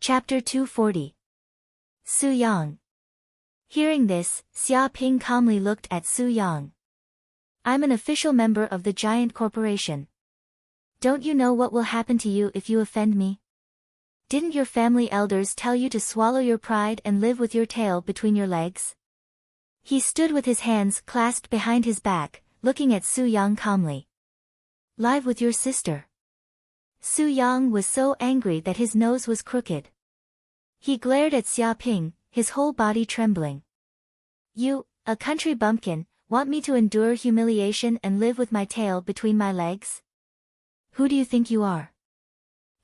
Chapter 240. Su Yang. Hearing this, Xia Ping calmly looked at Su Yang. I'm an official member of the giant corporation. Don't you know what will happen to you if you offend me? Didn't your family elders tell you to swallow your pride and live with your tail between your legs? He stood with his hands clasped behind his back, looking at Su Yang calmly. Live with your sister. Su Yang was so angry that his nose was crooked. He glared at Xia Ping, his whole body trembling. You, a country bumpkin, want me to endure humiliation and live with my tail between my legs? Who do you think you are?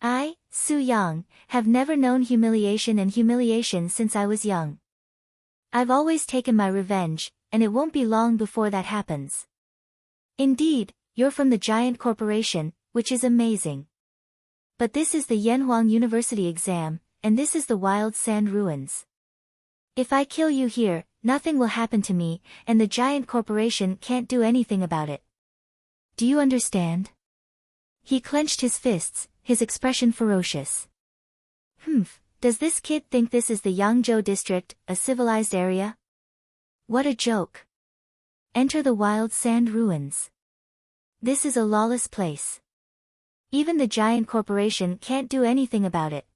I, Su Yang, have never known humiliation since I was young. I've always taken my revenge, and it won't be long before that happens. Indeed, you're from the giant corporation, which is amazing. But this is the Yanhuang University exam, and this is the wild sand ruins. If I kill you here, nothing will happen to me, and the giant corporation can't do anything about it. Do you understand? He clenched his fists, his expression ferocious. Does this kid think this is the Yangzhou district, a civilized area? What a joke. Enter the wild sand ruins. This is a lawless place. Even the giant corporation can't do anything about it.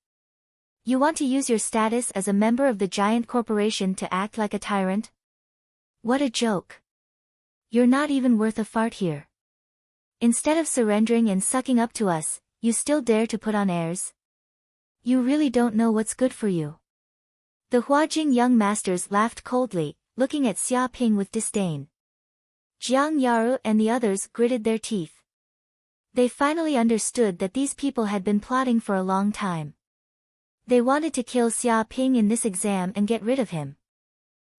You want to use your status as a member of the giant corporation to act like a tyrant? What a joke. You're not even worth a fart here. Instead of surrendering and sucking up to us, you still dare to put on airs? You really don't know what's good for you. The Huajing young masters laughed coldly, looking at Xia Ping with disdain. Jiang Yaru and the others gritted their teeth. They finally understood that these people had been plotting for a long time. They wanted to kill Xia Ping in this exam and get rid of him.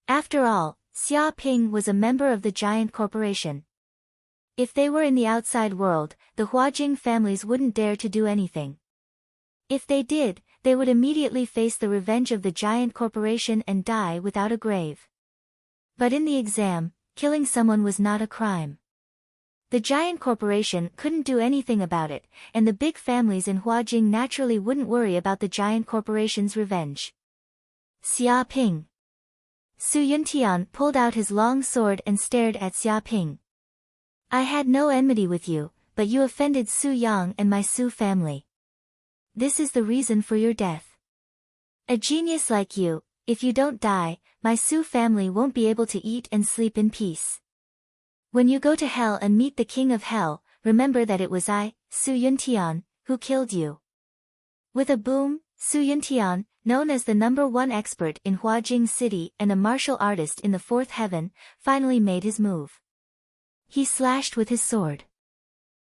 After all, Xia Ping was a member of the giant corporation. If they were in the outside world, the Huajing families wouldn't dare to do anything. If they did, they would immediately face the revenge of the giant corporation and die without a grave. But in the exam, killing someone was not a crime. The giant corporation couldn't do anything about it, and the big families in Huajing naturally wouldn't worry about the giant corporation's revenge. Xia Ping. Su Yuntian pulled out his long sword and stared at Xia Ping. I had no enmity with you, but you offended Su Yang and my Su family. This is the reason for your death. A genius like you, if you don't die, my Su family won't be able to eat and sleep in peace. When you go to hell and meet the king of hell, remember that it was I, Su Yuntian, who killed you. With a boom, Su Yuntian, known as the #1 expert in Huajing City and a martial artist in the fourth heaven, finally made his move. He slashed with his sword.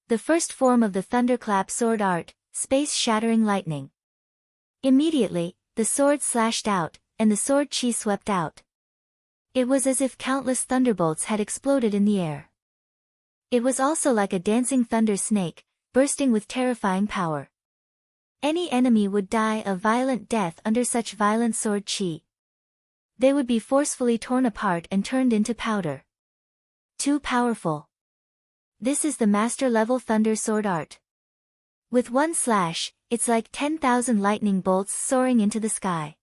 The first form of the thunderclap sword art, space-shattering lightning. Immediately, the sword slashed out, and the sword chi swept out. It was as if countless thunderbolts had exploded in the air. It was also like a dancing thunder snake, bursting with terrifying power. Any enemy would die a violent death under such violent sword chi. They would be forcefully torn apart and turned into powder. Too powerful. This is the master-level thunder sword art. With one slash, it's like 10,000 lightning bolts soaring into the sky.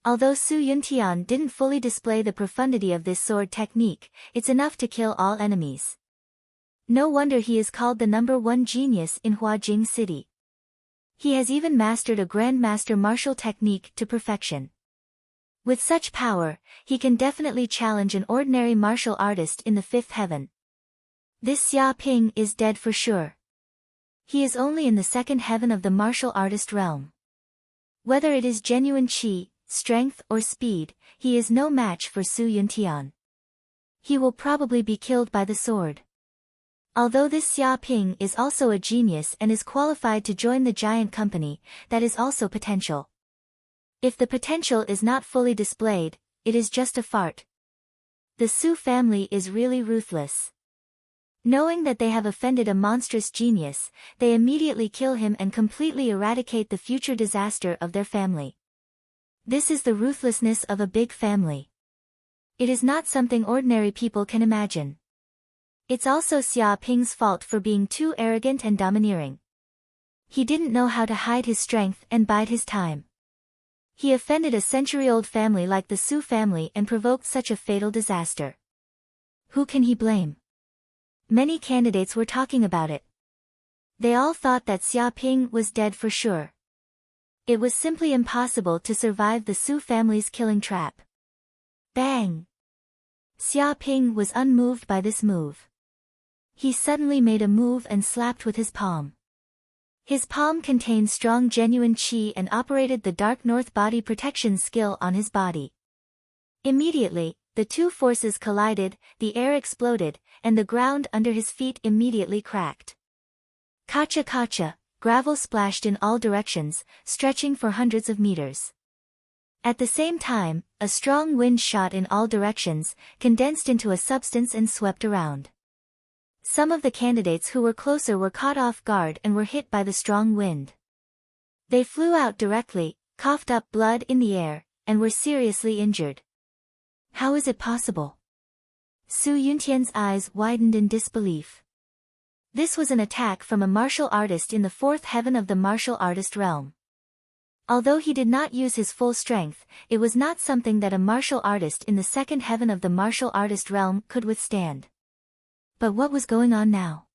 Although Su Yuntian didn't fully display the profundity of this sword technique, it's enough to kill all enemies. No wonder he is called the #1 genius in Huajing City. He has even mastered a grandmaster martial technique to perfection. With such power, he can definitely challenge an ordinary martial artist in the fifth heaven. This Xia Ping is dead for sure. He is only in the second heaven of the martial artist realm. Whether it is genuine chi, strength or speed, he is no match for Su Yuntian. He will probably be killed by the sword. Although this Xia Ping is also a genius and is qualified to join the giant company, that is also potential. If the potential is not fully displayed, it is just a fart. The Su family is really ruthless. Knowing that they have offended a monstrous genius, they immediately kill him and completely eradicate the future disaster of their family. This is the ruthlessness of a big family. It is not something ordinary people can imagine. It's also Xia Ping's fault for being too arrogant and domineering. He didn't know how to hide his strength and bide his time. He offended a century-old family like the Su family and provoked such a fatal disaster. Who can he blame? Many candidates were talking about it. They all thought that Xia Ping was dead for sure. It was simply impossible to survive the Su family's killing trap. Bang! Xia Ping was unmoved by this move. He suddenly made a move and slapped with his palm. His palm contained strong genuine qi and operated the Dark North body protection skill on his body. Immediately, the two forces collided, the air exploded, and the ground under his feet immediately cracked. Kacha kacha, gravel splashed in all directions, stretching for hundreds of meters. At the same time, a strong wind shot in all directions, condensed into a substance and swept around. Some of the candidates who were closer were caught off guard and were hit by the strong wind. They flew out directly, coughed up blood in the air, and were seriously injured. How is it possible? Su Yuntian's eyes widened in disbelief. This was an attack from a martial artist in the fourth heaven of the martial artist realm. Although he did not use his full strength, it was not something that a martial artist in the second heaven of the martial artist realm could withstand. But what was going on now?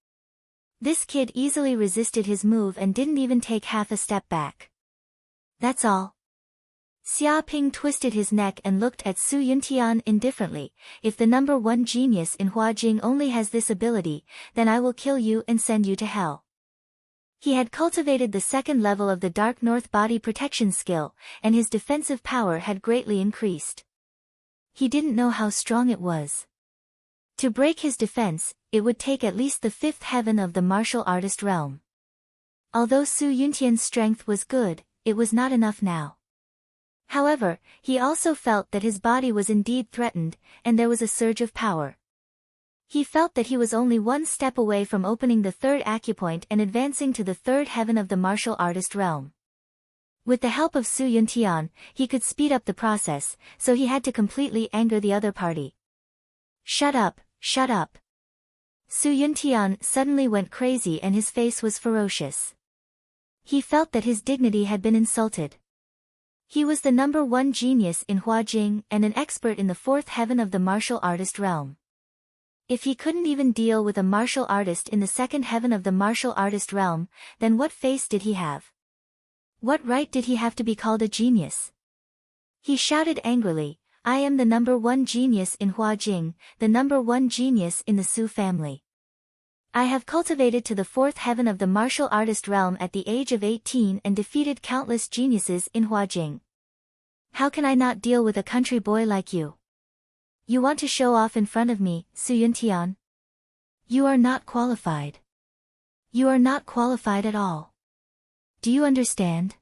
This kid easily resisted his move and didn't even take half a step back. That's all. Xia Ping twisted his neck and looked at Su Yuntian indifferently. If the number one genius in Huajing only has this ability, then I will kill you and send you to hell. He had cultivated the second level of the Dark North body protection skill, and his defensive power had greatly increased. He didn't know how strong it was. To break his defense, it would take at least the fifth heaven of the martial artist realm. Although Su Yuntian's strength was good, it was not enough now. However, he also felt that his body was indeed threatened, and there was a surge of power. He felt that he was only one step away from opening the third acupoint and advancing to the third heaven of the martial artist realm. With the help of Su Yuntian, he could speed up the process, so he had to completely anger the other party. Shut up, shut up. Su Yuntian suddenly went crazy and his face was ferocious. He felt that his dignity had been insulted. He was the number one genius in Huajing and an expert in the fourth heaven of the martial artist realm. If he couldn't even deal with a martial artist in the second heaven of the martial artist realm, then what face did he have? What right did he have to be called a genius? He shouted angrily, I am the number one genius in Huajing, the number one genius in the Su family. I have cultivated to the fourth heaven of the martial artist realm at the age of 18 and defeated countless geniuses in Huajing. How can I not deal with a country boy like you? You want to show off in front of me, Su Yuntian? You are not qualified. You are not qualified at all. Do you understand?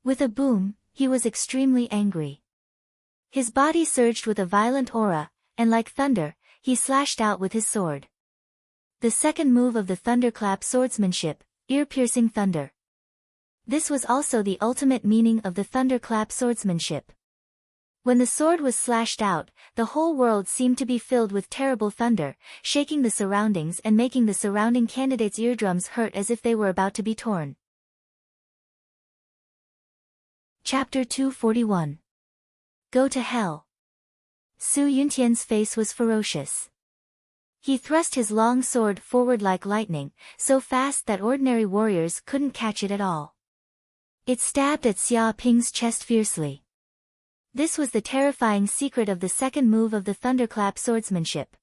With a boom, he was extremely angry. His body surged with a violent aura, and like thunder, he slashed out with his sword. The second move of the thunderclap swordsmanship, ear-piercing thunder. This was also the ultimate meaning of the thunderclap swordsmanship. When the sword was slashed out, the whole world seemed to be filled with terrible thunder, shaking the surroundings and making the surrounding candidates' eardrums hurt as if they were about to be torn. Chapter 241. Go to hell. Su Yuntian's face was ferocious. He thrust his long sword forward like lightning, so fast that ordinary warriors couldn't catch it at all. It stabbed at Xia Ping's chest fiercely. This was the terrifying secret of the second move of the thunderclap swordsmanship.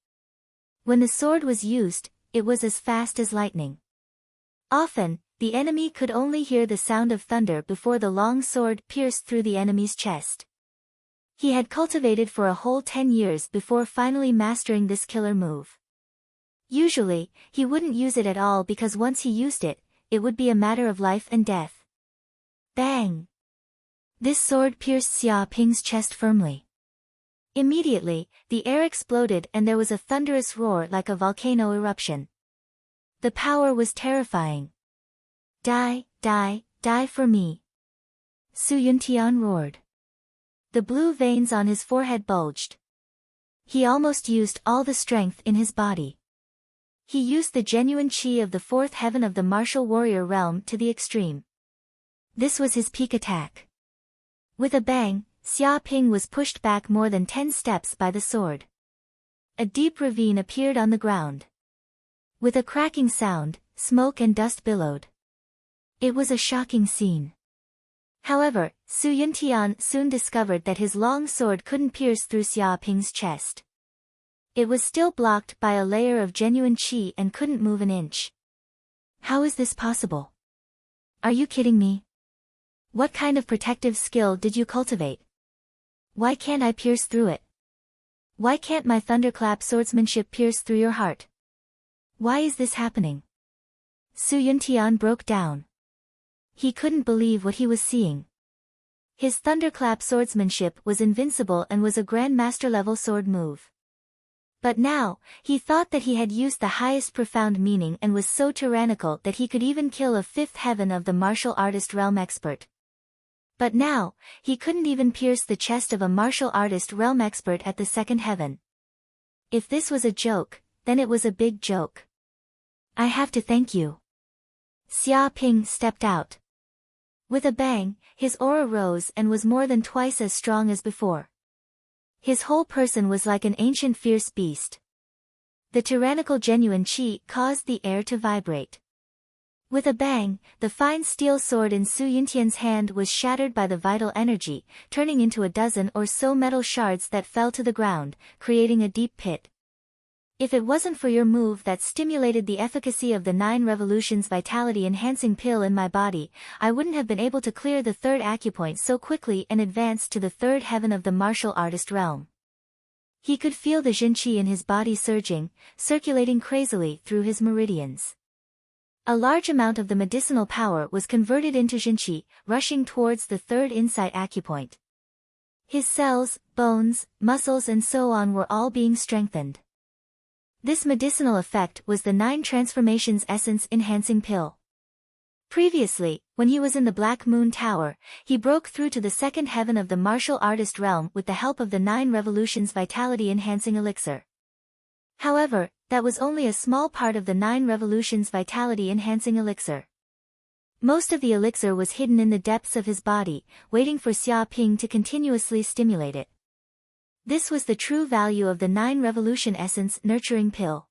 When the sword was used, it was as fast as lightning. Often, the enemy could only hear the sound of thunder before the long sword pierced through the enemy's chest. He had cultivated for a whole 10 years before finally mastering this killer move. Usually, he wouldn't use it at all because once he used it, it would be a matter of life and death. Bang! This sword pierced Xia Ping's chest firmly. Immediately, the air exploded and there was a thunderous roar like a volcano eruption. The power was terrifying. Die, die, die for me. Su Yuntian roared. The blue veins on his forehead bulged. He almost used all the strength in his body. He used the genuine qi of the fourth heaven of the martial warrior realm to the extreme. This was his peak attack. With a bang, Xia Ping was pushed back more than 10 steps by the sword. A deep ravine appeared on the ground. With a cracking sound, smoke and dust billowed. It was a shocking scene. However, Su Yuntian soon discovered that his long sword couldn't pierce through Xia Ping's chest. It was still blocked by a layer of genuine qi and couldn't move an inch. How is this possible? Are you kidding me? What kind of protective skill did you cultivate? Why can't I pierce through it? Why can't my thunderclap swordsmanship pierce through your heart? Why is this happening? Su Yuntian broke down. He couldn't believe what he was seeing. His thunderclap swordsmanship was invincible and was a grandmaster-level sword move. But now, he thought that he had used the highest profound meaning and was so tyrannical that he could even kill a fifth heaven of the martial artist realm expert. But now, he couldn't even pierce the chest of a martial artist realm expert at the second heaven. If this was a joke, then it was a big joke. I have to thank you. Xia Ping stepped out. With a bang, his aura rose and was more than twice as strong as before. His whole person was like an ancient fierce beast. The tyrannical genuine qi caused the air to vibrate. With a bang, the fine steel sword in Su Yuntian's hand was shattered by the vital energy, turning into a dozen or so metal shards that fell to the ground, creating a deep pit. If it wasn't for your move that stimulated the efficacy of the 9 revolutions vitality-enhancing pill in my body, I wouldn't have been able to clear the third acupoint so quickly and advance to the third heaven of the martial artist realm. He could feel the Jin Qi in his body surging, circulating crazily through his meridians. A large amount of the medicinal power was converted into Jin Qi, rushing towards the third insight acupoint. His cells, bones, muscles and so on were all being strengthened. This medicinal effect was the 9 transformations essence enhancing pill. Previously, when he was in the Black Moon Tower, he broke through to the second heaven of the martial artist realm with the help of the 9 revolutions vitality enhancing elixir. However, that was only a small part of the 9 revolutions vitality enhancing elixir. Most of the elixir was hidden in the depths of his body, waiting for Xia Ping to continuously stimulate it. This was the true value of the 9 revolution essence nurturing pill.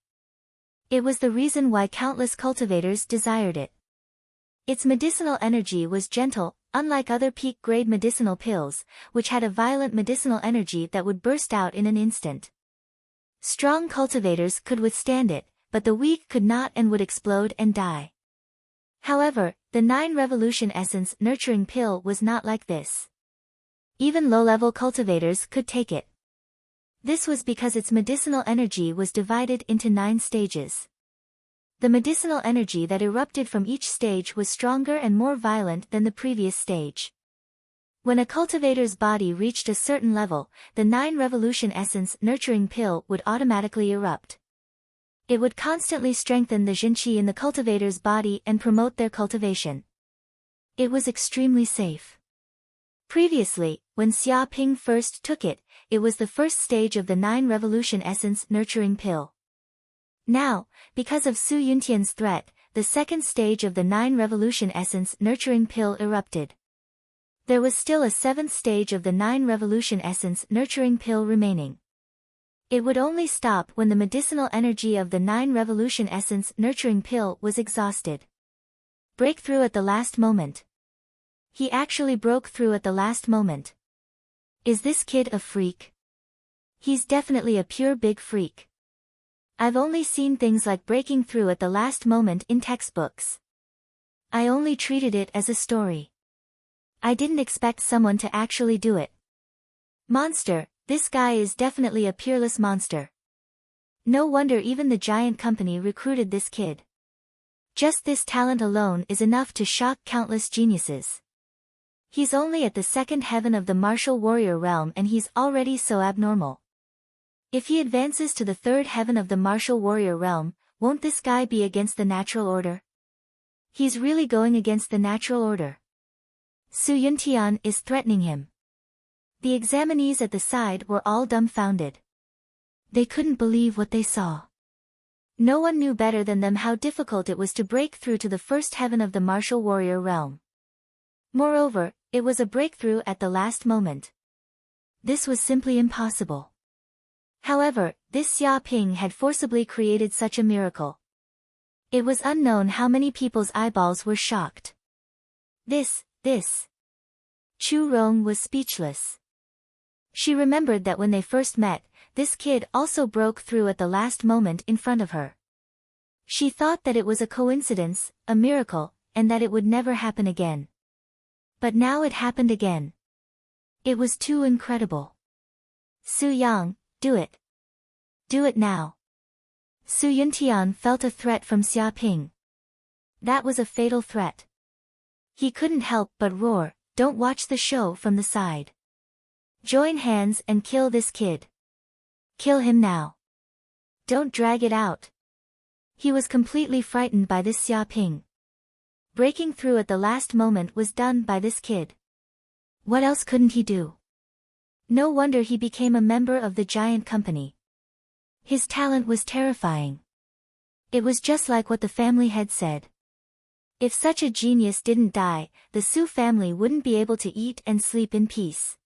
It was the reason why countless cultivators desired it. Its medicinal energy was gentle, unlike other peak-grade medicinal pills, which had a violent medicinal energy that would burst out in an instant. Strong cultivators could withstand it, but the weak could not and would explode and die. However, the 9 revolution essence nurturing pill was not like this. Even low-level cultivators could take it. This was because its medicinal energy was divided into 9 stages. The medicinal energy that erupted from each stage was stronger and more violent than the previous stage. When a cultivator's body reached a certain level, the 9 revolution essence nurturing pill would automatically erupt. It would constantly strengthen the Jin Qi in the cultivator's body and promote their cultivation. It was extremely safe. Previously, when Xia Ping first took it, it was the first stage of the 9 revolution essence nurturing pill. Now, because of Su Yuntian's threat, the second stage of the 9 revolution essence nurturing pill erupted. There was still a 7th stage of the 9 revolution essence nurturing pill remaining. It would only stop when the medicinal energy of the 9 revolution essence nurturing pill was exhausted. Breakthrough at the last moment. He actually broke through at the last moment. Is this kid a freak? He's definitely a pure big freak. I've only seen things like breaking through at the last moment in textbooks. I only treated it as a story. I didn't expect someone to actually do it. Monster, this guy is definitely a peerless monster. No wonder even the giant company recruited this kid. Just this talent alone is enough to shock countless geniuses. He's only at the second heaven of the martial warrior realm and he's already so abnormal. If he advances to the third heaven of the martial warrior realm, won't this guy be against the natural order? He's really going against the natural order. Su Yuntian is threatening him. The examinees at the side were all dumbfounded. They couldn't believe what they saw. No one knew better than them how difficult it was to break through to the first heaven of the martial warrior realm. Moreover, it was a breakthrough at the last moment. This was simply impossible. However, this Xia Ping had forcibly created such a miracle. It was unknown how many people's eyeballs were shocked. This. Chu Rong was speechless. She remembered that when they first met, this kid also broke through at the last moment in front of her. She thought that it was a coincidence, a miracle, and that it would never happen again. But now it happened again. It was too incredible. Su Yang, do it. Do it now. Su Yuntian felt a threat from Xia Ping. That was a fatal threat. He couldn't help but roar, "Don't watch the show from the side. Join hands and kill this kid. Kill him now. Don't drag it out." He was completely frightened by this Xia Ping. Breaking through at the last moment was done by this kid. What else couldn't he do? No wonder he became a member of the giant company. His talent was terrifying. It was just like what the family had said. If such a genius didn't die, the Su family wouldn't be able to eat and sleep in peace.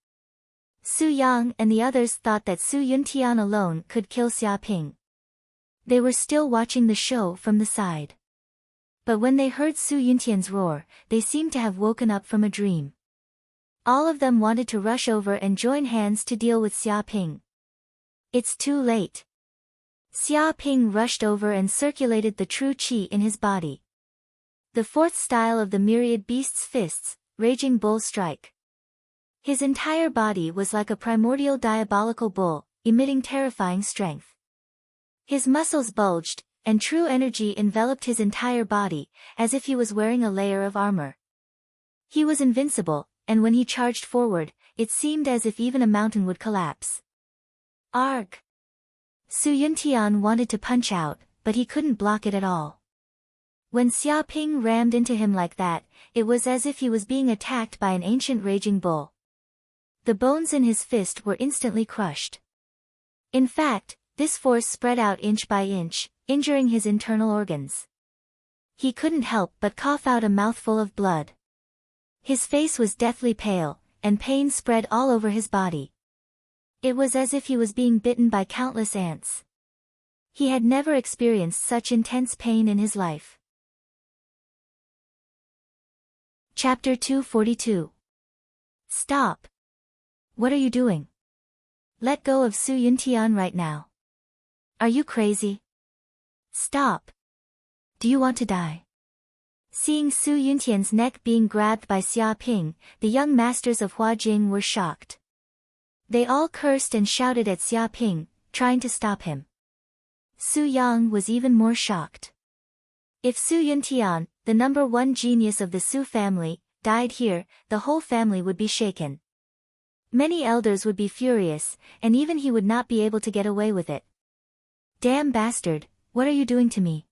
Su Yang and the others thought that Su Yuntian alone could kill Xia Ping. They were still watching the show from the side. But when they heard Su Yuntian's roar, they seemed to have woken up from a dream. All of them wanted to rush over and join hands to deal with Xia Ping. It's too late. Xia Ping rushed over and circulated the true qi in his body. The fourth style of the myriad beast's fists, Raging Bull Strike. His entire body was like a primordial diabolical bull, emitting terrifying strength. His muscles bulged, and true energy enveloped his entire body, as if he was wearing a layer of armor. He was invincible, and when he charged forward, it seemed as if even a mountain would collapse. Arg! Su Yuntian wanted to punch out, but he couldn't block it at all. When Xia Ping rammed into him like that, it was as if he was being attacked by an ancient raging bull. The bones in his fist were instantly crushed. In fact, this force spread out inch by inch, injuring his internal organs. He couldn't help but cough out a mouthful of blood. His face was deathly pale, and pain spread all over his body. It was as if he was being bitten by countless ants. He had never experienced such intense pain in his life. Chapter 242. Stop! What are you doing? Let go of Su Yuntian right now. Are you crazy? Stop! Do you want to die? Seeing Su Yuntian's neck being grabbed by Xia Ping, the young masters of Huajing were shocked. They all cursed and shouted at Xia Ping, trying to stop him. Su Yang was even more shocked. If Su Yuntian, the number one genius of the Su family, died here, the whole family would be shaken. Many elders would be furious, and even he would not be able to get away with it. Damn bastard, what are you doing to me?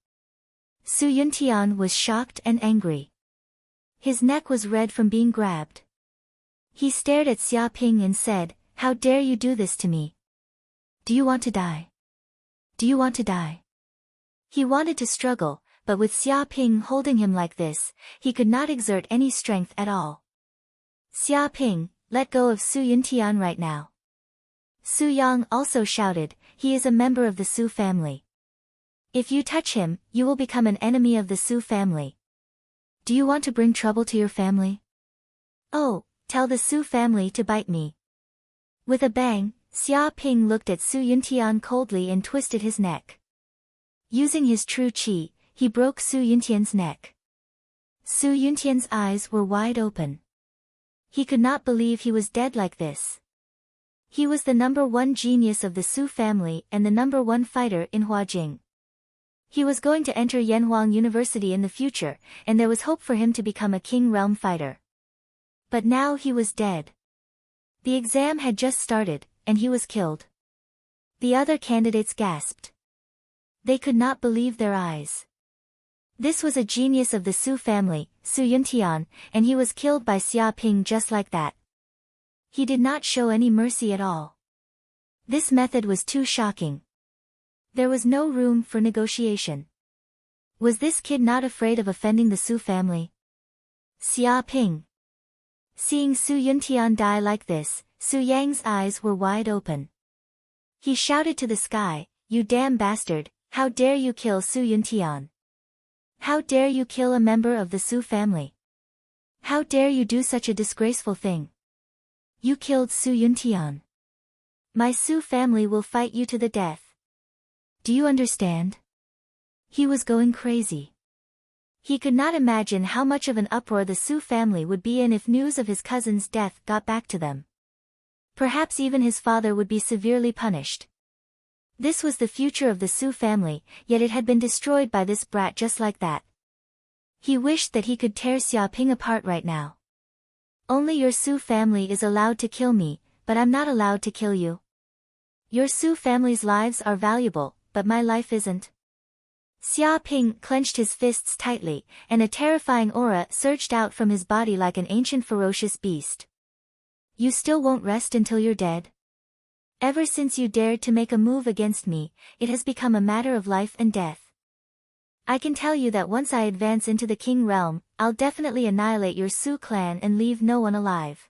Su Yuntian was shocked and angry. His neck was red from being grabbed. He stared at Xia Ping and said, "How dare you do this to me? Do you want to die? Do you want to die?" He wanted to struggle, but with Xia Ping holding him like this, he could not exert any strength at all. "Xia Ping, let go of Su Yuntian right now." Su Yang also shouted, "He is a member of the Su family. If you touch him, you will become an enemy of the Su family. Do you want to bring trouble to your family? Oh, tell the Su family to bite me." With a bang, Xia Ping looked at Su Yuntian coldly and twisted his neck. Using his true qi, he broke Su Yuntian's neck. Su Yuntian's eyes were wide open. He could not believe he was dead like this. He was the number one genius of the Su family and the number one fighter in Huajing. He was going to enter Yanhuang University in the future, and there was hope for him to become a King Realm fighter. But now he was dead. The exam had just started, and he was killed. The other candidates gasped. They could not believe their eyes. This was a genius of the Su family, Su Yuntian, and he was killed by Xia Ping just like that. He did not show any mercy at all. This method was too shocking. There was no room for negotiation. Was this kid not afraid of offending the Su family? Xia Ping. Seeing Su Yuntian die like this, Su Yang's eyes were wide open. He shouted to the sky, "You damn bastard, how dare you kill Su Yuntian? How dare you kill a member of the Su family? How dare you do such a disgraceful thing? You killed Su Yuntian. My Su family will fight you to the death. Do you understand?" He was going crazy. He could not imagine how much of an uproar the Su family would be in if news of his cousin's death got back to them. Perhaps even his father would be severely punished. This was the future of the Su family, yet it had been destroyed by this brat just like that. He wished that he could tear Xiaoping apart right now. "Only your Su family is allowed to kill me, but I'm not allowed to kill you. Your Su family's lives are valuable, but my life isn't." Xiaoping clenched his fists tightly, and a terrifying aura surged out from his body like an ancient ferocious beast. "You still won't rest until you're dead? Ever since you dared to make a move against me, it has become a matter of life and death. I can tell you that once I advance into the King realm, I'll definitely annihilate your Su clan and leave no one alive.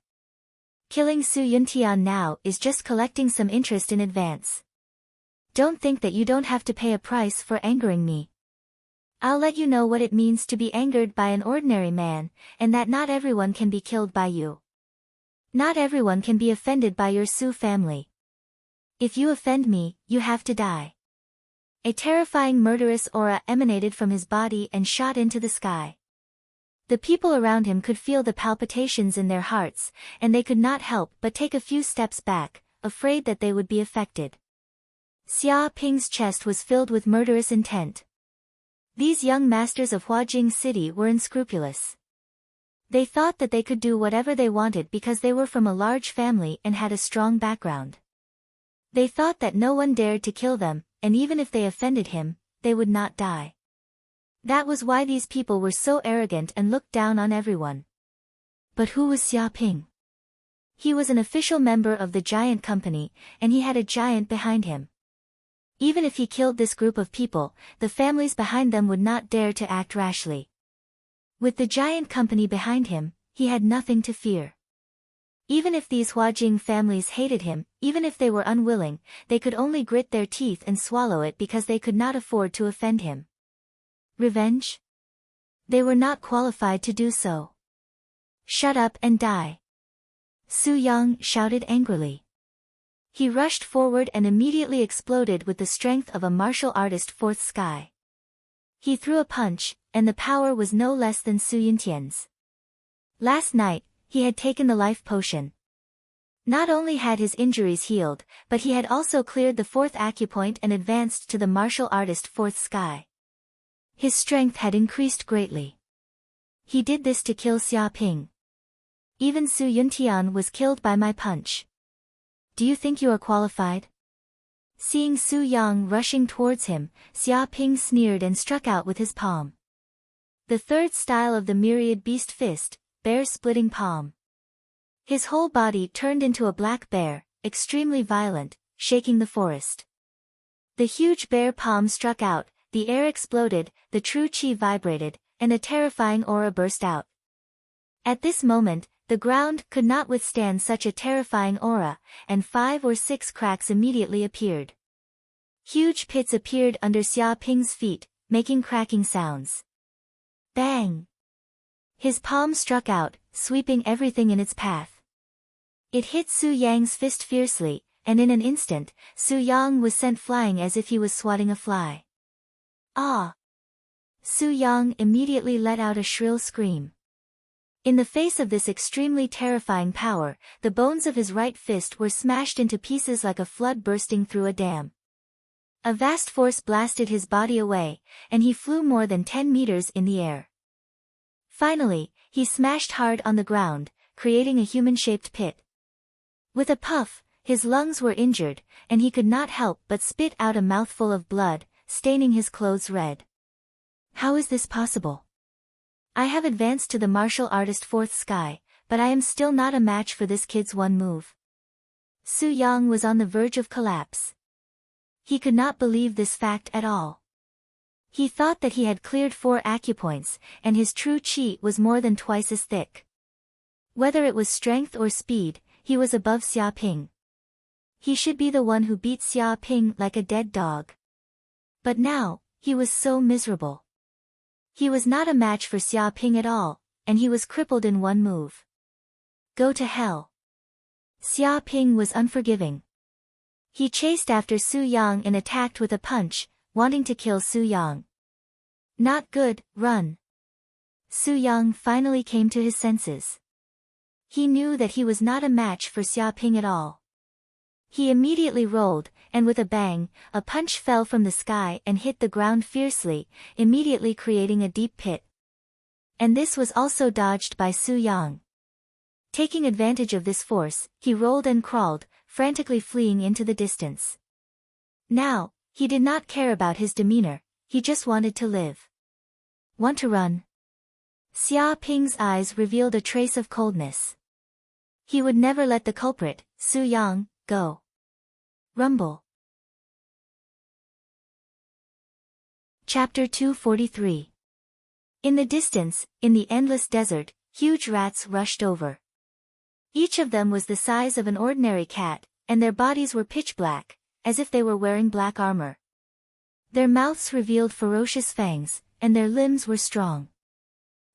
Killing Su Yuntian now is just collecting some interest in advance. Don't think that you don't have to pay a price for angering me. I'll let you know what it means to be angered by an ordinary man, and that not everyone can be killed by you. Not everyone can be offended by your Su family. If you offend me, you have to die." A terrifying murderous aura emanated from his body and shot into the sky. The people around him could feel the palpitations in their hearts, and they could not help but take a few steps back, afraid that they would be affected. Xia Ping's chest was filled with murderous intent. These young masters of Huajing City were unscrupulous. They thought that they could do whatever they wanted because they were from a large family and had a strong background. They thought that no one dared to kill them, and even if they offended him, they would not die. That was why these people were so arrogant and looked down on everyone. But who was Xia Ping? He was an official member of the giant company, and he had a giant behind him. Even if he killed this group of people, the families behind them would not dare to act rashly. With the giant company behind him, he had nothing to fear. Even if these Huajing families hated him, even if they were unwilling, they could only grit their teeth and swallow it because they could not afford to offend him. Revenge? They were not qualified to do so. "Shut up and die!" Su Yang shouted angrily. He rushed forward and immediately exploded with the strength of a martial artist fourth sky. He threw a punch, and the power was no less than Su Yuntian's. Last night, he had taken the life potion. Not only had his injuries healed, but he had also cleared the fourth acupoint and advanced to the martial artist fourth sky. His strength had increased greatly. He did this to kill Xia Ping. Even Su Yuntian was killed by my punch. Do you think you are qualified? Seeing Su Yang rushing towards him, Xia Ping sneered and struck out with his palm. The third style of the myriad beast fist, bear-splitting palm. His whole body turned into a black bear, extremely violent, shaking the forest. The huge bear palm struck out, the air exploded, the true chi vibrated, and a terrifying aura burst out. At this moment, the ground could not withstand such a terrifying aura, and 5 or 6 cracks immediately appeared. Huge pits appeared under Xia Ping's feet, making cracking sounds. Bang! His palm struck out, sweeping everything in its path. It hit Su Yang's fist fiercely, and in an instant, Su Yang was sent flying as if he was swatting a fly. Ah! Su Yang immediately let out a shrill scream. In the face of this extremely terrifying power, the bones of his right fist were smashed into pieces like a flood bursting through a dam. A vast force blasted his body away, and he flew more than 10 meters in the air. Finally, he smashed hard on the ground, creating a human-shaped pit. With a puff, his lungs were injured, and he could not help but spit out a mouthful of blood, staining his clothes red. How is this possible? I have advanced to the martial artist fourth sky, but I am still not a match for this kid's one move. Su Yang was on the verge of collapse. He could not believe this fact at all. He thought that he had cleared 4 acupoints, and his true chi was more than twice as thick. Whether it was strength or speed, he was above Xia Ping. He should be the one who beat Xia Ping like a dead dog. But now, he was so miserable. He was not a match for Xia Ping at all, and he was crippled in one move. Go to hell. Xia Ping was unforgiving. He chased after Su Yang and attacked with a punch, wanting to kill Su Yang. Not good, run. Su Yang finally came to his senses. He knew that he was not a match for Xia Ping at all. He immediately rolled, and with a bang, a punch fell from the sky and hit the ground fiercely, immediately creating a deep pit. And this was also dodged by Su Yang. Taking advantage of this force, he rolled and crawled, frantically fleeing into the distance. Now, he did not care about his demeanor, he just wanted to live. Want to run? Xia Ping's eyes revealed a trace of coldness. He would never let the culprit, Su Yang, go. Rumble. Chapter 243. In the distance, in the endless desert, huge rats rushed over. Each of them was the size of an ordinary cat, and their bodies were pitch black, as if they were wearing black armor. Their mouths revealed ferocious fangs, and their limbs were strong.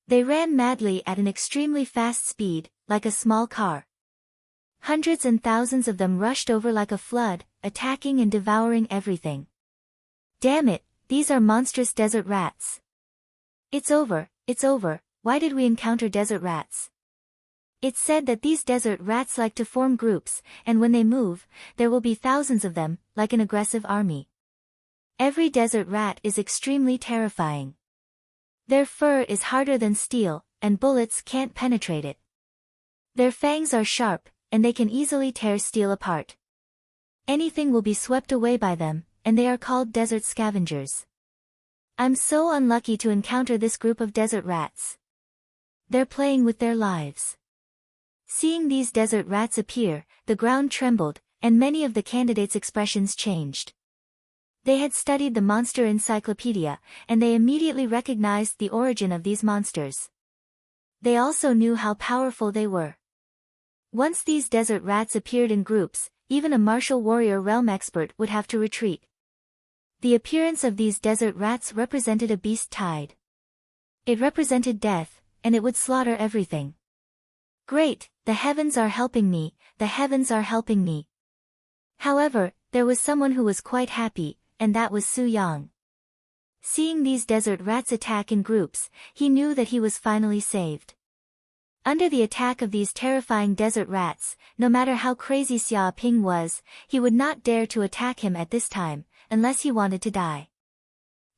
They ran madly at an extremely fast speed, like a small car. Hundreds and thousands of them rushed over like a flood, attacking and devouring everything. Damn it, these are monstrous desert rats. It's over, why did we encounter desert rats? It's said that these desert rats like to form groups, and when they move, there will be thousands of them, like an aggressive army. Every desert rat is extremely terrifying. Their fur is harder than steel, and bullets can't penetrate it. Their fangs are sharp, and they can easily tear steel apart. Anything will be swept away by them, and they are called desert scavengers. I'm so unlucky to encounter this group of desert rats. They're playing with their lives. Seeing these desert rats appear, the ground trembled, and many of the candidates' expressions changed. They had studied the monster encyclopedia, and they immediately recognized the origin of these monsters. They also knew how powerful they were. Once these desert rats appeared in groups, even a martial warrior realm expert would have to retreat. The appearance of these desert rats represented a beast tide. It represented death, and it would slaughter everything. Great, the heavens are helping me, the heavens are helping me. However, there was someone who was quite happy, and that was Su Yang. Seeing these desert rats attack in groups, he knew that he was finally saved. Under the attack of these terrifying desert rats, no matter how crazy Xia Ping was, he would not dare to attack him at this time, unless he wanted to die.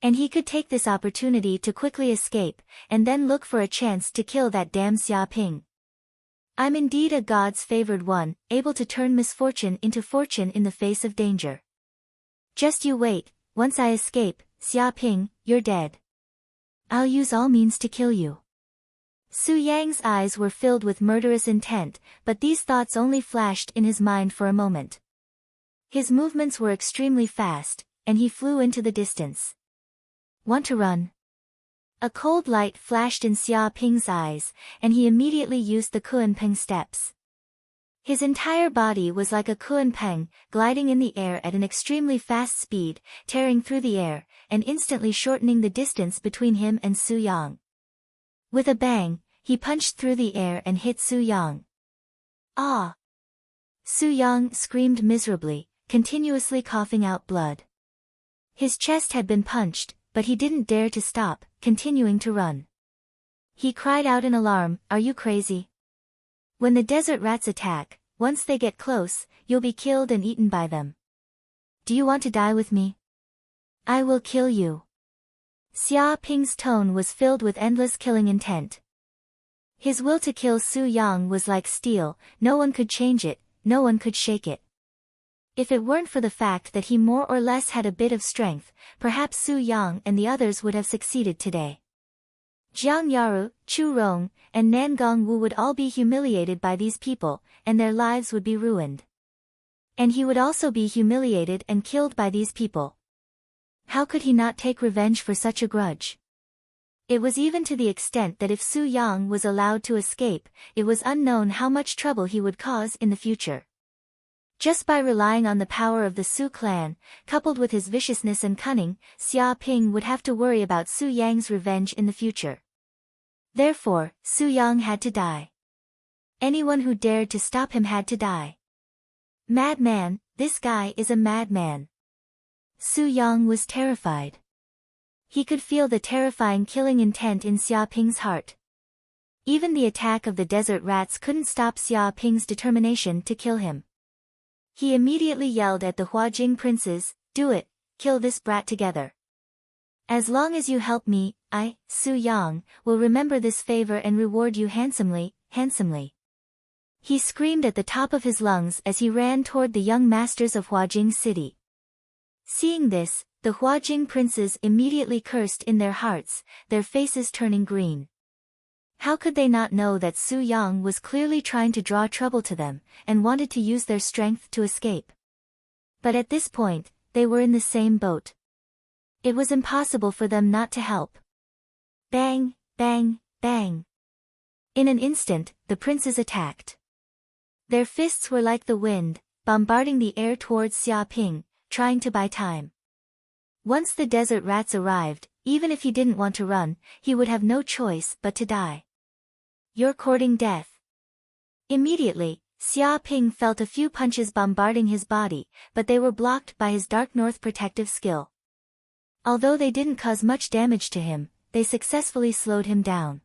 And he could take this opportunity to quickly escape, and then look for a chance to kill that damn Xia Ping. I'm indeed a God's favored one, able to turn misfortune into fortune in the face of danger. Just you wait, once I escape, Xia Ping, you're dead. I'll use all means to kill you. Su Yang's eyes were filled with murderous intent, but these thoughts only flashed in his mind for a moment. His movements were extremely fast, and he flew into the distance. Want to run? A cold light flashed in Xia Ping's eyes, and he immediately used the Kuanpeng steps. His entire body was like a Kuanpeng, gliding in the air at an extremely fast speed, tearing through the air, and instantly shortening the distance between him and Su Yang. With a bang, he punched through the air and hit Su Yang. Ah! Su Yang screamed miserably, continuously coughing out blood. His chest had been punched, but he didn't dare to stop, continuing to run. He cried out in alarm, "Are you crazy? When the desert rats attack, once they get close, you'll be killed and eaten by them. Do you want to die with me? I will kill you." Xia Ping's tone was filled with endless killing intent. His will to kill Su Yang was like steel, no one could change it, no one could shake it. If it weren't for the fact that he more or less had a bit of strength, perhaps Su Yang and the others would have succeeded today. Jiang Yaru, Chu Rong, and Nan Gongwu would all be humiliated by these people, and their lives would be ruined. And he would also be humiliated and killed by these people. How could he not take revenge for such a grudge? It was even to the extent that if Su Yang was allowed to escape, it was unknown how much trouble he would cause in the future. Just by relying on the power of the Su clan, coupled with his viciousness and cunning, Xia Ping would have to worry about Su Yang's revenge in the future. Therefore, Su Yang had to die. Anyone who dared to stop him had to die. Madman, this guy is a madman. Su Yang was terrified. He could feel the terrifying killing intent in Xia Ping's heart. Even the attack of the desert rats couldn't stop Xia Ping's determination to kill him. He immediately yelled at the Huajing princes, "Do it, kill this brat together. As long as you help me, I, Su Yang, will remember this favor and reward you handsomely, handsomely." He screamed at the top of his lungs as he ran toward the young masters of Huajing city. Seeing this, the Huajing princes immediately cursed in their hearts, their faces turning green. How could they not know that Su Yang was clearly trying to draw trouble to them, and wanted to use their strength to escape? But at this point, they were in the same boat. It was impossible for them not to help. Bang, bang, bang. In an instant, the princes attacked. Their fists were like the wind, bombarding the air towards Xia Ping, trying to buy time. Once the desert rats arrived, even if he didn't want to run, he would have no choice but to die. "You're courting death." Immediately, Xia Ping felt a few punches bombarding his body, but they were blocked by his Dark North protective skill. Although they didn't cause much damage to him, they successfully slowed him down.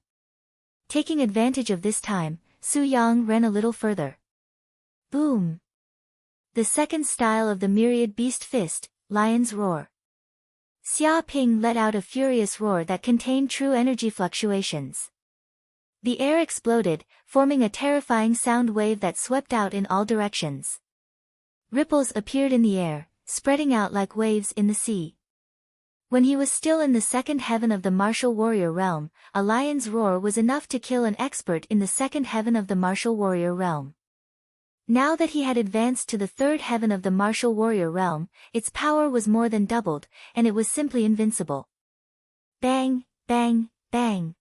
Taking advantage of this time, Su Yang ran a little further. Boom! The second style of the myriad beast fist, Lion's Roar. Xia Ping let out a furious roar that contained true energy fluctuations. The air exploded, forming a terrifying sound wave that swept out in all directions. Ripples appeared in the air, spreading out like waves in the sea. When he was still in the second heaven of the martial warrior realm, a lion's roar was enough to kill an expert in the second heaven of the martial warrior realm. Now that he had advanced to the third heaven of the martial warrior realm, its power was more than doubled, and it was simply invincible. Bang, bang, bang.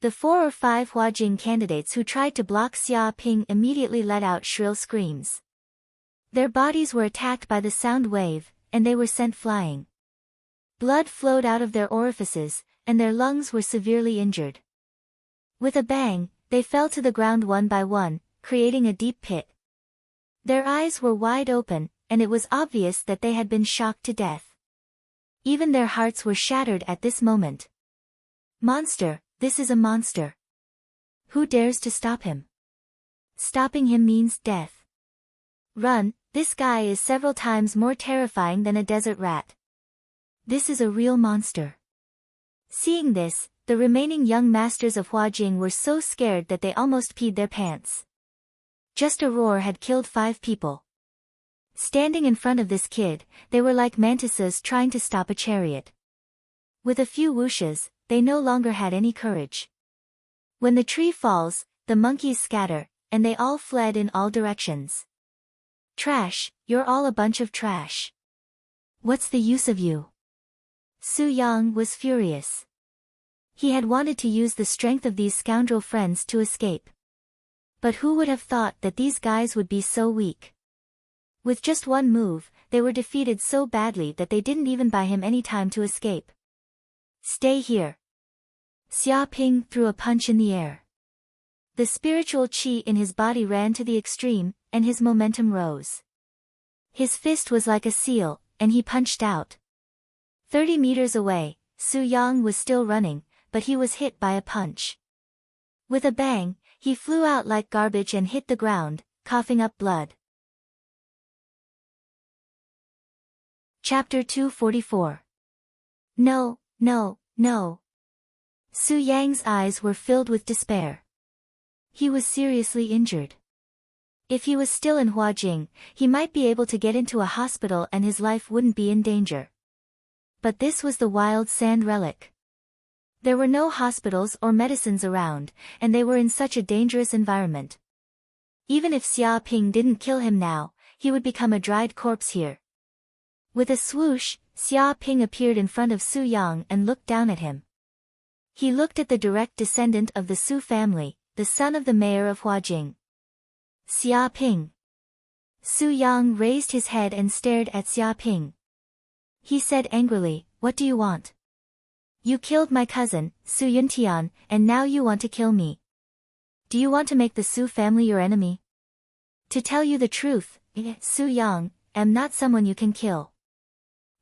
The 4 or 5 Huajing candidates who tried to block Xia Ping immediately let out shrill screams. Their bodies were attacked by the sound wave, and they were sent flying. Blood flowed out of their orifices, and their lungs were severely injured. With a bang, they fell to the ground one by one, creating a deep pit. Their eyes were wide open, and it was obvious that they had been shocked to death. Even their hearts were shattered at this moment. Monster, this is a monster. Who dares to stop him? Stopping him means death. Run, this guy is several times more terrifying than a desert rat. This is a real monster. Seeing this, the remaining young masters of Huajing were so scared that they almost peed their pants. Just a roar had killed 5 people. Standing in front of this kid, they were like mantises trying to stop a chariot. With a few whooshes, they no longer had any courage. When the tree falls, the monkeys scatter, and they all fled in all directions. Trash, you're all a bunch of trash. What's the use of you? Su Yang was furious. He had wanted to use the strength of these scoundrel friends to escape. But who would have thought that these guys would be so weak? With just one move, they were defeated so badly that they didn't even buy him any time to escape. Stay here. Xia Ping threw a punch in the air. The spiritual qi in his body ran to the extreme, and his momentum rose. His fist was like a seal, and he punched out. 30 meters away, Su Yang was still running, but he was hit by a punch. With a bang, he flew out like garbage and hit the ground, coughing up blood. Chapter 244. No, no, no. Su Yang's eyes were filled with despair. He was seriously injured. If he was still in Huajing, he might be able to get into a hospital and his life wouldn't be in danger. But this was the wild sand relic. There were no hospitals or medicines around, and they were in such a dangerous environment. Even if Xia Ping didn't kill him now, he would become a dried corpse here. With a swoosh, Xia Ping appeared in front of Su Yang and looked down at him. He looked at the direct descendant of the Su family, the son of the mayor of Huajing. Xia Ping. Su Yang raised his head and stared at Xia Ping. He said angrily, "What do you want? You killed my cousin, Su Yuntian, and now you want to kill me. Do you want to make the Su family your enemy? To tell you the truth, Su Yang, am not someone you can kill.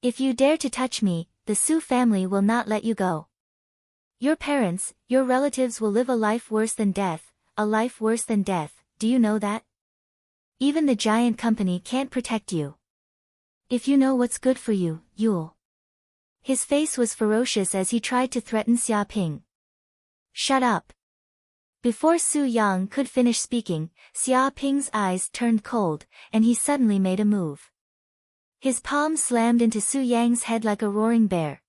If you dare to touch me, the Su family will not let you go. Your parents, your relatives will live a life worse than death, a life worse than death, do you know that? Even the giant company can't protect you. If you know what's good for you, you'll." His face was ferocious as he tried to threaten Xia Ping. "Shut up." Before Su Yang could finish speaking, Xia Ping's eyes turned cold, and he suddenly made a move. His palm slammed into Su Yang's head like a roaring bear.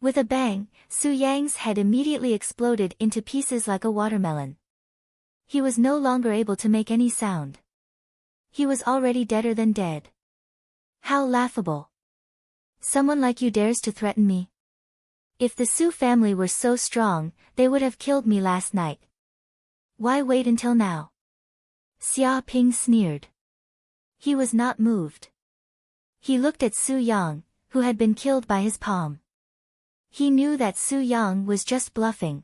With a bang, Su Yang's head immediately exploded into pieces like a watermelon. He was no longer able to make any sound. He was already deader than dead. How laughable. Someone like you dares to threaten me? If the Su family were so strong, they would have killed me last night. Why wait until now? Xia Ping sneered. He was not moved. He looked at Su Yang, who had been killed by his palm. He knew that Su Yang was just bluffing.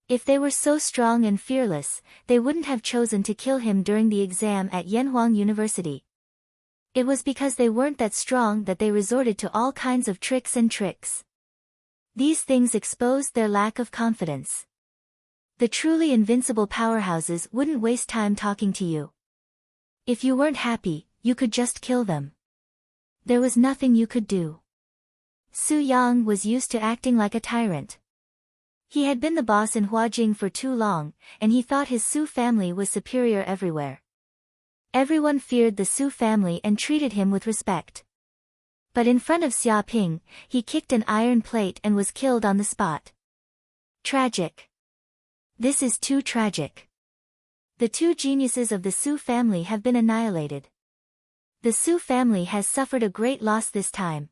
If they were so strong and fearless, they wouldn't have chosen to kill him during the exam at Yanhuang University. It was because they weren't that strong that they resorted to all kinds of tricks and tricks. These things exposed their lack of confidence. The truly invincible powerhouses wouldn't waste time talking to you. If you weren't happy, you could just kill them. There was nothing you could do. Su Yang was used to acting like a tyrant. He had been the boss in Huajing for too long, and he thought his Su family was superior everywhere. Everyone feared the Su family and treated him with respect. But in front of Xia Ping, he kicked an iron plate and was killed on the spot. Tragic. This is too tragic. The two geniuses of the Su family have been annihilated. The Su family has suffered a great loss this time.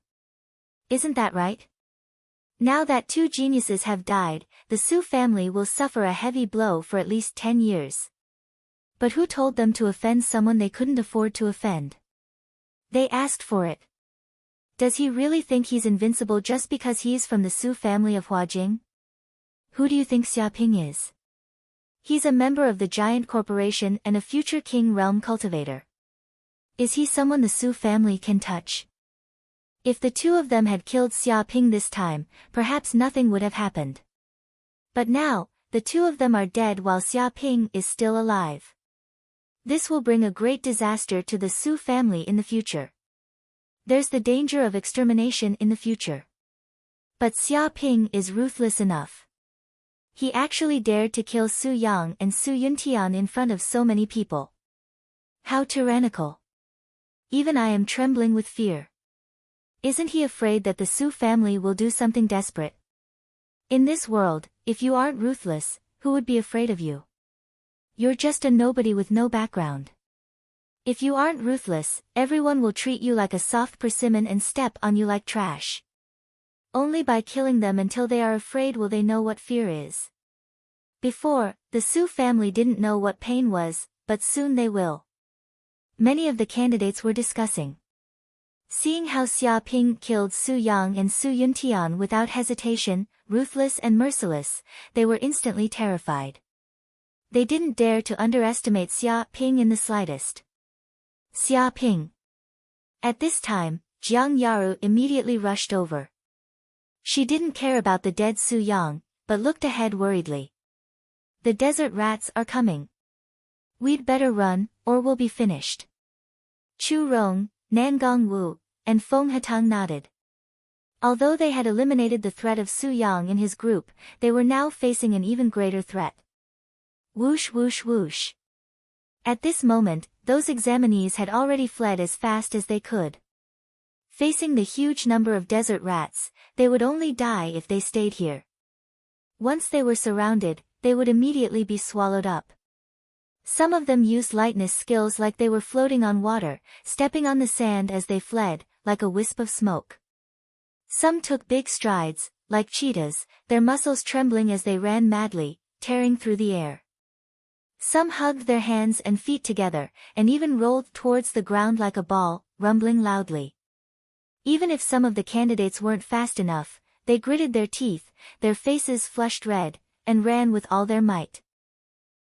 Isn't that right? Now that two geniuses have died, the Su family will suffer a heavy blow for at least 10 years. But who told them to offend someone they couldn't afford to offend? They asked for it. Does he really think he's invincible just because he's from the Su family of Huajing? Who do you think Xia Ping is? He's a member of the giant corporation and a future king realm cultivator. Is he someone the Su family can touch? If the two of them had killed Xia Ping this time, perhaps nothing would have happened. But now, the two of them are dead while Xia Ping is still alive. This will bring a great disaster to the Su family in the future. There's the danger of extermination in the future. But Xia Ping is ruthless enough. He actually dared to kill Su Yang and Su Yuntian in front of so many people. How tyrannical. Even I am trembling with fear. Isn't he afraid that the Su family will do something desperate? In this world, if you aren't ruthless, who would be afraid of you? You're just a nobody with no background. If you aren't ruthless, everyone will treat you like a soft persimmon and step on you like trash. Only by killing them until they are afraid will they know what fear is. Before, the Su family didn't know what pain was, but soon they will. Many of the candidates were discussing. Seeing how Xia Ping killed Su Yang and Su Yuntian without hesitation, ruthless and merciless, they were instantly terrified. They didn't dare to underestimate Xia Ping in the slightest. Xia Ping. At this time, Jiang Yaru immediately rushed over. She didn't care about the dead Su Yang, but looked ahead worriedly. The desert rats are coming. We'd better run, or we'll be finished. Chu Rong, Nangong Wu, and Feng Hatang nodded. Although they had eliminated the threat of Su Yang in his group, they were now facing an even greater threat. Whoosh whoosh whoosh. At this moment, those examinees had already fled as fast as they could. Facing the huge number of desert rats, they would only die if they stayed here. Once they were surrounded, they would immediately be swallowed up. Some of them used lightness skills like they were floating on water, stepping on the sand as they fled, like a wisp of smoke. Some took big strides, like cheetahs, their muscles trembling as they ran madly, tearing through the air. Some hugged their hands and feet together, and even rolled towards the ground like a ball, rumbling loudly. Even if some of the candidates weren't fast enough, they gritted their teeth, their faces flushed red, and ran with all their might.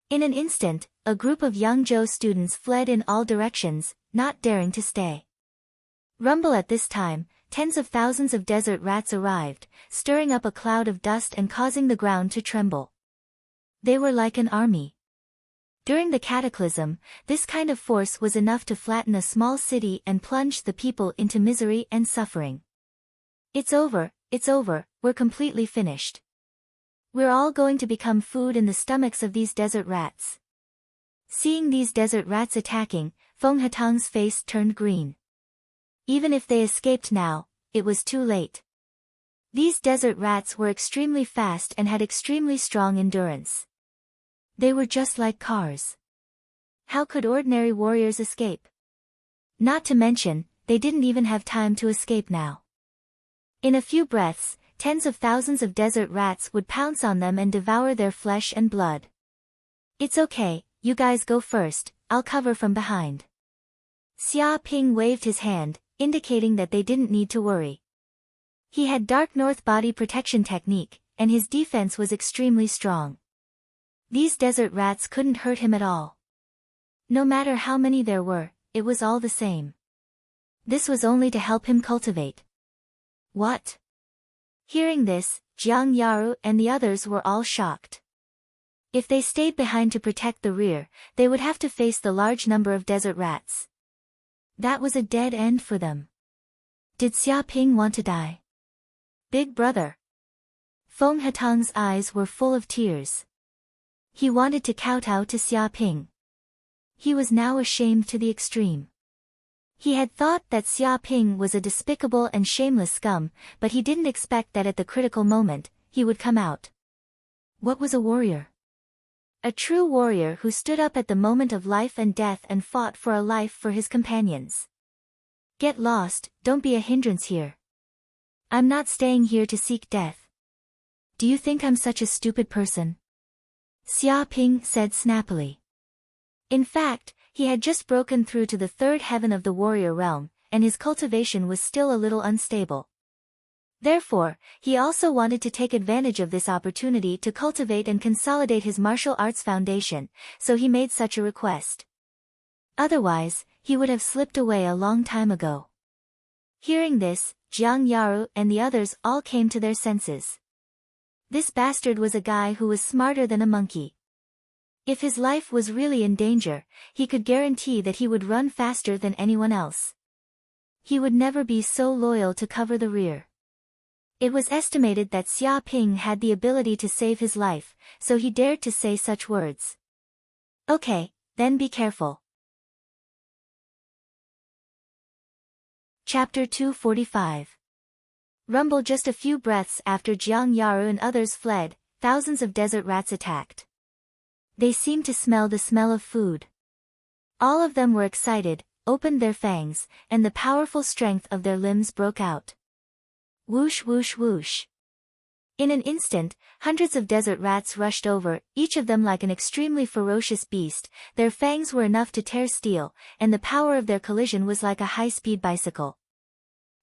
In an instant, a group of Yangzhou students fled in all directions, not daring to stay. Rumble at this time, tens of thousands of desert rats arrived, stirring up a cloud of dust and causing the ground to tremble. They were like an army. During the cataclysm, this kind of force was enough to flatten a small city and plunge the people into misery and suffering. It's over, we're completely finished. We're all going to become food in the stomachs of these desert rats. Seeing these desert rats attacking, Feng Hatang's face turned green. Even if they escaped now, it was too late. These desert rats were extremely fast and had extremely strong endurance. They were just like cars. How could ordinary warriors escape? Not to mention, they didn't even have time to escape now. In a few breaths, tens of thousands of desert rats would pounce on them and devour their flesh and blood. It's okay, you guys go first, I'll cover from behind. Xia Ping waved his hand, indicating that they didn't need to worry. He had Dark North body protection technique, and his defense was extremely strong. These desert rats couldn't hurt him at all. No matter how many there were, it was all the same. This was only to help him cultivate. What? Hearing this, Jiang Yaru and the others were all shocked. If they stayed behind to protect the rear, they would have to face the large number of desert rats. That was a dead end for them. Did Xia Ping want to die? Big brother. Feng Hatang's eyes were full of tears. He wanted to kowtow to Xia Ping. He was now ashamed to the extreme. He had thought that Xia Ping was a despicable and shameless scum, but he didn't expect that at the critical moment, he would come out. What was a warrior? A true warrior who stood up at the moment of life and death and fought for a life for his companions. Get lost, don't be a hindrance here. I'm not staying here to seek death. Do you think I'm such a stupid person? Xia Ping said snappily. In fact, he had just broken through to the third heaven of the warrior realm, and his cultivation was still a little unstable. Therefore, he also wanted to take advantage of this opportunity to cultivate and consolidate his martial arts foundation, so he made such a request. Otherwise, he would have slipped away a long time ago. Hearing this, Jiang Yaru and the others all came to their senses. This bastard was a guy who was smarter than a monkey. If his life was really in danger, he could guarantee that he would run faster than anyone else. He would never be so loyal to cover the rear. It was estimated that Xia Ping had the ability to save his life, so he dared to say such words. Okay, then be careful. Chapter 245. Rumble. Just a few breaths after Jiang Yaru and others fled, thousands of desert rats attacked. They seemed to smell the smell of food. All of them were excited, opened their fangs, and the powerful strength of their limbs broke out. Whoosh whoosh whoosh. In an instant, hundreds of desert rats rushed over, each of them like an extremely ferocious beast. Their fangs were enough to tear steel, and the power of their collision was like a high-speed bicycle.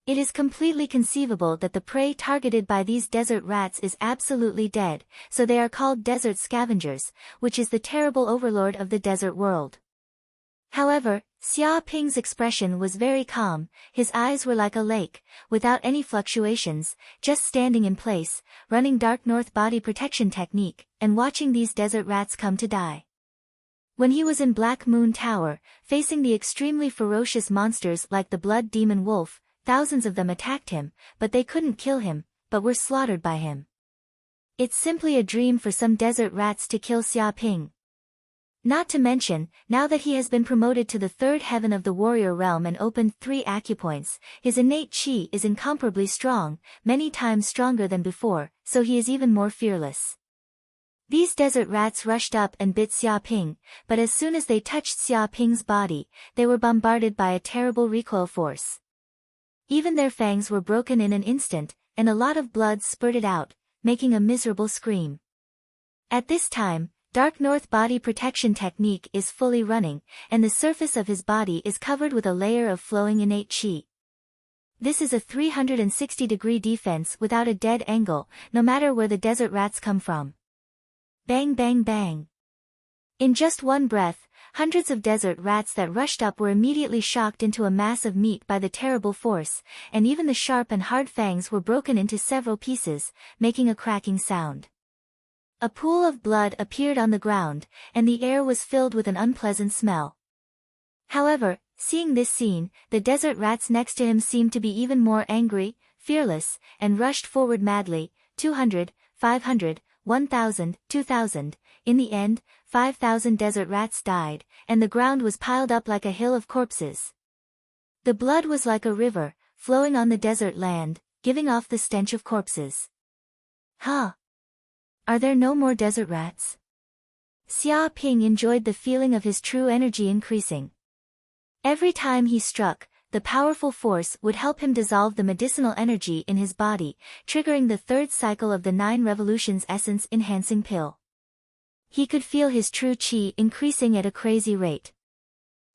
It is completely conceivable that the prey targeted by these desert rats is absolutely dead, so they are called desert scavengers, which is the terrible overlord of the desert world. However, Xia Ping's expression was very calm, his eyes were like a lake, without any fluctuations, just standing in place, running Dark North body protection technique, and watching these desert rats come to die. When he was in Black Moon Tower, facing the extremely ferocious monsters like the Blood Demon Wolf, thousands of them attacked him, but they couldn't kill him, but were slaughtered by him. It's simply a dream for some desert rats to kill Xia Ping. Not to mention, now that he has been promoted to the third heaven of the warrior realm and opened 3 acupoints, his innate chi is incomparably strong, many times stronger than before, so he is even more fearless. These desert rats rushed up and bit Xia Ping, but as soon as they touched Xia Ping's body, they were bombarded by a terrible recoil force. Even their fangs were broken in an instant, and a lot of blood spurted out, making a miserable scream. At this time, Dark North body protection technique is fully running, and the surface of his body is covered with a layer of flowing innate chi. This is a 360-degree defense without a dead angle, no matter where the desert rats come from. Bang bang bang. In just one breath, hundreds of desert rats that rushed up were immediately shocked into a mass of meat by the terrible force, and even the sharp and hard fangs were broken into several pieces, making a cracking sound. A pool of blood appeared on the ground, and the air was filled with an unpleasant smell. However, seeing this scene, the desert rats next to him seemed to be even more angry, fearless, and rushed forward madly. 200, 500, 1,000, 2,000. In the end, 5,000 desert rats died, and the ground was piled up like a hill of corpses. The blood was like a river, flowing on the desert land, giving off the stench of corpses. Huh? Are there no more desert rats? Xia Ping enjoyed the feeling of his true energy increasing. Every time he struck, the powerful force would help him dissolve the medicinal energy in his body, triggering the third cycle of the 9 revolutions essence-enhancing pill. He could feel his true chi increasing at a crazy rate.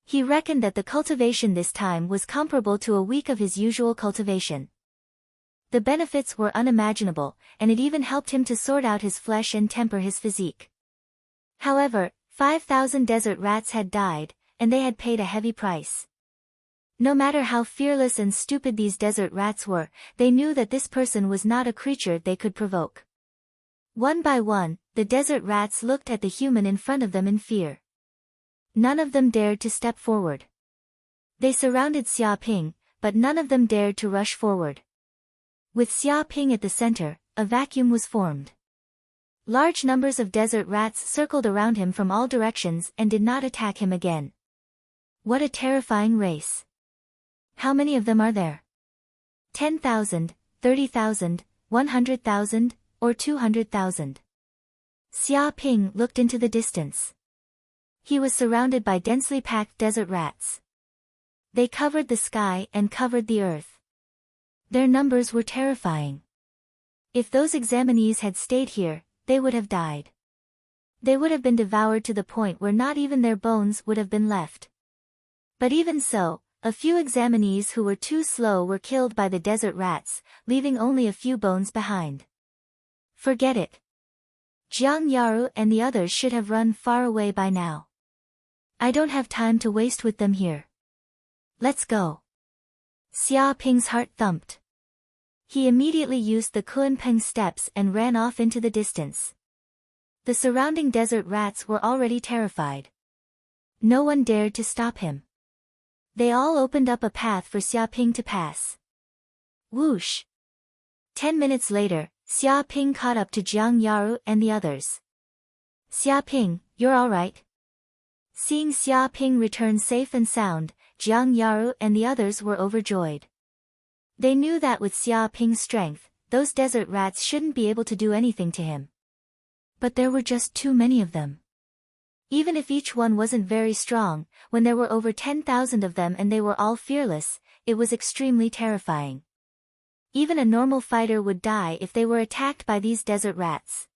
He reckoned that the cultivation this time was comparable to a week of his usual cultivation. The benefits were unimaginable, and it even helped him to sort out his flesh and temper his physique. However, 5,000 desert rats had died, and they had paid a heavy price. No matter how fearless and stupid these desert rats were, they knew that this person was not a creature they could provoke. One by one, the desert rats looked at the human in front of them in fear. None of them dared to step forward. They surrounded Xia Ping, but none of them dared to rush forward. With Xia Ping at the center, a vacuum was formed. Large numbers of desert rats circled around him from all directions and did not attack him again. What a terrifying race. How many of them are there? 10,000, 30,000, 100,000, or 200,000? Xia Ping looked into the distance. He was surrounded by densely packed desert rats. They covered the sky and covered the earth. Their numbers were terrifying. If those examinees had stayed here, they would have died. They would have been devoured to the point where not even their bones would have been left. But even so, a few examinees who were too slow were killed by the desert rats, leaving only a few bones behind. Forget it. Jiang Yaru and the others should have run far away by now. I don't have time to waste with them here. Let's go. Xia Ping's heart thumped. He immediately used the Kunpeng steps and ran off into the distance. The surrounding desert rats were already terrified. No one dared to stop him. They all opened up a path for Xia Ping to pass. Whoosh! 10 minutes later, Xia Ping caught up to Jiang Yaru and the others. Xia Ping, you're all right? Seeing Xia Ping return safe and sound, Jiang Yaru and the others were overjoyed. They knew that with Xia Ping's strength, those desert rats shouldn't be able to do anything to him. But there were just too many of them. Even if each one wasn't very strong, when there were over 10,000 of them and they were all fearless, it was extremely terrifying. Even a normal fighter would die if they were attacked by these desert rats.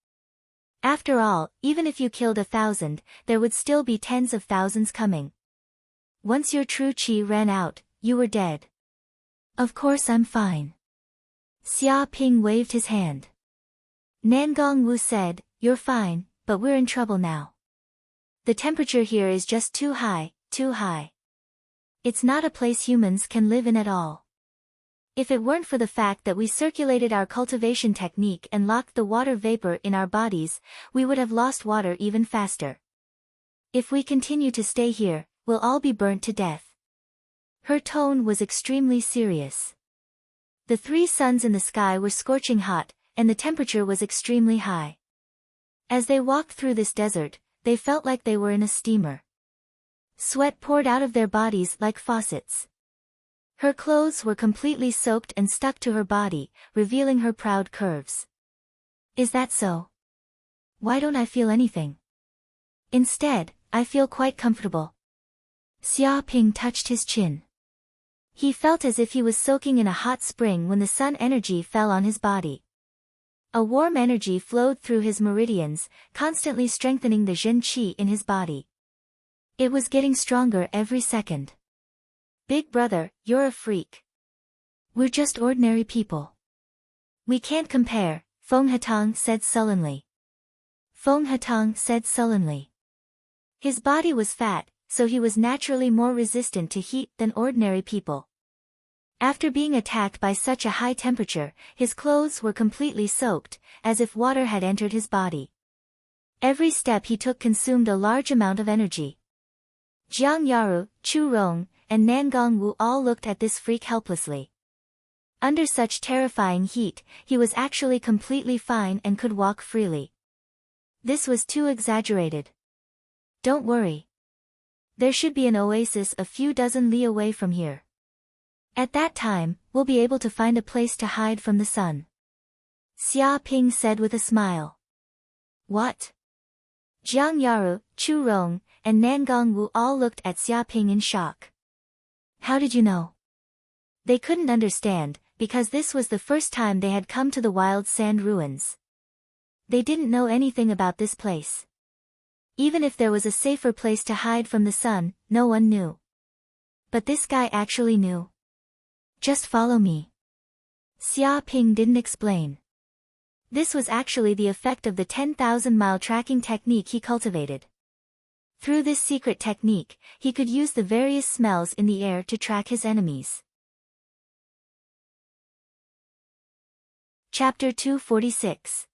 After all, even if you killed 1,000, there would still be tens of thousands coming. Once your true chi ran out, you were dead. Of course I'm fine. Xia Ping waved his hand. Nangong Wu said, you're fine, but we're in trouble now. The temperature here is just too high, too high. It's not a place humans can live in at all. If it weren't for the fact that we circulated our cultivation technique and locked the water vapor in our bodies, we would have lost water even faster. If we continue to stay here, we'll all be burnt to death. Her tone was extremely serious. The 3 suns in the sky were scorching hot, and the temperature was extremely high. As they walked through this desert, they felt like they were in a steamer. Sweat poured out of their bodies like faucets. Her clothes were completely soaked and stuck to her body, revealing her proud curves. Is that so? Why don't I feel anything? Instead, I feel quite comfortable. Xia Ping touched his chin. He felt as if he was soaking in a hot spring when the sun energy fell on his body. A warm energy flowed through his meridians, constantly strengthening the Zhen Qi in his body. It was getting stronger every second. Big brother, you're a freak. We're just ordinary people. We can't compare, Feng Hatang said sullenly. Feng Hatang said sullenly. His body was fat, so he was naturally more resistant to heat than ordinary people. After being attacked by such a high temperature, his clothes were completely soaked, as if water had entered his body. Every step he took consumed a large amount of energy. Jiang Yaru, Chu Rong, and Nangong Wu all looked at this freak helplessly. Under such terrifying heat, he was actually completely fine and could walk freely. This was too exaggerated. Don't worry. There should be an oasis a few dozen li away from here. At that time, we'll be able to find a place to hide from the sun. Xia Ping said with a smile. What? Jiang Yaru, Chu Rong, and Nangong Wu all looked at Xia Ping in shock. How did you know? They couldn't understand, because this was the first time they had come to the wild sand ruins. They didn't know anything about this place. Even if there was a safer place to hide from the sun, no one knew. But this guy actually knew. Just follow me. Xia Ping didn't explain. This was actually the effect of the 10,000-mile tracking technique he cultivated. Through this secret technique, he could use the various smells in the air to track his enemies. Chapter 246.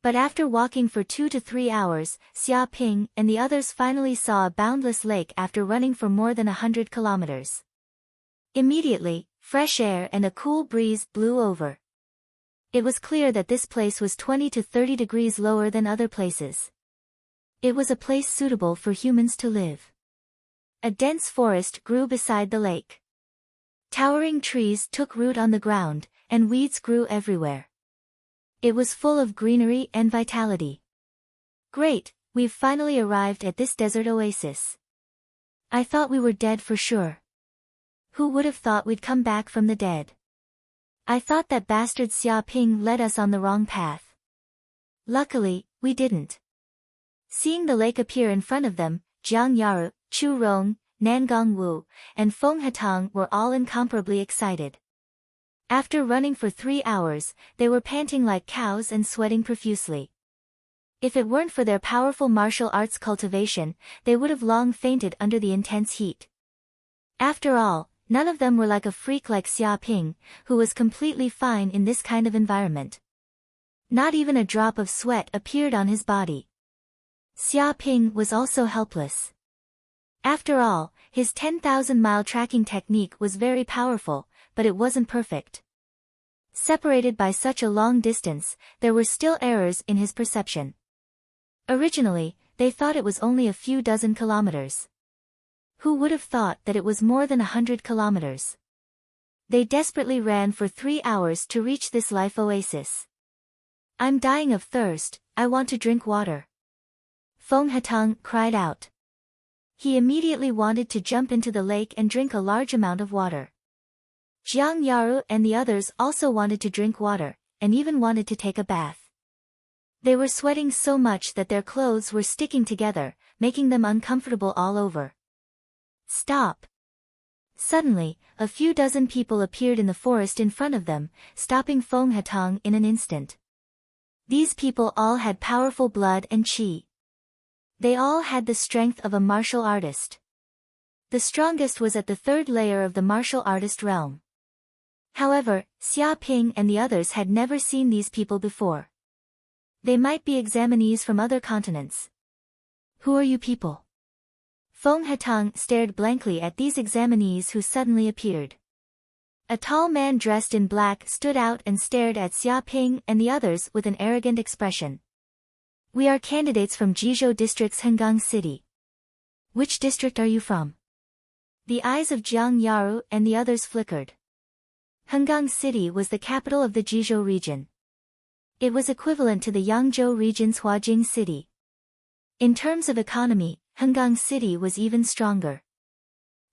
But after walking for 2 to 3 hours, Xia Ping and the others finally saw a boundless lake after running for more than 100 kilometers. Immediately, fresh air and a cool breeze blew over. It was clear that this place was 20 to 30 degrees lower than other places. It was a place suitable for humans to live. A dense forest grew beside the lake. Towering trees took root on the ground, and weeds grew everywhere. It was full of greenery and vitality. Great, we've finally arrived at this desert oasis. I thought we were dead for sure. Who would have thought we'd come back from the dead? I thought that bastard Xia Ping led us on the wrong path. Luckily, we didn't. Seeing the lake appear in front of them, Jiang Yaru, Chu Rong, Nangong Wu, and Feng Hatang were all incomparably excited. After running for 3 hours, they were panting like cows and sweating profusely. If it weren't for their powerful martial arts cultivation, they would have long fainted under the intense heat. After all, none of them were like a freak like Xia Ping, who was completely fine in this kind of environment. Not even a drop of sweat appeared on his body. Xia Ping was also helpless. After all, his 10,000-mile tracking technique was very powerful, but it wasn't perfect. Separated by such a long distance, there were still errors in his perception. Originally, they thought it was only a few dozen kilometers. Who would have thought that it was more than 100 kilometers? They desperately ran for 3 hours to reach this life oasis. I'm dying of thirst, I want to drink water. Feng Hatang cried out. He immediately wanted to jump into the lake and drink a large amount of water. Jiang Yaru and the others also wanted to drink water, and even wanted to take a bath. They were sweating so much that their clothes were sticking together, making them uncomfortable all over. Stop! Suddenly, a few dozen people appeared in the forest in front of them, stopping Feng Hatang in an instant. These people all had powerful blood and qi. They all had the strength of a martial artist. The strongest was at the 3rd layer of the martial artist realm. However, Xia Ping and the others had never seen these people before. They might be examinees from other continents. Who are you people? Feng Hatang stared blankly at these examinees who suddenly appeared. A tall man dressed in black stood out and stared at Xia Ping and the others with an arrogant expression. We are candidates from Jizhou District's Hengang City. Which district are you from? The eyes of Jiang Yaru and the others flickered. Hengang City was the capital of the Jizhou region. It was equivalent to the Yangzhou region's Huajing City. In terms of economy, Hengang City was even stronger.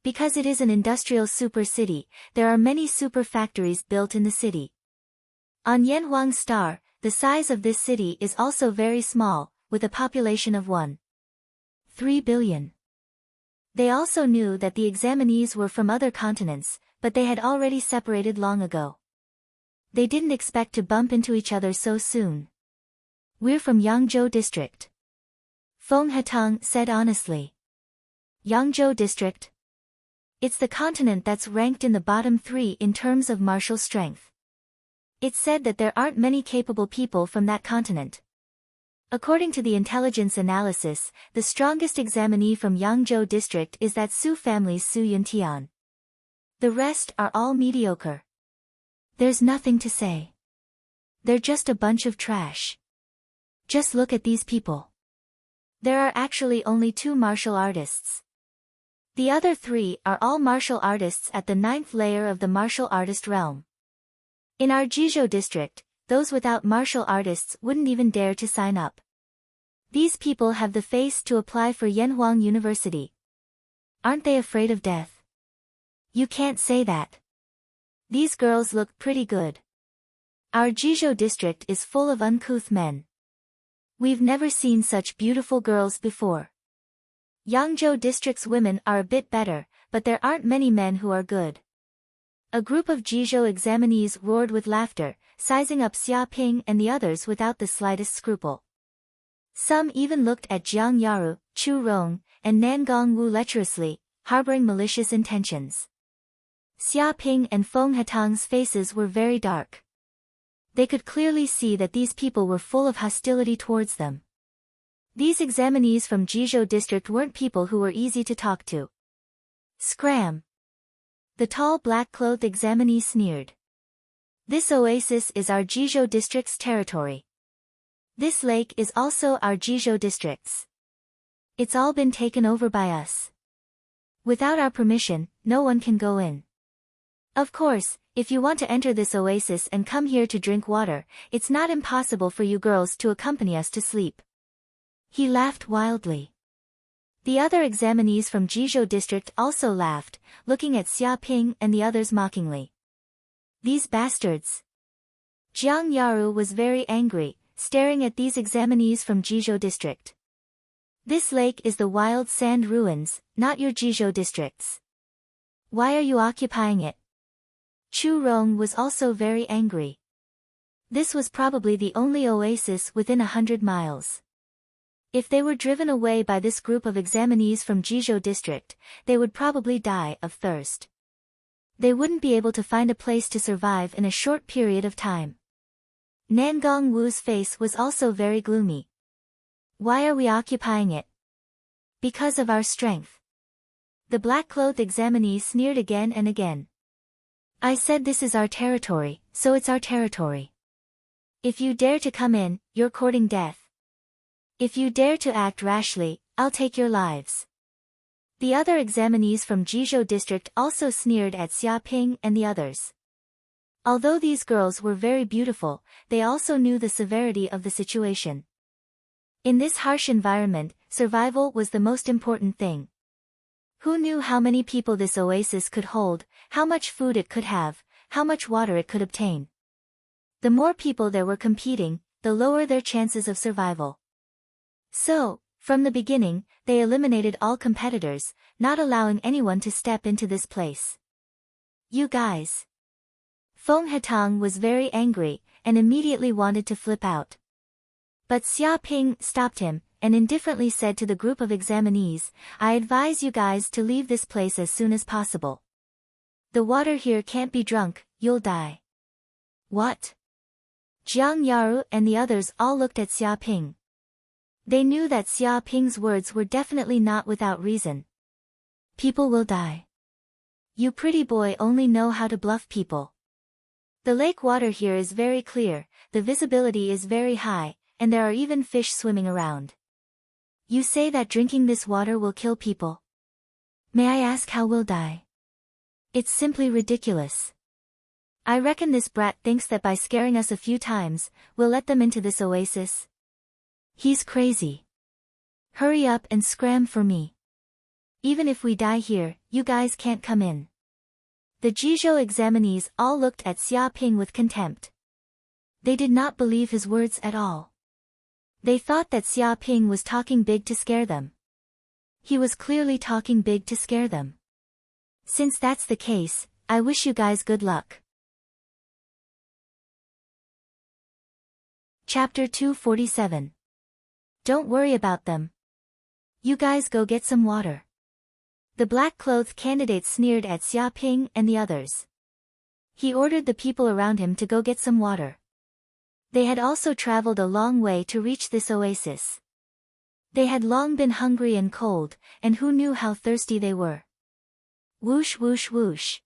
Because it is an industrial super city, there are many super factories built in the city. On Yanhuang Star, the size of this city is also very small, with a population of 1.3 billion. They also knew that the examinees were from other continents, but they had already separated long ago. They didn't expect to bump into each other so soon. We're from Yangzhou District. Feng Hetang said honestly. Yangzhou District? It's the continent that's ranked in the bottom 3 in terms of martial strength. It's said that there aren't many capable people from that continent. According to the intelligence analysis, the strongest examinee from Yangzhou District is that Su family's Su Yuntian. The rest are all mediocre. There's nothing to say. They're just a bunch of trash. Just look at these people. There are actually only 2 martial artists. The other 3 are all martial artists at the 9th layer of the martial artist realm. In our Jizhou district, those without martial artists wouldn't even dare to sign up. These people have the face to apply for Yanhuang University. Aren't they afraid of death? You can't say that. These girls look pretty good. Our Jizhou district is full of uncouth men. We've never seen such beautiful girls before. Yangzhou district's women are a bit better, but there aren't many men who are good. A group of Jizhou examinees roared with laughter, sizing up Xia Ping and the others without the slightest scruple. Some even looked at Jiang Yaru, Chu Rong, and Nangong Wu lecherously, harboring malicious intentions. Xia Ping and Feng Hetang's faces were very dark. They could clearly see that these people were full of hostility towards them. These examinees from Jizhou district weren't people who were easy to talk to. Scram! The tall black-clothed examinee sneered. This oasis is our Jizhou district's territory. This lake is also our Jizhou district's. It's all been taken over by us. Without our permission, no one can go in. Of course, if you want to enter this oasis and come here to drink water, it's not impossible for you girls to accompany us to sleep. He laughed wildly. The other examinees from Jizhou district also laughed, looking at Xia Ping and the others mockingly. These bastards! Jiang Yaru was very angry, staring at these examinees from Jizhou district. This lake is the wild sand ruins, not your Jizhou district's. Why are you occupying it? Chu Rong was also very angry. This was probably the only oasis within 100 miles. If they were driven away by this group of examinees from Jizhou district, they would probably die of thirst. They wouldn't be able to find a place to survive in a short period of time. Nangong Wu's face was also very gloomy. Why are we occupying it? Because of our strength. The black-clothed examinee sneered again and again. I said this is our territory, so it's our territory. If you dare to come in, you're courting death. If you dare to act rashly, I'll take your lives. The other examinees from Jizhou district also sneered at Xia Ping and the others. Although these girls were very beautiful, they also knew the severity of the situation. In this harsh environment, survival was the most important thing. Who knew how many people this oasis could hold, how much food it could have, how much water it could obtain? The more people there were competing, the lower their chances of survival. So, from the beginning, they eliminated all competitors, not allowing anyone to step into this place. You guys! Feng Hetang was very angry, and immediately wanted to flip out. But Xia Ping stopped him, and indifferently said to the group of examinees, I advise you guys to leave this place as soon as possible. The water here can't be drunk, you'll die. What? Jiang Yaru and the others all looked at Xia Ping. They knew that Xia Ping's words were definitely not without reason. People will die. You pretty boy only know how to bluff people. The lake water here is very clear, the visibility is very high, and there are even fish swimming around. You say that drinking this water will kill people? May I ask how we'll die? It's simply ridiculous. I reckon this brat thinks that by scaring us a few times, we'll let them into this oasis. He's crazy. Hurry up and scram for me. Even if we die here, you guys can't come in. The Jizhou examinees all looked at Xiaoping with contempt. They did not believe his words at all. They thought that Xiaoping was talking big to scare them. He was clearly talking big to scare them. Since that's the case, I wish you guys good luck. Chapter 247. Don't worry about them. You guys go get some water. The black-clothed candidate sneered at Xiaoping and the others. He ordered the people around him to go get some water. They had also traveled a long way to reach this oasis. They had long been hungry and cold, and who knew how thirsty they were. Whoosh whoosh whoosh.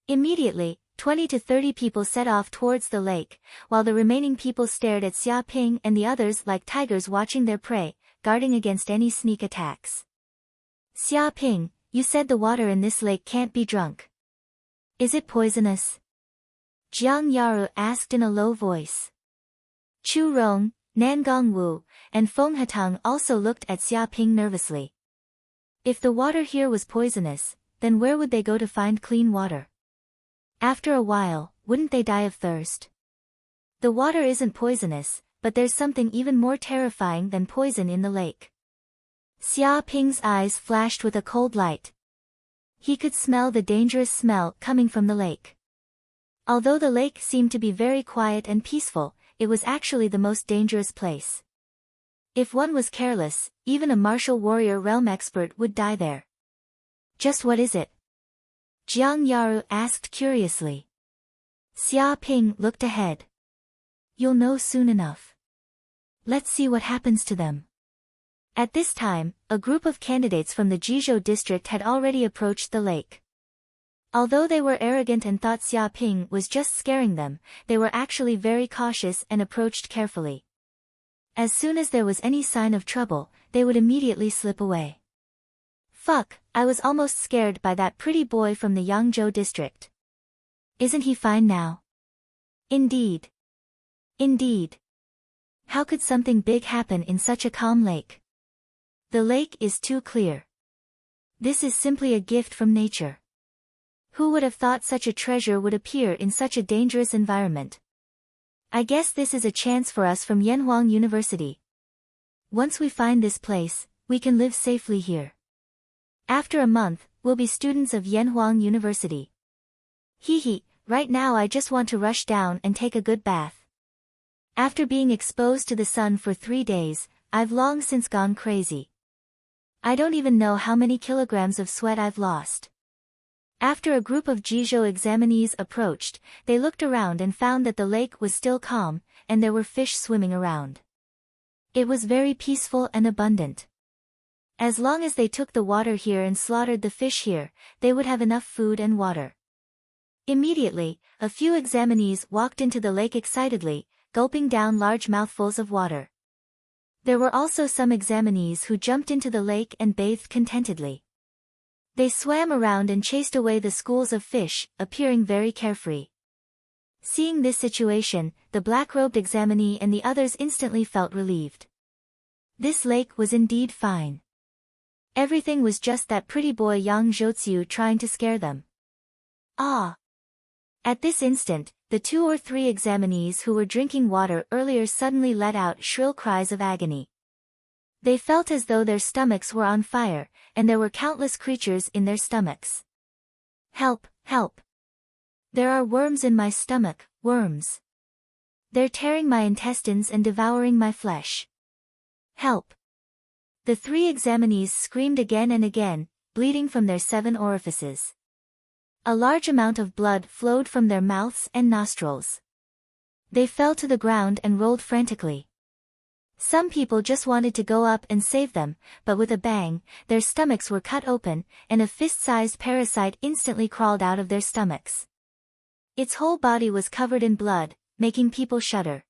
Immediately, 20 to 30 people set off towards the lake, while the remaining people stared at Xiaoping and the others like tigers watching their prey, guarding against any sneak attacks. Xiaoping, you said the water in this lake can't be drunk. Is it poisonous? Jiang Yaru asked in a low voice. Chu Rong, Nangong Wu, and Feng Hatang also looked at Xiaoping nervously. If the water here was poisonous, then where would they go to find clean water? After a while, wouldn't they die of thirst? The water isn't poisonous, but there's something even more terrifying than poison in the lake. Xiaoping's eyes flashed with a cold light. He could smell the dangerous smell coming from the lake. Although the lake seemed to be very quiet and peaceful, it was actually the most dangerous place. If one was careless, even a martial warrior realm expert would die there. Just what is it? Jiang Yaru asked curiously. Xiaoping looked ahead. You'll know soon enough. Let's see what happens to them. At this time, a group of candidates from the Jizhou district had already approached the lake. Although they were arrogant and thought Xiaoping was just scaring them, they were actually very cautious and approached carefully. As soon as there was any sign of trouble, they would immediately slip away. Fuck, I was almost scared by that pretty boy from the Yangzhou district. Isn't he fine now? Indeed. Indeed. How could something big happen in such a calm lake? The lake is too clear. This is simply a gift from nature. Who would have thought such a treasure would appear in such a dangerous environment? I guess this is a chance for us from Yanhuang University. Once we find this place, we can live safely here. After a month, we'll be students of Yanhuang University. Hee, right now I just want to rush down and take a good bath. After being exposed to the sun for 3 days, I've long since gone crazy. I don't even know how many kilograms of sweat I've lost. After a group of Jizhou examinees approached, they looked around and found that the lake was still calm, and there were fish swimming around. It was very peaceful and abundant. As long as they took the water here and slaughtered the fish here, they would have enough food and water. Immediately, a few examinees walked into the lake excitedly, gulping down large mouthfuls of water. There were also some examinees who jumped into the lake and bathed contentedly. They swam around and chased away the schools of fish, appearing very carefree. Seeing this situation, the black-robed examinee and the others instantly felt relieved. This lake was indeed fine. Everything was just that pretty boy Yang Zhouziu trying to scare them. Ah! At this instant, the 2 or 3 examinees who were drinking water earlier suddenly let out shrill cries of agony. They felt as though their stomachs were on fire, and there were countless creatures in their stomachs. Help, help! There are worms in my stomach, worms. They're tearing my intestines and devouring my flesh. Help! The 3 examinees screamed again and again, bleeding from their 7 orifices. A large amount of blood flowed from their mouths and nostrils. They fell to the ground and rolled frantically. Some people just wanted to go up and save them, but with a bang, their stomachs were cut open, and a fist-sized parasite instantly crawled out of their stomachs. Its whole body was covered in blood, making people shudder.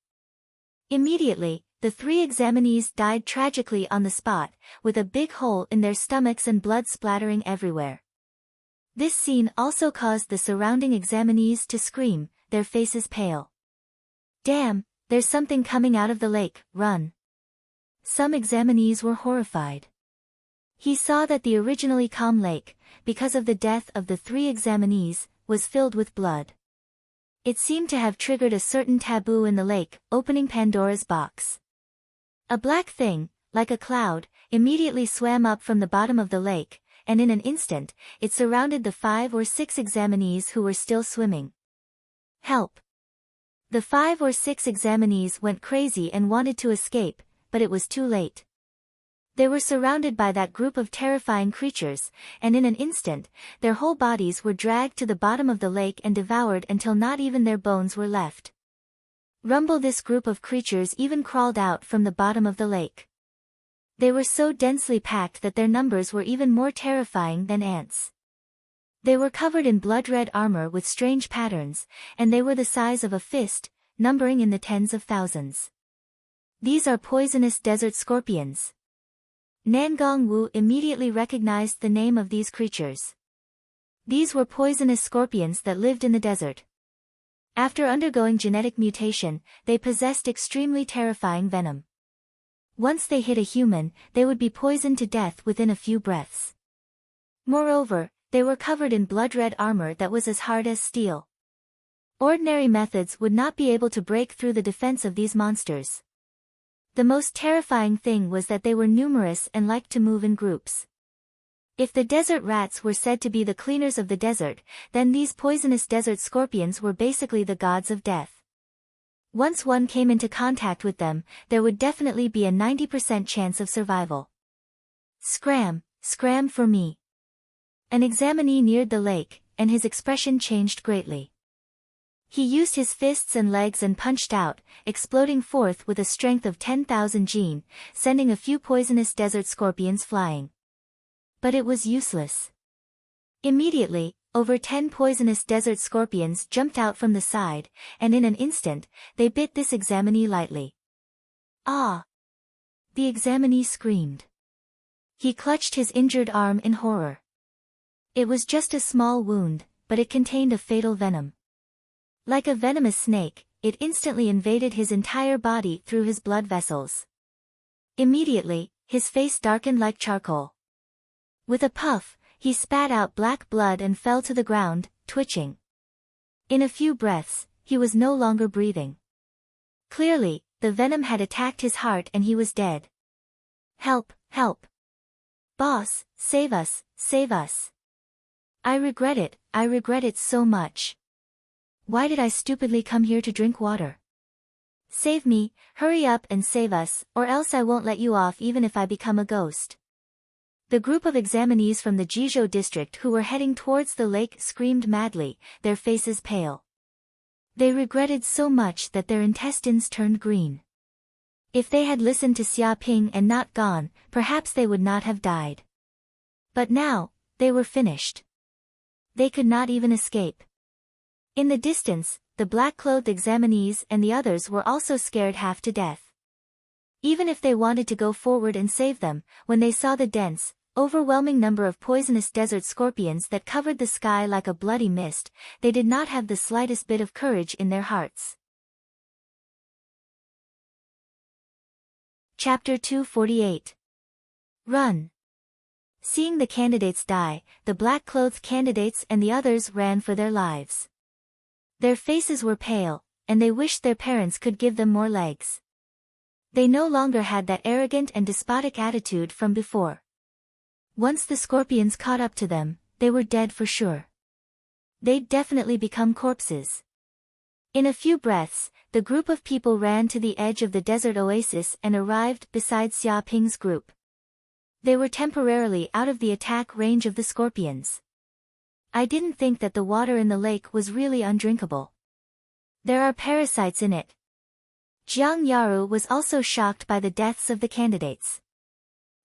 Immediately, the 3 examinees died tragically on the spot, with a big hole in their stomachs and blood splattering everywhere. This scene also caused the surrounding examinees to scream, their faces pale. Damn, there's something coming out of the lake, run. Some examinees were horrified. He saw that the originally calm lake, because of the death of the 3 examinees, was filled with blood. It seemed to have triggered a certain taboo in the lake, opening Pandora's box. A black thing, like a cloud, immediately swam up from the bottom of the lake, and in an instant, it surrounded the 5 or 6 examinees who were still swimming. Help! The 5 or 6 examinees went crazy and wanted to escape, but it was too late. They were surrounded by that group of terrifying creatures, and in an instant, their whole bodies were dragged to the bottom of the lake and devoured until not even their bones were left. Rumble! This group of creatures even crawled out from the bottom of the lake. They were so densely packed that their numbers were even more terrifying than ants. They were covered in blood-red armor with strange patterns, and they were the size of a fist, numbering in the tens of thousands. These are poisonous desert scorpions. Nangong Wu immediately recognized the name of these creatures. These were poisonous scorpions that lived in the desert. After undergoing genetic mutation, they possessed extremely terrifying venom. Once they hit a human, they would be poisoned to death within a few breaths. Moreover, they were covered in blood-red armor that was as hard as steel. Ordinary methods would not be able to break through the defense of these monsters. The most terrifying thing was that they were numerous and liked to move in groups. If the desert rats were said to be the cleaners of the desert, then these poisonous desert scorpions were basically the gods of death. Once one came into contact with them, there would definitely be a 90% chance of survival. Scram, scram for me. An examinee neared the lake, and his expression changed greatly. He used his fists and legs and punched out, exploding forth with a strength of 10,000 jin, sending a few poisonous desert scorpions flying. But it was useless. Immediately, over 10 poisonous desert scorpions jumped out from the side, and in an instant, they bit this examinee lightly. Ah! The examinee screamed. He clutched his injured arm in horror. It was just a small wound, but it contained a fatal venom. Like a venomous snake, it instantly invaded his entire body through his blood vessels. Immediately, his face darkened like charcoal. With a puff, he spat out black blood and fell to the ground, twitching. In a few breaths, he was no longer breathing. Clearly, the venom had attacked his heart and he was dead. Help, help! Boss, save us, save us! I regret it so much. Why did I stupidly come here to drink water? Save me, hurry up and save us, or else I won't let you off even if I become a ghost. The group of examinees from the Jizhou district who were heading towards the lake screamed madly, their faces pale. They regretted so much that their intestines turned green. If they had listened to Xia Ping and not gone, perhaps they would not have died. But now, they were finished. They could not even escape. In the distance, the black-clothed examinees and the others were also scared half to death. Even if they wanted to go forward and save them, when they saw the dense, overwhelming number of poisonous desert scorpions that covered the sky like a bloody mist, they did not have the slightest bit of courage in their hearts. Chapter 248. Run. Seeing the candidates die, the black-clothed candidates and the others ran for their lives. Their faces were pale, and they wished their parents could give them more legs. They no longer had that arrogant and despotic attitude from before. Once the scorpions caught up to them, they were dead for sure. They'd definitely become corpses. In a few breaths, the group of people ran to the edge of the desert oasis and arrived beside Xia Ping's group. They were temporarily out of the attack range of the scorpions. I didn't think that the water in the lake was really undrinkable. There are parasites in it. Jiang Yaru was also shocked by the deaths of the candidates.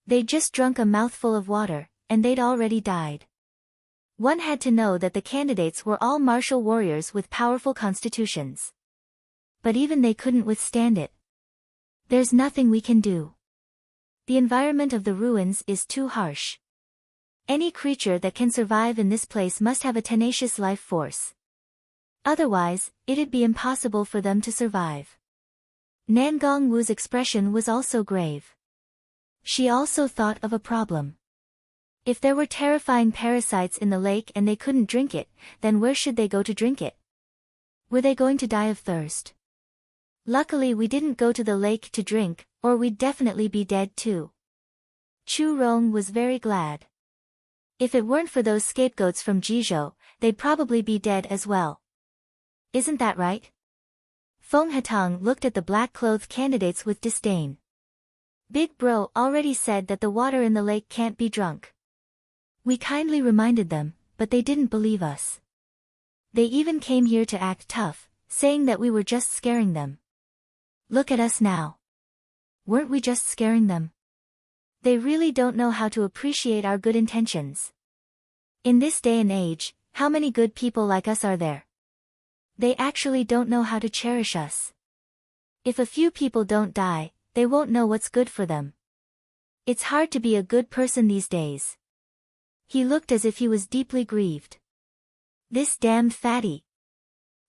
They'd just drunk a mouthful of water, and they'd already died. One had to know that the candidates were all martial warriors with powerful constitutions. But even they couldn't withstand it. There's nothing we can do. The environment of the ruins is too harsh. Any creature that can survive in this place must have a tenacious life force. Otherwise, it'd be impossible for them to survive. Nangong Wu's expression was also grave. She also thought of a problem. If there were terrifying parasites in the lake and they couldn't drink it, then where should they go to drink it? Were they going to die of thirst? Luckily we didn't go to the lake to drink, or we'd definitely be dead too. Chu Rong was very glad. If it weren't for those scapegoats from Jizhou, they'd probably be dead as well. Isn't that right? Feng Hatang looked at the black-clothed candidates with disdain. Big Bro already said that the water in the lake can't be drunk. We kindly reminded them, but they didn't believe us. They even came here to act tough, saying that we were just scaring them. Look at us now. Weren't we just scaring them? They really don't know how to appreciate our good intentions. In this day and age, how many good people like us are there? They actually don't know how to cherish us. If a few people don't die, they won't know what's good for them. It's hard to be a good person these days. He looked as if he was deeply grieved. This damned fatty.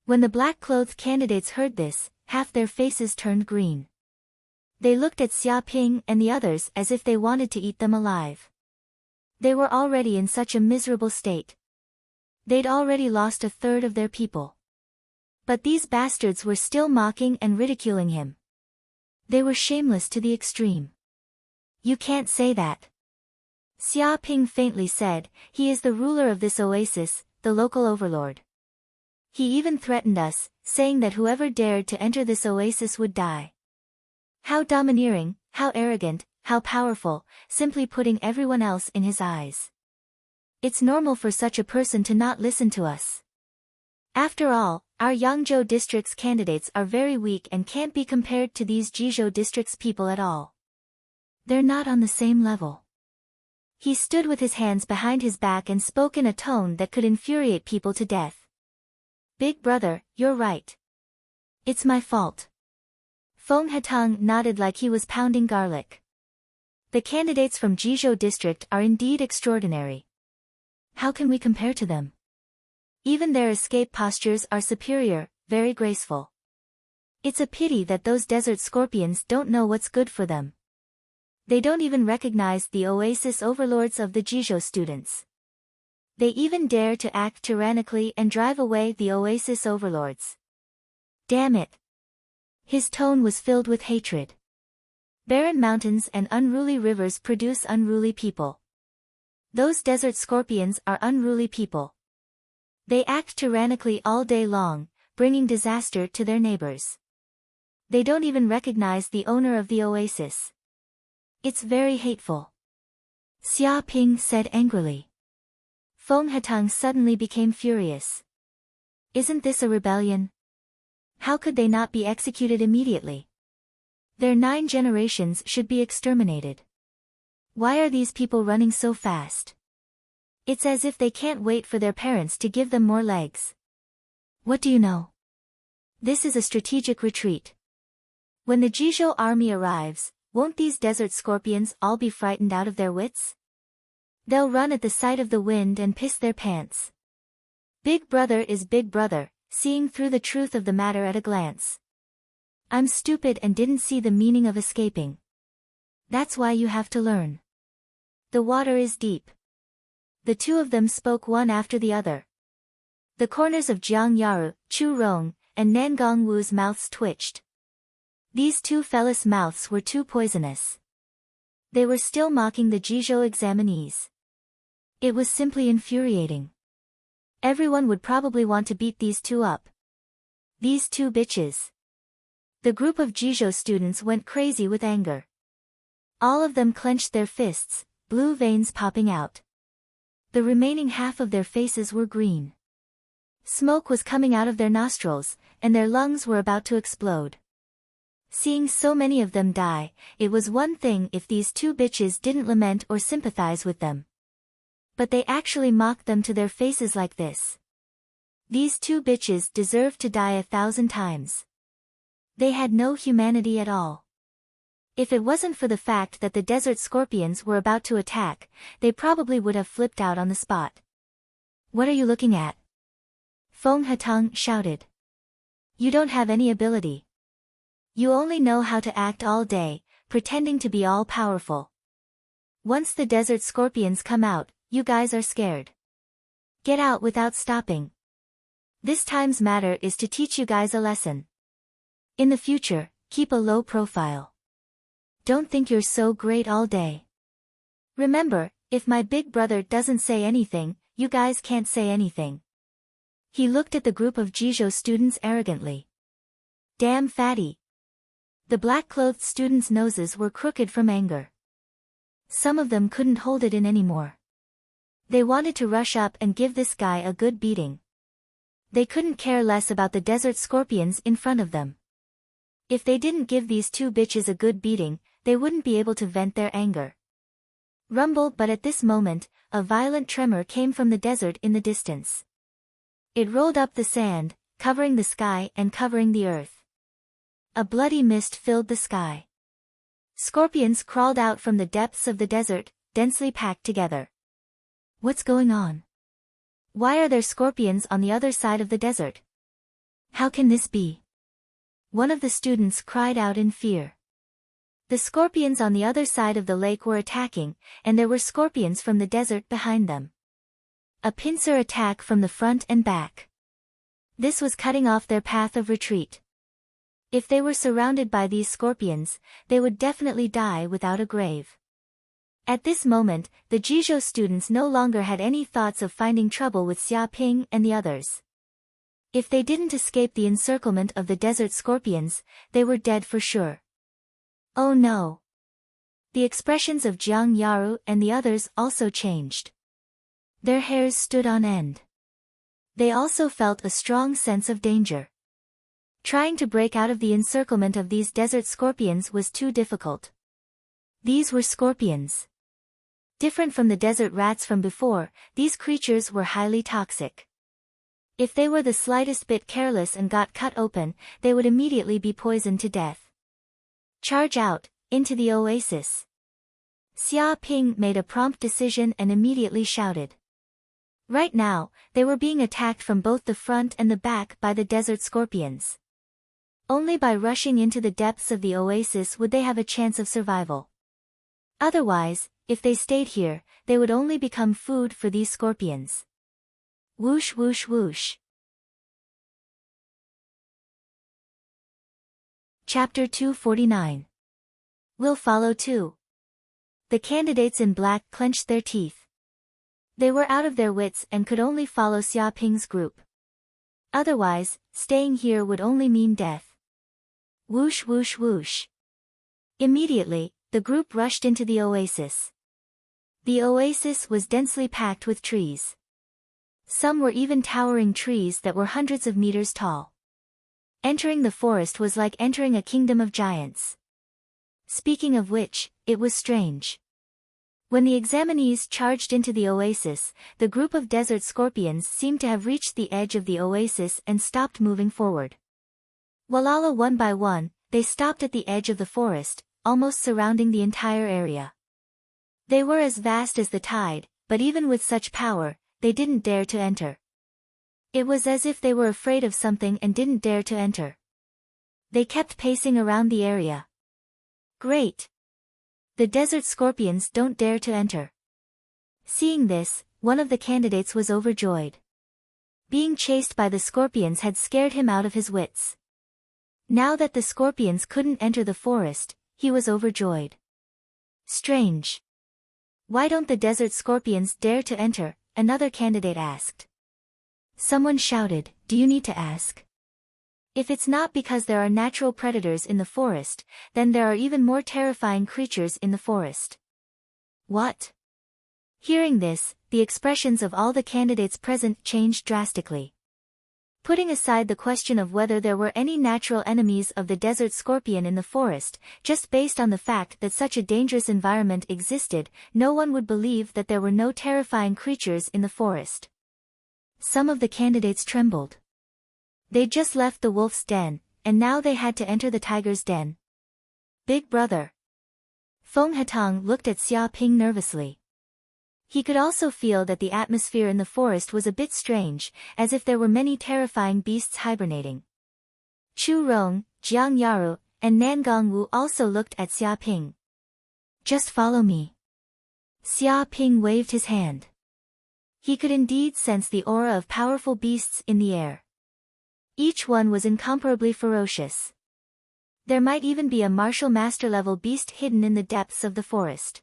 When the black-clothed candidates heard this, half their faces turned green. They looked at Xiaoping and the others as if they wanted to eat them alive. They were already in such a miserable state. They'd already lost a third of their people. But these bastards were still mocking and ridiculing him. They were shameless to the extreme. You can't say that. Xiaoping faintly said, he is the ruler of this oasis, the local overlord. He even threatened us, saying that whoever dared to enter this oasis would die. How domineering, how arrogant, how powerful, simply putting everyone else in his eyes. It's normal for such a person to not listen to us. After all, our Yangzhou district's candidates are very weak and can't be compared to these Jizhou district's people at all. They're not on the same level. He stood with his hands behind his back and spoke in a tone that could infuriate people to death. Big brother, you're right. It's my fault. Feng Hatang nodded like he was pounding garlic. The candidates from Jizhou district are indeed extraordinary. How can we compare to them? Even their escape postures are superior, very graceful. It's a pity that those desert scorpions don't know what's good for them. They don't even recognize the oasis overlords of the Jizhou students. They even dare to act tyrannically and drive away the oasis overlords. Damn it! His tone was filled with hatred. Barren mountains and unruly rivers produce unruly people. Those desert scorpions are unruly people. They act tyrannically all day long, bringing disaster to their neighbors. They don't even recognize the owner of the oasis. It's very hateful. Xiaoping said angrily. Feng Hatang suddenly became furious. Isn't this a rebellion? How could they not be executed immediately? Their 9 generations should be exterminated. Why are these people running so fast? It's as if they can't wait for their parents to give them more legs. What do you know? This is a strategic retreat. When the Jizhou army arrives, won't these desert scorpions all be frightened out of their wits? They'll run at the sight of the wind and piss their pants. Big brother is big brother, seeing through the truth of the matter at a glance. I'm stupid and didn't see the meaning of escaping. That's why you have to learn. The water is deep. The two of them spoke one after the other. The corners of Jiang Yaru, Chu Rong, and Nangong Wu's mouths twitched. These two fellas' mouths were too poisonous. They were still mocking the Jizhou examinees. It was simply infuriating. Everyone would probably want to beat these two up. These two bitches. The group of Jizhou students went crazy with anger. All of them clenched their fists, blue veins popping out. The remaining half of their faces were green. Smoke was coming out of their nostrils, and their lungs were about to explode. Seeing so many of them die, it was one thing if these two bitches didn't lament or sympathize with them. But they actually mocked them to their faces like this. These two bitches deserved to die 1,000 times. They had no humanity at all. If it wasn't for the fact that the desert scorpions were about to attack, they probably would have flipped out on the spot. What are you looking at? Feng Hatang shouted. You don't have any ability. You only know how to act all day, pretending to be all-powerful. Once the desert scorpions come out, you guys are scared. Get out without stopping. This time's matter is to teach you guys a lesson. In the future, keep a low profile. Don't think you're so great all day. Remember, if my big brother doesn't say anything, you guys can't say anything. He looked at the group of Jizhou students arrogantly. Damn fatty. The black-clothed students' noses were crooked from anger. Some of them couldn't hold it in anymore. They wanted to rush up and give this guy a good beating. They couldn't care less about the desert scorpions in front of them. If they didn't give these two bitches a good beating, they wouldn't be able to vent their anger. Rumble, but at this moment, a violent tremor came from the desert in the distance. It rolled up the sand, covering the sky and covering the earth. A bloody mist filled the sky. Scorpions crawled out from the depths of the desert, densely packed together. What's going on? Why are there scorpions on the other side of the desert? How can this be? One of the students cried out in fear. The scorpions on the other side of the lake were attacking, and there were scorpions from the desert behind them. A pincer attack from the front and back. This was cutting off their path of retreat. If they were surrounded by these scorpions, they would definitely die without a grave. At this moment, the Jizhou students no longer had any thoughts of finding trouble with Xia Ping and the others. If they didn't escape the encirclement of the desert scorpions, they were dead for sure. Oh no! The expressions of Jiang Yaru and the others also changed. Their hairs stood on end. They also felt a strong sense of danger. Trying to break out of the encirclement of these desert scorpions was too difficult. These were scorpions. Different from the desert rats from before, these creatures were highly toxic. If they were the slightest bit careless and got cut open, they would immediately be poisoned to death. Charge out, into the oasis. Xia Ping made a prompt decision and immediately shouted. Right now, they were being attacked from both the front and the back by the desert scorpions. Only by rushing into the depths of the oasis would they have a chance of survival. Otherwise, if they stayed here, they would only become food for these scorpions. Whoosh whoosh whoosh. Chapter 249. We'll follow too. The candidates in black clenched their teeth. They were out of their wits and could only follow Xia Ping's group. Otherwise, staying here would only mean death. Whoosh whoosh whoosh. Immediately, the group rushed into the oasis. The oasis was densely packed with trees. Some were even towering trees that were hundreds of meters tall. Entering the forest was like entering a kingdom of giants. Speaking of which, it was strange. When the examinees charged into the oasis, the group of desert scorpions seemed to have reached the edge of the oasis and stopped moving forward. Walala one by one, they stopped at the edge of the forest, almost surrounding the entire area. They were as vast as the tide, but even with such power, they didn't dare to enter. It was as if they were afraid of something and didn't dare to enter. They kept pacing around the area. Great! The desert scorpions don't dare to enter. Seeing this, one of the candidates was overjoyed. Being chased by the scorpions had scared him out of his wits. Now that the scorpions couldn't enter the forest, he was overjoyed. Strange. Why don't the desert scorpions dare to enter? Another candidate asked. Someone shouted, do you need to ask? If it's not because there are natural predators in the forest, then there are even more terrifying creatures in the forest. What? Hearing this, the expressions of all the candidates present changed drastically. Putting aside the question of whether there were any natural enemies of the desert scorpion in the forest, just based on the fact that such a dangerous environment existed, no one would believe that there were no terrifying creatures in the forest. Some of the candidates trembled. They'd just left the wolf's den, and now they had to enter the tiger's den. Big brother. Feng Hetang looked at Xia Ping nervously. He could also feel that the atmosphere in the forest was a bit strange, as if there were many terrifying beasts hibernating. Chu Rong, Jiang Yaru, and Nan Gongwu also looked at Xia Ping. Just follow me. Xia Ping waved his hand. He could indeed sense the aura of powerful beasts in the air. Each one was incomparably ferocious. There might even be a martial master-level beast hidden in the depths of the forest.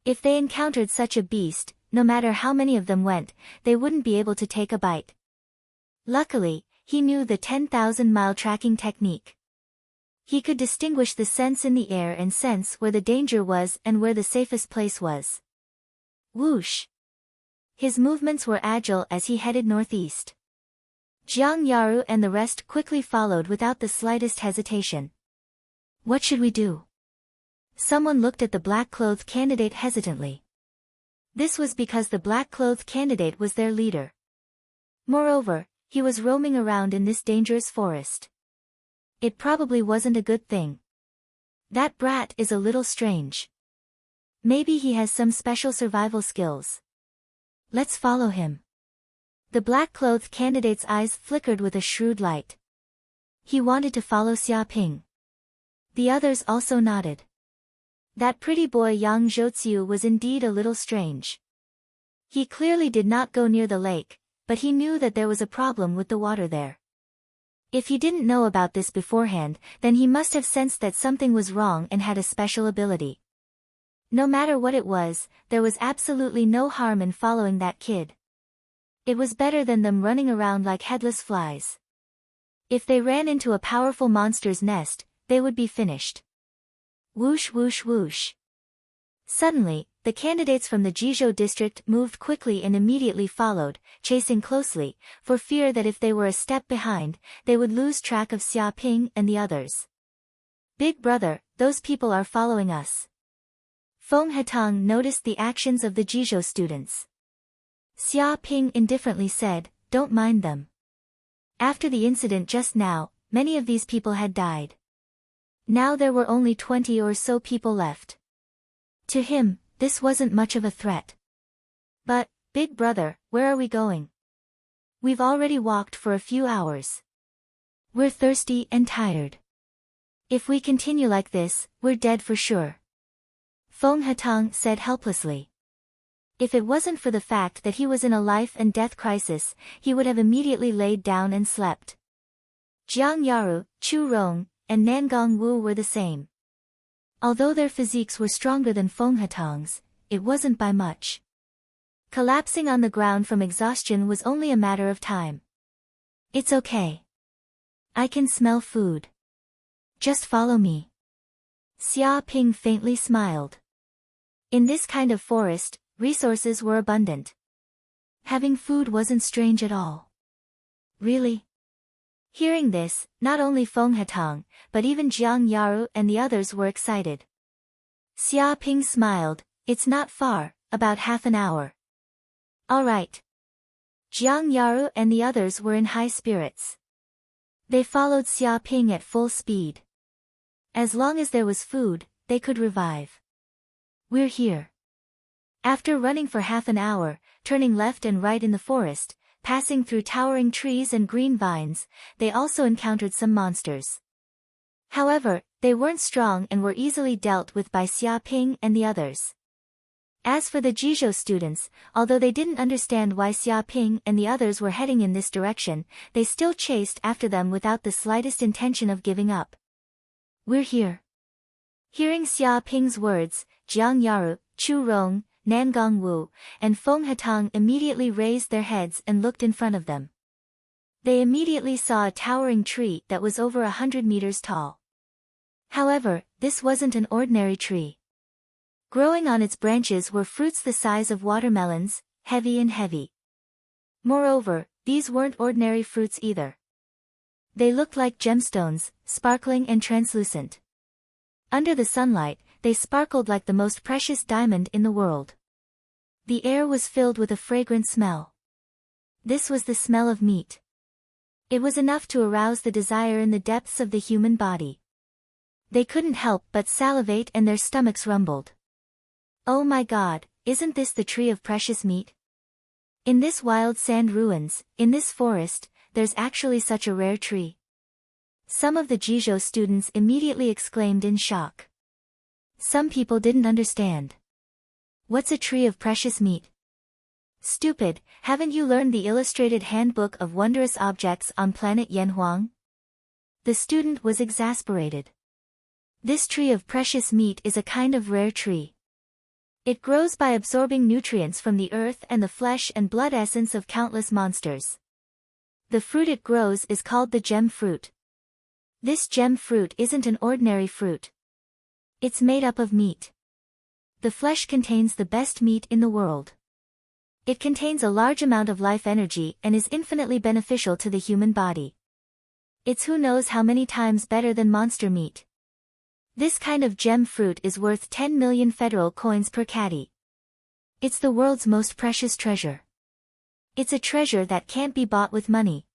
If they encountered such a beast, no matter how many of them went, they wouldn't be able to take a bite. Luckily, he knew the 10,000-mile tracking technique. He could distinguish the scents in the air and sense where the danger was and where the safest place was. Whoosh! His movements were agile as he headed northeast. Jiang Yaru and the rest quickly followed without the slightest hesitation. What should we do? Someone looked at the black-clothed candidate hesitantly. This was because the black-clothed candidate was their leader. Moreover, he was roaming around in this dangerous forest. It probably wasn't a good thing. That brat is a little strange. Maybe he has some special survival skills. Let's follow him. The black-clothed candidate's eyes flickered with a shrewd light. He wanted to follow Xia Ping. The others also nodded. That pretty boy Yang Zhouziu was indeed a little strange. He clearly did not go near the lake, but he knew that there was a problem with the water there. If he didn't know about this beforehand, then he must have sensed that something was wrong and had a special ability. No matter what it was, there was absolutely no harm in following that kid. It was better than them running around like headless flies. If they ran into a powerful monster's nest, they would be finished. Whoosh whoosh whoosh. Suddenly, the candidates from the Jizhou district moved quickly and immediately followed, chasing closely, for fear that if they were a step behind, they would lose track of Xia Ping and the others. Big brother, those people are following us. Feng Hetang noticed the actions of the Jizhou students. Xia Ping indifferently said, "Don't mind them." After the incident just now, many of these people had died. Now there were only 20 or so people left. To him, this wasn't much of a threat. But, big brother, where are we going? We've already walked for a few hours. We're thirsty and tired. If we continue like this, we're dead for sure. Feng Hetang said helplessly. If it wasn't for the fact that he was in a life-and-death crisis, he would have immediately laid down and slept. Jiang Yaru, Chu Rong, and Nangong Wu were the same. Although their physiques were stronger than Feng Hetang's, it wasn't by much. Collapsing on the ground from exhaustion was only a matter of time. It's okay. I can smell food. Just follow me. Xia Ping faintly smiled. In this kind of forest, resources were abundant. Having food wasn't strange at all. Really? Hearing this, not only Feng Hetang, but even Jiang Yaru and the others were excited. Xia Ping smiled, "It's not far, about half an hour." All right. Jiang Yaru and the others were in high spirits. They followed Xia Ping at full speed. As long as there was food, they could revive. We're here. After running for half an hour, turning left and right in the forest, passing through towering trees and green vines, they also encountered some monsters. However, they weren't strong and were easily dealt with by Xia Ping and the others. As for the Jizhou students, although they didn't understand why Xia Ping and the others were heading in this direction, they still chased after them without the slightest intention of giving up. We're here. Hearing Xia Ping's words, Jiang Yaru, Chu Rong, Nangong Wu, and Feng Hetang immediately raised their heads and looked in front of them. They immediately saw a towering tree that was over 100 meters tall. However, this wasn't an ordinary tree. Growing on its branches were fruits the size of watermelons, heavy and heavy. Moreover, these weren't ordinary fruits either. They looked like gemstones, sparkling and translucent. Under the sunlight, they sparkled like the most precious diamond in the world. The air was filled with a fragrant smell. This was the smell of meat. It was enough to arouse the desire in the depths of the human body. They couldn't help but salivate and their stomachs rumbled. Oh my God, isn't this the tree of precious meat? In this wild sand ruins, in this forest, there's actually such a rare tree. Some of the Jizhou students immediately exclaimed in shock. Some people didn't understand. What's a tree of precious meat? Stupid, haven't you learned the illustrated handbook of wondrous objects on planet Yanhuang? The student was exasperated. This tree of precious meat is a kind of rare tree. It grows by absorbing nutrients from the earth and the flesh and blood essence of countless monsters. The fruit it grows is called the gem fruit. This gem fruit isn't an ordinary fruit. It's made up of meat. The flesh contains the best meat in the world. It contains a large amount of life energy and is infinitely beneficial to the human body. It's who knows how many times better than monster meat. This kind of gem fruit is worth 10 million federal coins per caddy. It's the world's most precious treasure. It's a treasure that can't be bought with money.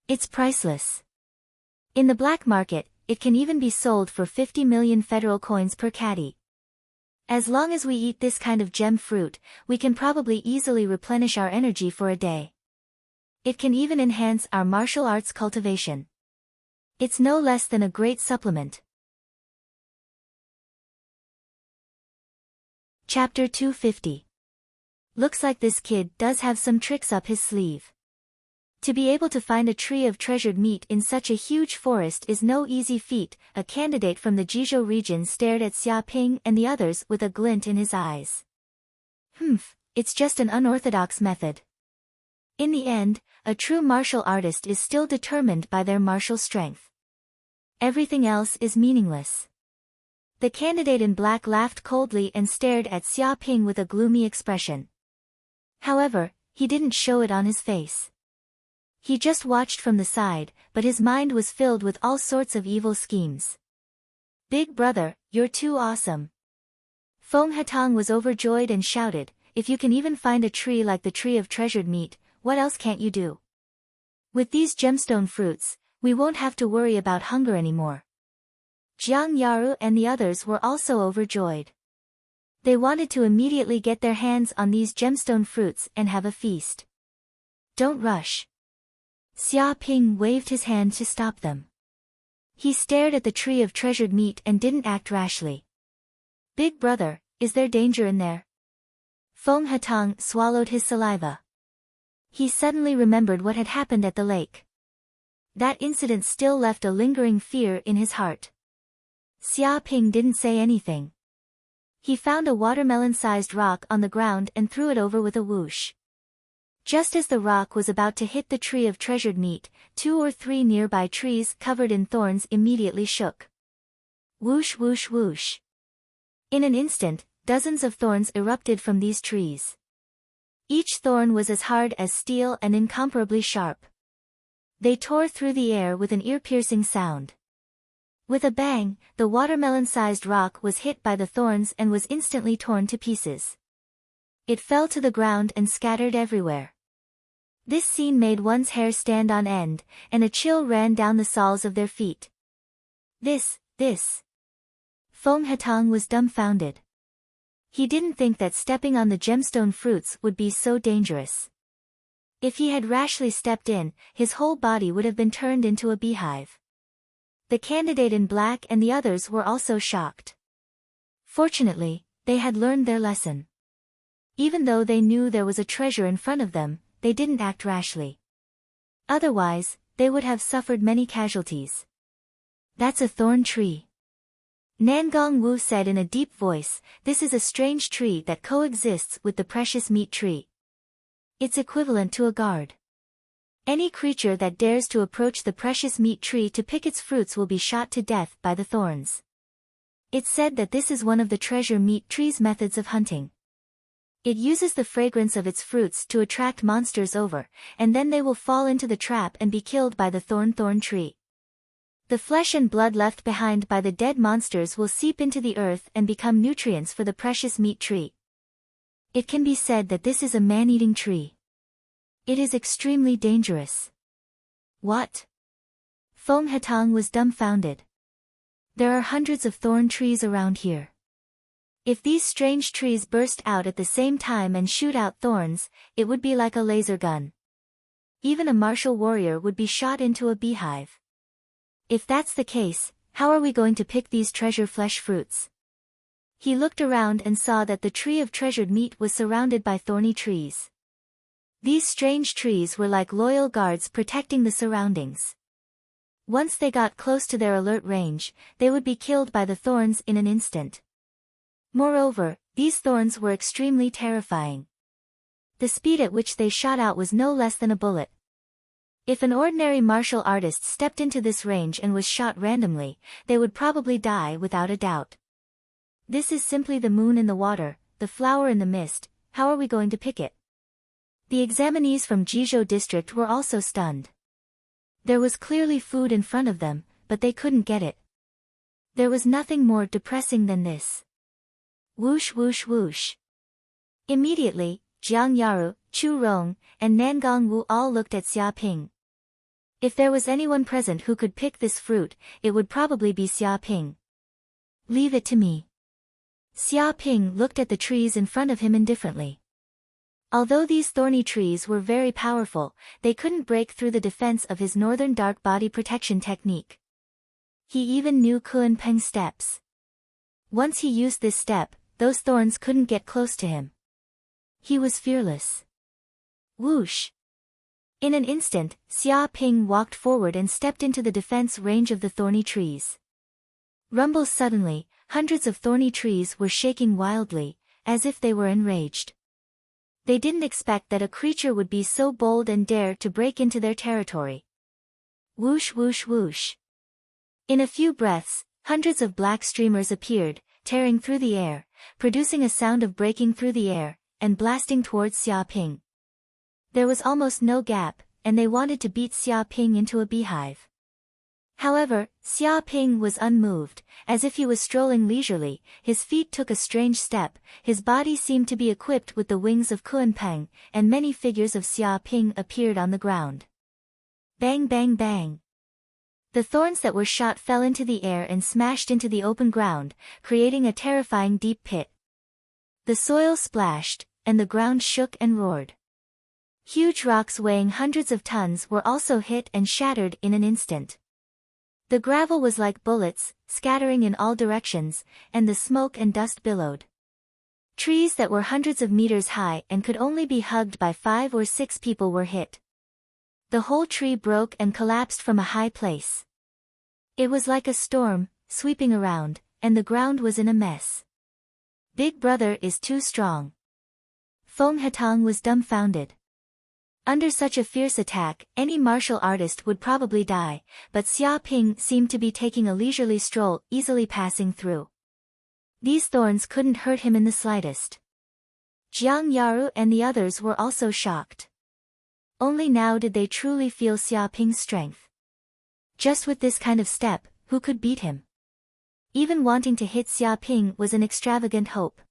It's priceless. In the black market, it can even be sold for 50 million federal coins per caddy. As long as we eat this kind of gem fruit, we can probably easily replenish our energy for a day. It can even enhance our martial arts cultivation. It's no less than a great supplement. Chapter 250. Looks like this kid does have some tricks up his sleeve. To be able to find a tree of treasured meat in such a huge forest is no easy feat. A candidate from the Jizhou region stared at Xia Ping and the others with a glint in his eyes. It's just an unorthodox method. In the end, a true martial artist is still determined by their martial strength. Everything else is meaningless. The candidate in black laughed coldly and stared at Xia Ping with a gloomy expression. However, he didn't show it on his face. He just watched from the side, but his mind was filled with all sorts of evil schemes. Big brother, you're too awesome. Feng Hatong was overjoyed and shouted, if you can even find a tree like the tree of treasured meat, what else can't you do? With these gemstone fruits, we won't have to worry about hunger anymore. Jiang Yaru and the others were also overjoyed. They wanted to immediately get their hands on these gemstone fruits and have a feast. Don't rush. Xia Ping waved his hand to stop them. He stared at the tree of treasured meat and didn't act rashly. Big brother, is there danger in there? Feng Hatong swallowed his saliva. He suddenly remembered what had happened at the lake. That incident still left a lingering fear in his heart. Xia Ping didn't say anything. He found a watermelon-sized rock on the ground and threw it over with a whoosh. Just as the rock was about to hit the tree of treasured meat, 2 or 3 nearby trees covered in thorns immediately shook. Whoosh whoosh whoosh. In an instant, dozens of thorns erupted from these trees. Each thorn was as hard as steel and incomparably sharp. They tore through the air with an ear-piercing sound. With a bang, the watermelon-sized rock was hit by the thorns and was instantly torn to pieces. It fell to the ground and scattered everywhere. This scene made one's hair stand on end, and a chill ran down the soles of their feet. This. Feng Hatong was dumbfounded. He didn't think that stepping on the gemstone fruits would be so dangerous. If he had rashly stepped in, his whole body would have been turned into a beehive. The candidate in black and the others were also shocked. Fortunately, they had learned their lesson. Even though they knew there was a treasure in front of them, they didn't act rashly. Otherwise, they would have suffered many casualties. That's a thorn tree. Nangong Wu said in a deep voice, this is a strange tree that coexists with the precious meat tree. It's equivalent to a guard. Any creature that dares to approach the precious meat tree to pick its fruits will be shot to death by the thorns. It's said that this is one of the treasure meat tree's methods of hunting. It uses the fragrance of its fruits to attract monsters over, and then they will fall into the trap and be killed by the thorn tree. The flesh and blood left behind by the dead monsters will seep into the earth and become nutrients for the precious meat tree. It can be said that this is a man-eating tree. It is extremely dangerous. What? Feng Hatong was dumbfounded. There are hundreds of thorn trees around here. If these strange trees burst out at the same time and shoot out thorns, it would be like a laser gun. Even a martial warrior would be shot into a beehive. If that's the case, how are we going to pick these treasure flesh fruits? He looked around and saw that the tree of treasured meat was surrounded by thorny trees. These strange trees were like loyal guards protecting the surroundings. Once they got close to their alert range, they would be killed by the thorns in an instant. Moreover, these thorns were extremely terrifying. The speed at which they shot out was no less than a bullet. If an ordinary martial artist stepped into this range and was shot randomly, they would probably die without a doubt. This is simply the moon in the water, the flower in the mist. How are we going to pick it? The examinees from Jizhou district were also stunned. There was clearly food in front of them, but they couldn't get it. There was nothing more depressing than this. Whoosh whoosh whoosh. Immediately, Jiang Yaru, Chu Rong, and Nangong Wu all looked at Xia Ping. If there was anyone present who could pick this fruit, it would probably be Xia Ping. Leave it to me. Xia Ping looked at the trees in front of him indifferently. Although these thorny trees were very powerful, they couldn't break through the defense of his northern dark body protection technique. He even knew Kun Peng's steps. Once he used this step, those thorns couldn't get close to him. He was fearless. Whoosh! In an instant, Xia Ping walked forward and stepped into the defense range of the thorny trees. Rumble suddenly, hundreds of thorny trees were shaking wildly, as if they were enraged. They didn't expect that a creature would be so bold and dare to break into their territory. Whoosh whoosh whoosh. In a few breaths, hundreds of black streamers appeared, tearing through the air, producing a sound of breaking through the air, and blasting towards Xia Ping. There was almost no gap, and they wanted to beat Xia Ping into a beehive. However, Xia Ping was unmoved, as if he was strolling leisurely. His feet took a strange step, his body seemed to be equipped with the wings of Kun Peng, and many figures of Xia Ping appeared on the ground. Bang bang bang. The thorns that were shot fell into the air and smashed into the open ground, creating a terrifying deep pit. The soil splashed, and the ground shook and roared. Huge rocks weighing hundreds of tons were also hit and shattered in an instant. The gravel was like bullets, scattering in all directions, and the smoke and dust billowed. Trees that were hundreds of meters high and could only be hugged by 5 or 6 people were hit. The whole tree broke and collapsed from a high place. It was like a storm, sweeping around, and the ground was in a mess. Big Brother is too strong. Feng Hetang was dumbfounded. Under such a fierce attack, any martial artist would probably die, but Xia Ping seemed to be taking a leisurely stroll, easily passing through. These thorns couldn't hurt him in the slightest. Jiang Yaru and the others were also shocked. Only now did they truly feel Xia Ping's strength. Just with this kind of step, who could beat him? Even wanting to hit Xia Ping was an extravagant hope.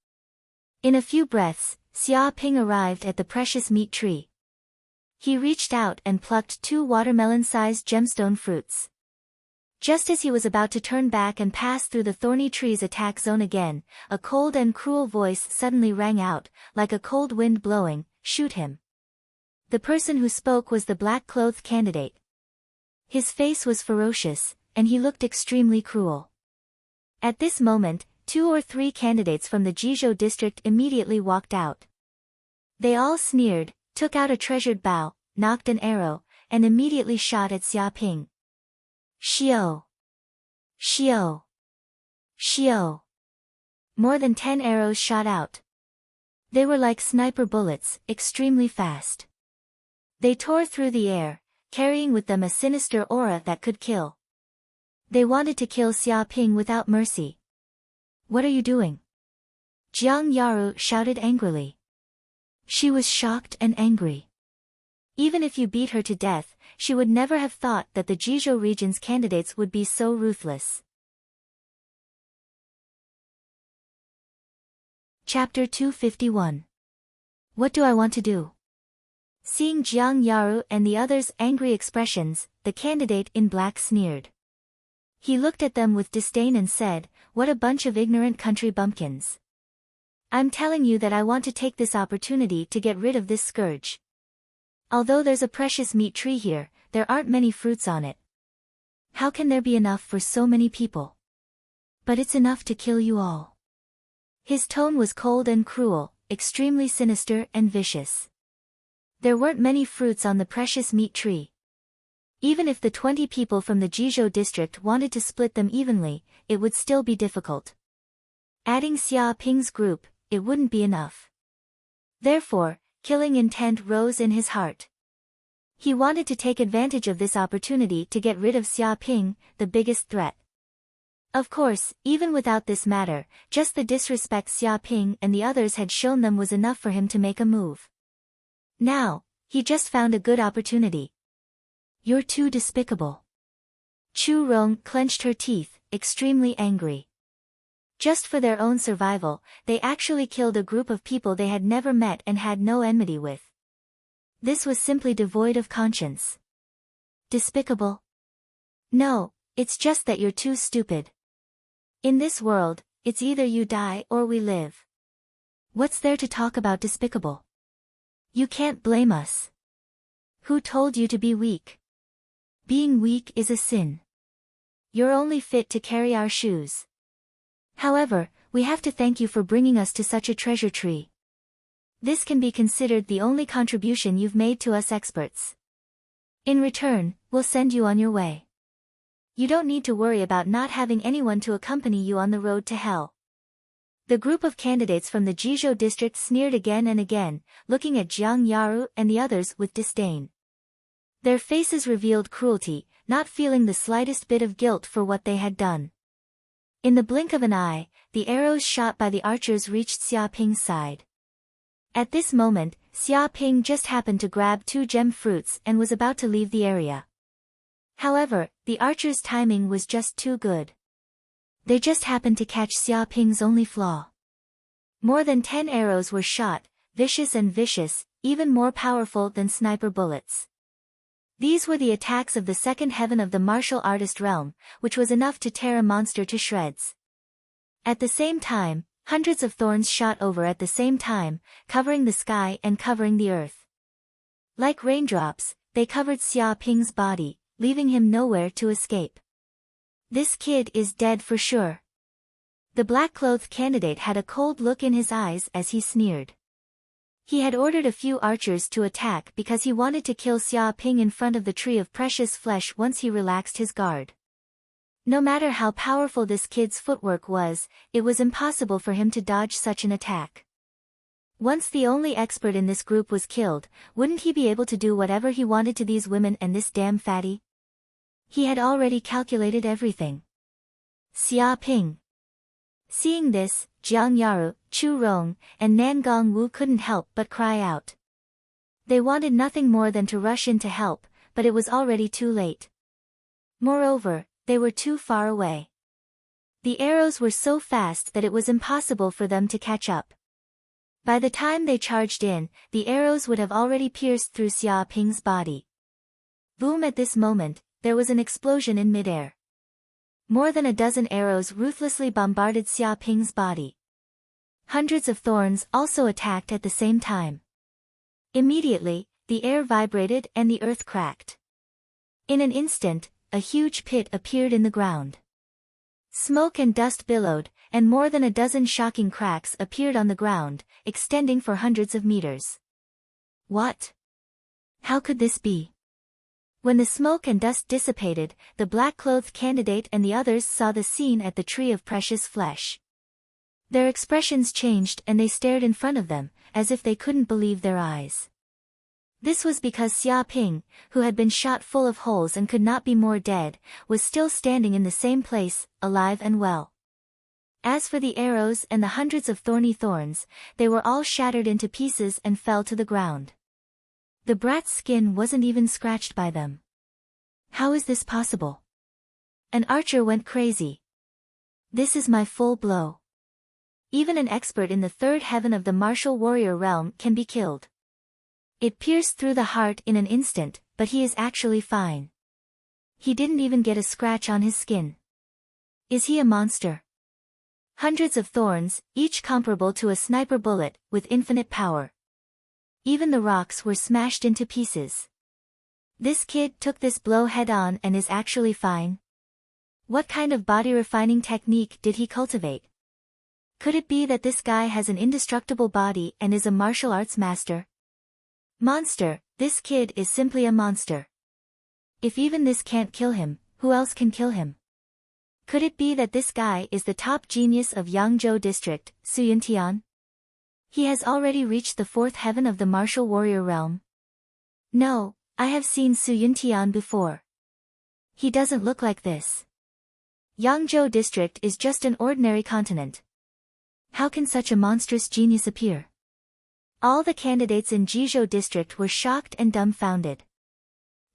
In a few breaths, Xia Ping arrived at the precious meat tree. He reached out and plucked 2 watermelon-sized gemstone fruits. Just as he was about to turn back and pass through the thorny tree's attack zone again, a cold and cruel voice suddenly rang out, like a cold wind blowing, "Shoot him." The person who spoke was the black-clothed candidate. His face was ferocious, and he looked extremely cruel. At this moment, 2 or 3 candidates from the Jizhou district immediately walked out. They all sneered, took out a treasured bow, knocked an arrow, and immediately shot at Xia Ping. Xiao! Xiao! Xiao! More than 10 arrows shot out. They were like sniper bullets, extremely fast. They tore through the air, carrying with them a sinister aura that could kill. They wanted to kill Xia Ping without mercy. "What are you doing?" Jiang Yaru shouted angrily. She was shocked and angry. Even if you beat her to death, she would never have thought that the Jizhou region's candidates would be so ruthless. Chapter 251. What do I want to do? Seeing Jiang Yaru and the others' angry expressions, the candidate in black sneered. He looked at them with disdain and said, "What a bunch of ignorant country bumpkins. I'm telling you that I want to take this opportunity to get rid of this scourge. Although there's a precious meat tree here, there aren't many fruits on it. How can there be enough for so many people? But it's enough to kill you all." His tone was cold and cruel, extremely sinister and vicious. There weren't many fruits on the precious meat tree. Even if the 20 people from the Jizhou district wanted to split them evenly, it would still be difficult. Adding Xia Ping's group, it wouldn't be enough. Therefore, killing intent rose in his heart. He wanted to take advantage of this opportunity to get rid of Xia Ping, the biggest threat. Of course, even without this matter, just the disrespect Xia Ping and the others had shown them was enough for him to make a move. Now, he just found a good opportunity. You're too despicable. Chu Rong clenched her teeth, extremely angry. Just for their own survival, they actually killed a group of people they had never met and had no enmity with. This was simply devoid of conscience. Despicable? No, it's just that you're too stupid. In this world, it's either you die or we live. What's there to talk about despicable? You can't blame us. Who told you to be weak? Being weak is a sin. You're only fit to carry our shoes. However, we have to thank you for bringing us to such a treasure tree. This can be considered the only contribution you've made to us experts. In return, we'll send you on your way. You don't need to worry about not having anyone to accompany you on the road to hell. The group of candidates from the Jizhou district sneered again and again, looking at Jiang Yaru and the others with disdain. Their faces revealed cruelty, not feeling the slightest bit of guilt for what they had done. In the blink of an eye, the arrows shot by the archers reached Xia Ping's side. At this moment, Xia Ping just happened to grab 2 gem fruits and was about to leave the area. However, the archers' timing was just too good. They just happened to catch Xia Ping's only flaw. More than 10 arrows were shot, vicious and vicious, even more powerful than sniper bullets. These were the attacks of the second heaven of the martial artist realm, which was enough to tear a monster to shreds. At the same time, hundreds of thorns shot over at the same time, covering the sky and covering the earth. Like raindrops, they covered Xia Ping's body, leaving him nowhere to escape. This kid is dead for sure. The black-clothed candidate had a cold look in his eyes as he sneered. He had ordered a few archers to attack because he wanted to kill Xia Ping in front of the tree of precious flesh once he relaxed his guard. No matter how powerful this kid's footwork was, it was impossible for him to dodge such an attack. Once the only expert in this group was killed, wouldn't he be able to do whatever he wanted to these women and this damn fatty? He had already calculated everything. Xia Ping. Seeing this, Jiang Yaru, Chu Rong, and Nan Gongwu couldn't help but cry out. They wanted nothing more than to rush in to help, but it was already too late. Moreover, they were too far away. The arrows were so fast that it was impossible for them to catch up. By the time they charged in, the arrows would have already pierced through Xia Ping's body. Boom! At this moment, there was an explosion in midair. More than a dozen arrows ruthlessly bombarded Xia Ping's body. Hundreds of thorns also attacked at the same time. Immediately, the air vibrated and the earth cracked. In an instant, a huge pit appeared in the ground. Smoke and dust billowed, and more than a dozen shocking cracks appeared on the ground, extending for hundreds of meters. What? How could this be? When the smoke and dust dissipated, the black-clothed candidate and the others saw the scene at the tree of precious flesh. Their expressions changed and they stared in front of them, as if they couldn't believe their eyes. This was because Xia Ping, who had been shot full of holes and could not be more dead, was still standing in the same place, alive and well. As for the arrows and the hundreds of thorny thorns, they were all shattered into pieces and fell to the ground. The brat's skin wasn't even scratched by them. How is this possible? An archer went crazy. This is my full blow. Even an expert in the third heaven of the martial warrior realm can be killed. It pierced through the heart in an instant, but he is actually fine. He didn't even get a scratch on his skin. Is he a monster? Hundreds of thorns, each comparable to a sniper bullet, with infinite power. Even the rocks were smashed into pieces. This kid took this blow head-on and is actually fine. What kind of body refining technique did he cultivate? Could it be that this guy has an indestructible body and is a martial arts master? Monster, this kid is simply a monster. If even this can't kill him, who else can kill him? Could it be that this guy is the top genius of Yangzhou district, Su Yuntian? He has already reached the fourth heaven of the martial warrior realm. No, I have seen Su Yuntian before. He doesn't look like this. Yangzhou district is just an ordinary continent. How can such a monstrous genius appear? All the candidates in Jizhou district were shocked and dumbfounded.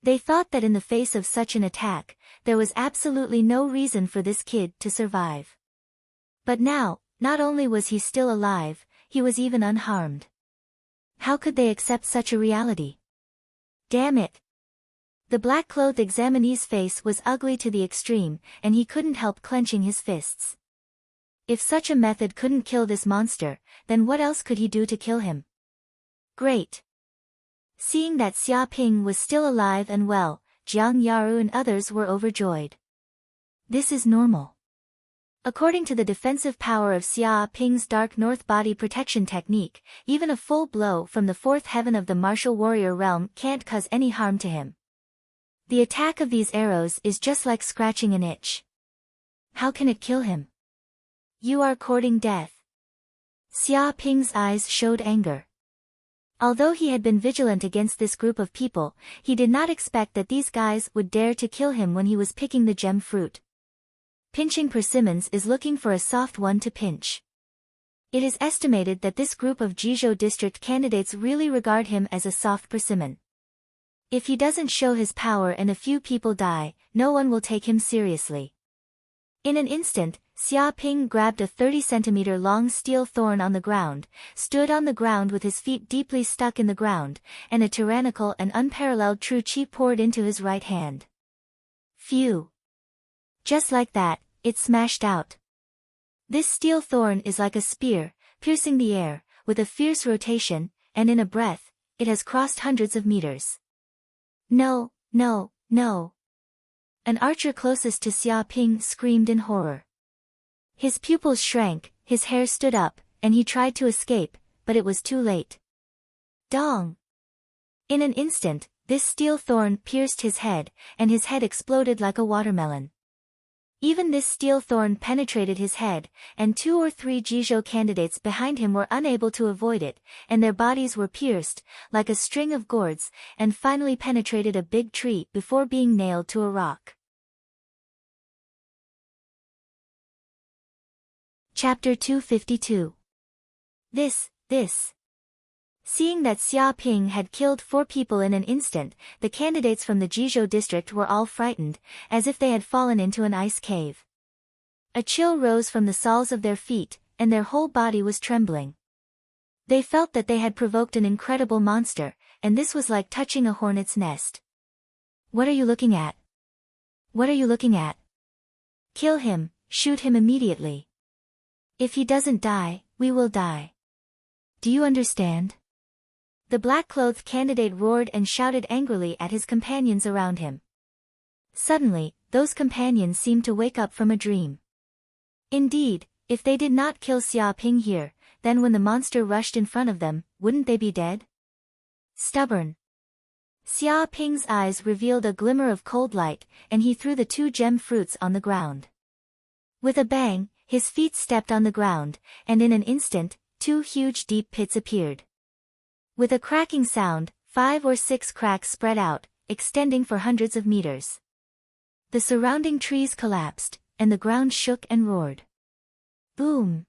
They thought that in the face of such an attack, there was absolutely no reason for this kid to survive. But now, not only was he still alive, he was even unharmed. How could they accept such a reality? Damn it! The black-clothed examinee's face was ugly to the extreme, and he couldn't help clenching his fists. If such a method couldn't kill this monster, then what else could he do to kill him? Great! Seeing that Xia Ping was still alive and well, Jiang Yaru and others were overjoyed. This is normal. According to the defensive power of Xia Ping's Dark North Body Protection Technique, even a full blow from the fourth heaven of the martial warrior realm can't cause any harm to him. The attack of these arrows is just like scratching an itch. How can it kill him? You are courting death. Xia Ping's eyes showed anger. Although he had been vigilant against this group of people, he did not expect that these guys would dare to kill him when he was picking the gem fruit. Pinching persimmons is looking for a soft one to pinch. It is estimated that this group of Jizhou district candidates really regard him as a soft persimmon. If he doesn't show his power and a few people die, no one will take him seriously. In an instant, Xia Ping grabbed a 30-centimeter long steel thorn on the ground, stood on the ground with his feet deeply stuck in the ground, and a tyrannical and unparalleled true qi poured into his right hand. Phew! Just like that, it smashed out. This steel thorn is like a spear, piercing the air, with a fierce rotation, and in a breath, it has crossed hundreds of meters. No, no, no! An archer closest to Xia Ping screamed in horror. His pupils shrank, his hair stood up, and he tried to escape, but it was too late. Dong! In an instant, this steel thorn pierced his head, and his head exploded like a watermelon. Even this steel thorn penetrated his head, and 2 or 3 Jizhou candidates behind him were unable to avoid it, and their bodies were pierced, like a string of gourds, and finally penetrated a big tree before being nailed to a rock. Chapter 252. This. Seeing that Xia Ping had killed 4 people in an instant, the candidates from the Jizhou district were all frightened, as if they had fallen into an ice cave. A chill rose from the soles of their feet, and their whole body was trembling. They felt that they had provoked an incredible monster, and this was like touching a hornet's nest. What are you looking at? What are you looking at? Kill him, shoot him immediately. If he doesn't die, we will die. Do you understand? The black-clothed candidate roared and shouted angrily at his companions around him. Suddenly, those companions seemed to wake up from a dream. Indeed, if they did not kill Xia Ping here, then when the monster rushed in front of them, wouldn't they be dead? Stubborn. Xia Ping's eyes revealed a glimmer of cold light, and he threw the 2 gem fruits on the ground. With a bang, his feet stepped on the ground, and in an instant, 2 huge deep pits appeared. With a cracking sound, 5 or 6 cracks spread out, extending for hundreds of meters. The surrounding trees collapsed, and the ground shook and roared. Boom!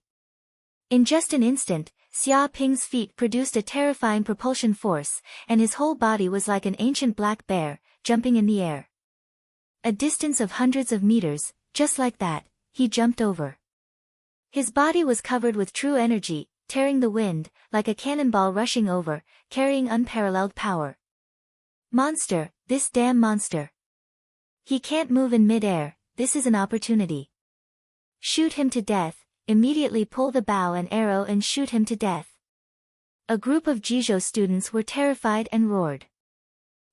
In just an instant, Xia Ping's feet produced a terrifying propulsion force, and his whole body was like an ancient black bear, jumping in the air. A distance of hundreds of meters, just like that, he jumped over. His body was covered with true energy, tearing the wind, like a cannonball rushing over, carrying unparalleled power. Monster, this damn monster. He can't move in mid-air, this is an opportunity. Shoot him to death, immediately pull the bow and arrow and shoot him to death. A group of Jizhou students were terrified and roared.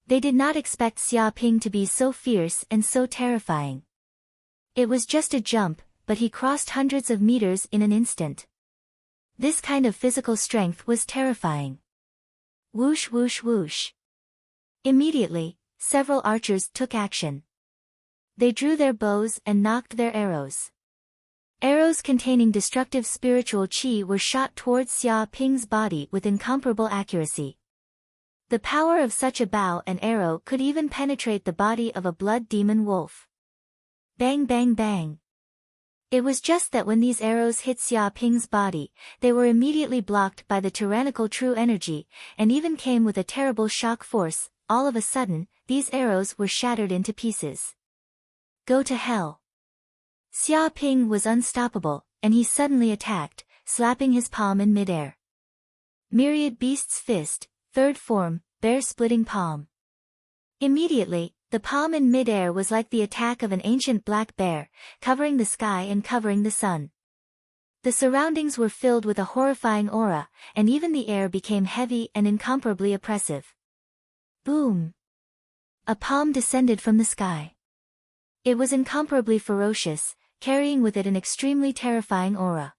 They did not expect Xia Ping to be so fierce and so terrifying. It was just a jump, but he crossed hundreds of meters in an instant. This kind of physical strength was terrifying. Whoosh whoosh whoosh. Immediately, several archers took action. They drew their bows and nocked their arrows. Arrows containing destructive spiritual qi were shot towards Xia Ping's body with incomparable accuracy. The power of such a bow and arrow could even penetrate the body of a blood demon wolf. Bang bang bang. It was just that when these arrows hit Xia Ping's body, they were immediately blocked by the tyrannical true energy, and even came with a terrible shock force. All of a sudden, these arrows were shattered into pieces. Go to hell. Xia Ping was unstoppable, and he suddenly attacked, slapping his palm in midair. Myriad Beast's Fist, third form, bear-splitting palm. Immediately, the palm in midair was like the attack of an ancient black bear, covering the sky and covering the sun. The surroundings were filled with a horrifying aura, and even the air became heavy and incomparably oppressive. Boom! A palm descended from the sky. It was incomparably ferocious, carrying with it an extremely terrifying aura.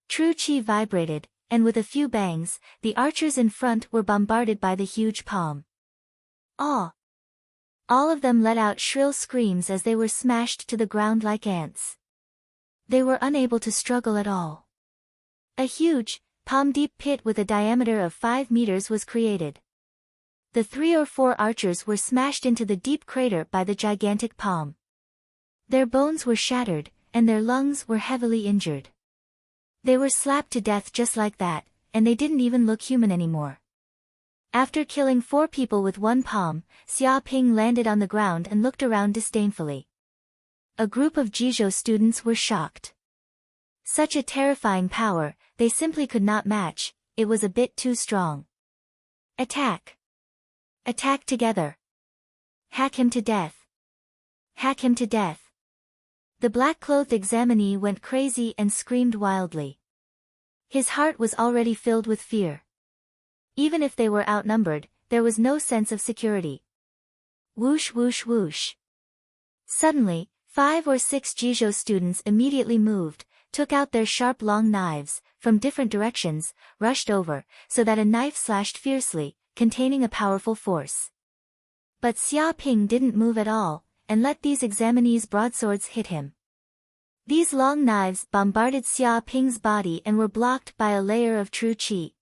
True Qi vibrated, and with a few bangs, the archers in front were bombarded by the huge palm. Awe! All of them let out shrill screams as they were smashed to the ground like ants. They were unable to struggle at all. A huge, palm-deep pit with a diameter of 5 meters was created. The 3 or 4 archers were smashed into the deep crater by the gigantic palm. Their bones were shattered, and their lungs were heavily injured. They were slapped to death just like that, and they didn't even look human anymore. After killing 4 people with one palm, Xia Ping landed on the ground and looked around disdainfully. A group of Jizhou students were shocked. Such a terrifying power, they simply could not match. It was a bit too strong. Attack! Attack together! Hack him to death! Hack him to death! The black-clothed examinee went crazy and screamed wildly. His heart was already filled with fear. Even if they were outnumbered, there was no sense of security. Whoosh whoosh whoosh. Suddenly, 5 or 6 Jizhou students immediately moved, took out their sharp long knives, from different directions, rushed over, so that a knife slashed fiercely, containing a powerful force. But Xia Ping didn't move at all, and let these examinees' broadswords hit him. These long knives bombarded Xia Ping's body and were blocked by a layer of true qi.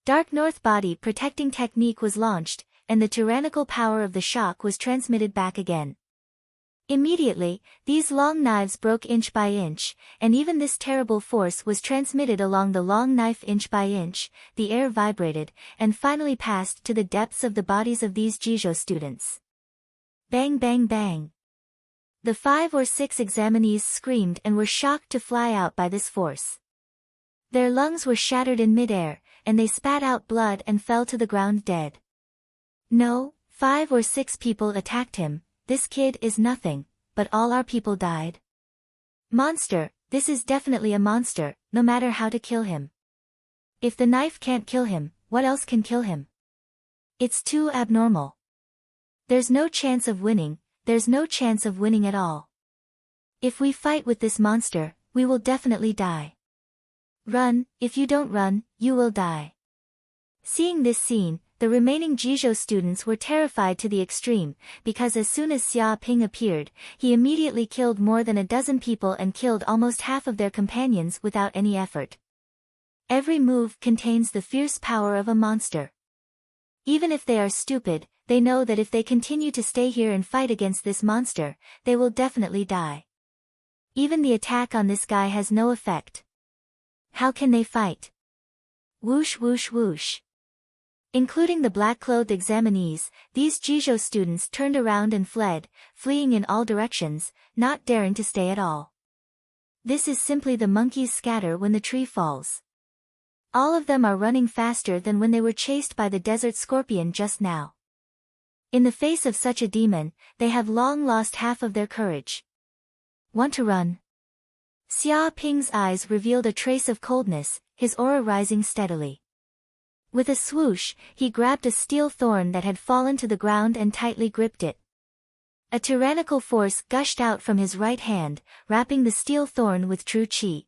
Dark North Body Protecting Technique was launched, and the tyrannical power of the shock was transmitted back again. Immediately, these long knives broke inch by inch, and even this terrible force was transmitted along the long knife inch by inch. The air vibrated, and finally passed to the depths of the bodies of these Jizhou students. Bang bang bang. The 5 or 6 examinees screamed and were shocked to fly out by this force. Their lungs were shattered in midair, and they spat out blood and fell to the ground dead. No, 5 or 6 people attacked him. This kid is nothing, but all our people died. Monster, this is definitely a monster, no matter how to kill him. If the knife can't kill him, what else can kill him? It's too abnormal. There's no chance of winning, there's no chance of winning at all. If we fight with this monster, we will definitely die. Run, if you don't run, you will die. Seeing this scene, the remaining Jizhou students were terrified to the extreme, because as soon as Xia Ping appeared, he immediately killed more than a dozen people and killed almost half of their companions without any effort. Every move contains the fierce power of a monster. Even if they are stupid, they know that if they continue to stay here and fight against this monster, they will definitely die. Even the attack on this guy has no effect. How can they fight? Whoosh whoosh whoosh. Including the black-clothed examinees, these Jizhou students turned around and fled, fleeing in all directions, not daring to stay at all. This is simply the monkeys scatter when the tree falls. All of them are running faster than when they were chased by the desert scorpion just now. In the face of such a demon, they have long lost half of their courage. Want to run? Xia Ping's eyes revealed a trace of coldness, his aura rising steadily. With a swoosh, he grabbed a steel thorn that had fallen to the ground and tightly gripped it. A tyrannical force gushed out from his right hand, wrapping the steel thorn with true chi.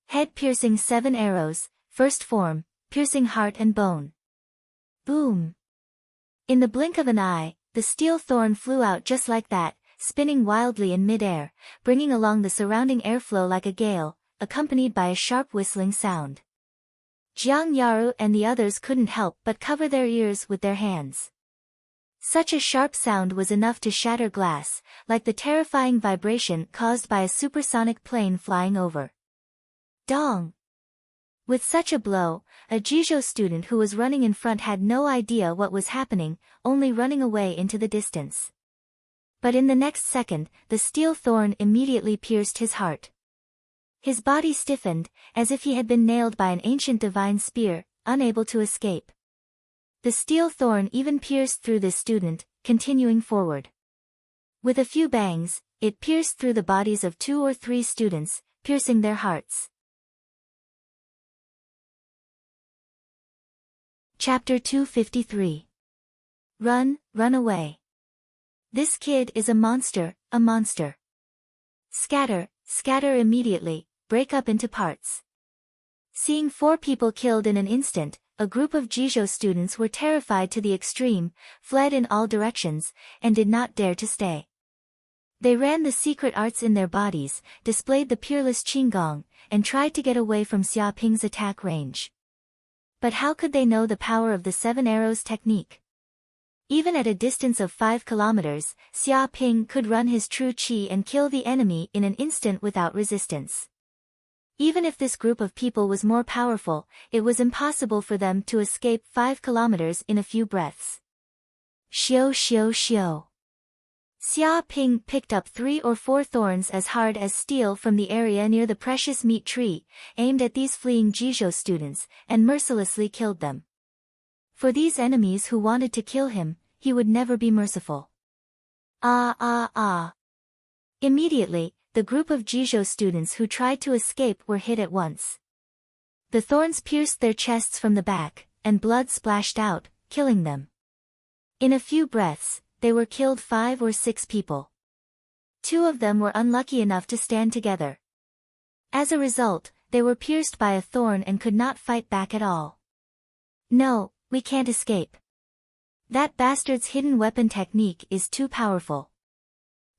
Head-piercing 7 arrows, first form, piercing heart and bone. Boom! In the blink of an eye, the steel thorn flew out just like that, spinning wildly in mid-air, bringing along the surrounding airflow like a gale, accompanied by a sharp whistling sound. Jiang Yaru and the others couldn't help but cover their ears with their hands. Such a sharp sound was enough to shatter glass, like the terrifying vibration caused by a supersonic plane flying over. Dong! With such a blow, a Jizhou student who was running in front had no idea what was happening, only running away into the distance. But in the next second, the steel thorn immediately pierced his heart. His body stiffened, as if he had been nailed by an ancient divine spear, unable to escape. The steel thorn even pierced through this student, continuing forward. With a few bangs, it pierced through the bodies of 2 or 3 students, piercing their hearts. Chapter 253. Run, run away. This kid is a monster, a monster. Scatter, scatter immediately, break up into parts. Seeing 4 people killed in an instant, a group of Jizhou students were terrified to the extreme, fled in all directions, and did not dare to stay. They ran the secret arts in their bodies, displayed the peerless Qinggong, and tried to get away from Xia Ping's attack range. But how could they know the power of the 7 arrows technique? Even at a distance of 5 kilometers, Xia Ping could run his true qi and kill the enemy in an instant without resistance. Even if this group of people was more powerful, it was impossible for them to escape 5 kilometers in a few breaths. Xiao xiao xiao. Xia Ping picked up 3 or 4 thorns as hard as steel from the area near the precious meat tree, aimed at these fleeing Jizhou students, and mercilessly killed them. For these enemies who wanted to kill him, he would never be merciful. Ah ah ah. Immediately, the group of Jizhou students who tried to escape were hit at once. The thorns pierced their chests from the back, and blood splashed out, killing them. In a few breaths, they were killed 5 or 6 people. 2 of them were unlucky enough to stand together. As a result, they were pierced by a thorn and could not fight back at all. No, we can't escape. That bastard's hidden weapon technique is too powerful.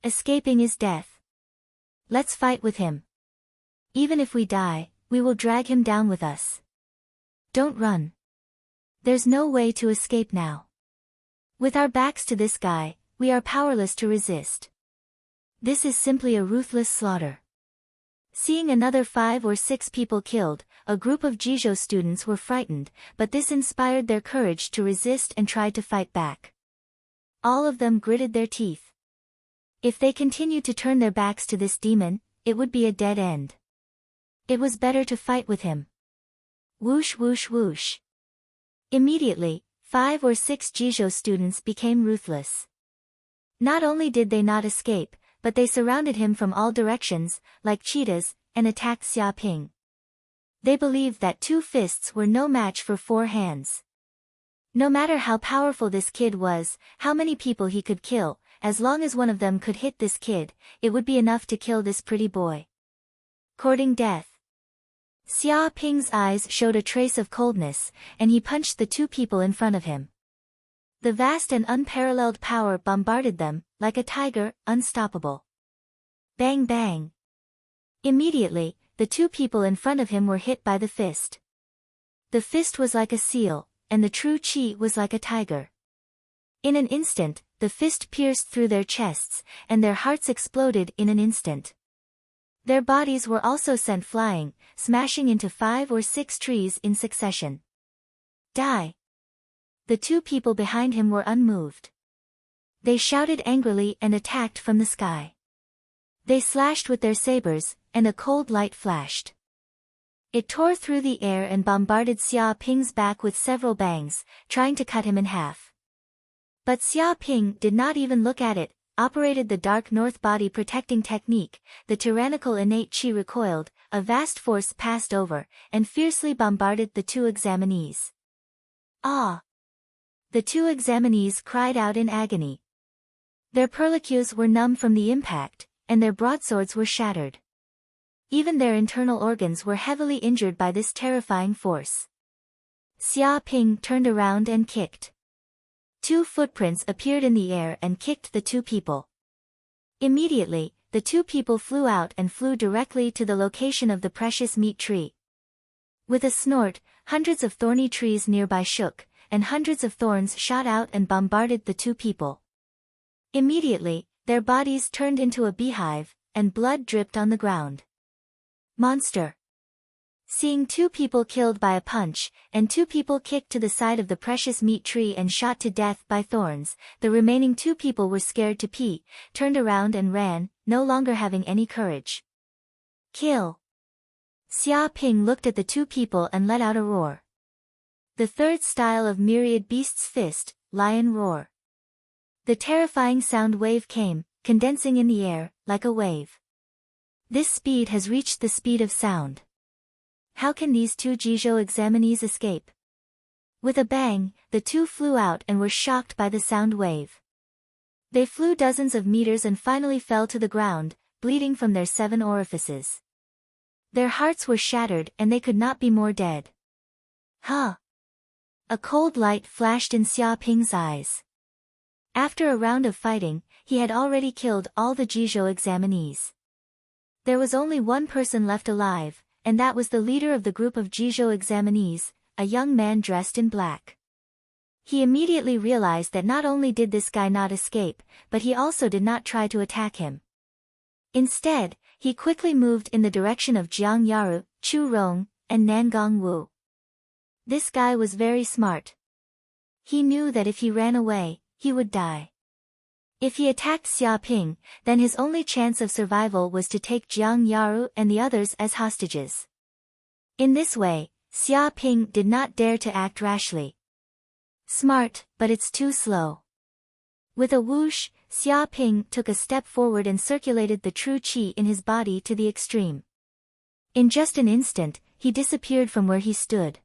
Escaping is death. Let's fight with him. Even if we die, we will drag him down with us. Don't run. There's no way to escape now. With our backs to this guy, we are powerless to resist. This is simply a ruthless slaughter. Seeing another 5 or 6 people killed, a group of Jizhou students were frightened, but this inspired their courage to resist and tried to fight back. All of them gritted their teeth. If they continued to turn their backs to this demon, it would be a dead end. It was better to fight with him. Whoosh whoosh whoosh. Immediately, 5 or 6 Jizhou students became ruthless. Not only did they not escape, but they surrounded him from all directions, like cheetahs, and attacked Xia Ping. They believed that 2 fists were no match for 4 hands. No matter how powerful this kid was, how many people he could kill, as long as one of them could hit this kid, it would be enough to kill this pretty boy. Courting death. Xia Ping's eyes showed a trace of coldness, and he punched the 2 people in front of him. The vast and unparalleled power bombarded them, like a tiger, unstoppable. Bang bang. Immediately, the 2 people in front of him were hit by the fist. The fist was like a seal, and the true chi was like a tiger. In an instant, the fist pierced through their chests, and their hearts exploded in an instant. Their bodies were also sent flying, smashing into 5 or 6 trees in succession. Die! The 2 people behind him were unmoved. They shouted angrily and attacked from the sky. They slashed with their sabers, and a cold light flashed. It tore through the air and bombarded Xia Ping's back with several bangs, trying to cut him in half. But Xia Ping did not even look at it, operated the dark north body protecting technique, the tyrannical innate qi recoiled, a vast force passed over, and fiercely bombarded the 2 examinees. Ah! The 2 examinees cried out in agony. Their perlicues were numb from the impact, and their broadswords were shattered. Even their internal organs were heavily injured by this terrifying force. Xia Ping turned around and kicked. 2 footprints appeared in the air and kicked the 2 people. Immediately, the 2 people flew out and flew directly to the location of the precious meat tree. With a snort, hundreds of thorny trees nearby shook, and hundreds of thorns shot out and bombarded the 2 people. Immediately, their bodies turned into a beehive, and blood dripped on the ground. Monster. Seeing 2 people killed by a punch, and 2 people kicked to the side of the precious meat tree and shot to death by thorns, the remaining 2 people were scared to pee, turned around and ran, no longer having any courage. Kill. Xia Ping looked at the 2 people and let out a roar. The third style of myriad beast's fist, lion roar. The terrifying sound wave came, condensing in the air, like a wave. This speed has reached the speed of sound. How can these 2 Jizhou examinees escape? With a bang, the 2 flew out and were shocked by the sound wave. They flew dozens of meters and finally fell to the ground, bleeding from their 7 orifices. Their hearts were shattered and they could not be more dead. Huh! A cold light flashed in Xia Ping's eyes. After a round of fighting, he had already killed all the Jizhou examinees. There was only one person left alive, and that was the leader of the group of Jizhou examinees, a young man dressed in black. He immediately realized that not only did this guy not escape, but he also did not try to attack him. Instead, he quickly moved in the direction of Jiang Yaru, Chu Rong, and Nangong Wu. This guy was very smart. He knew that if he ran away, he would die. If he attacked Xia Ping, then his only chance of survival was to take Jiang Yaru and the others as hostages. In this way, Xia Ping did not dare to act rashly. Smart, but it's too slow. With a whoosh, Xia Ping took a step forward and circulated the true qi in his body to the extreme. In just an instant, he disappeared from where he stood.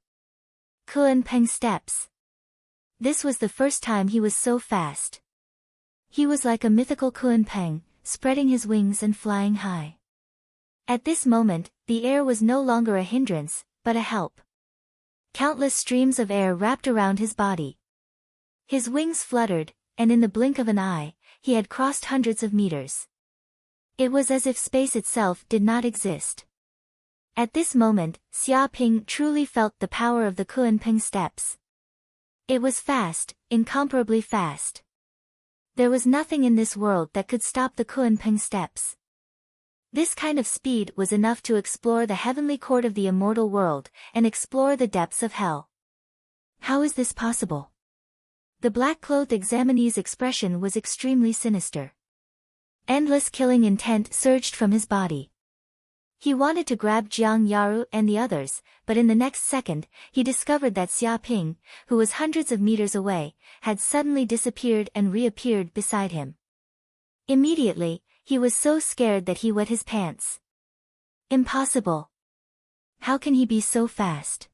Kunpeng steps. This was the first time he was so fast. He was like a mythical Kunpeng, spreading his wings and flying high. At this moment, the air was no longer a hindrance, but a help. Countless streams of air wrapped around his body. His wings fluttered, and in the blink of an eye, he had crossed hundreds of meters. It was as if space itself did not exist. At this moment, Xia Ping truly felt the power of the Kunpeng steps. It was fast, incomparably fast. There was nothing in this world that could stop the Kunpeng steps. This kind of speed was enough to explore the heavenly court of the immortal world, and explore the depths of hell. How is this possible? The black-clothed examinee's expression was extremely sinister. Endless killing intent surged from his body. He wanted to grab Jiang Yaru and the others, but in the next second, he discovered that Xia Ping, who was hundreds of meters away, had suddenly disappeared and reappeared beside him. Immediately, he was so scared that he wet his pants. Impossible. How can he be so fast?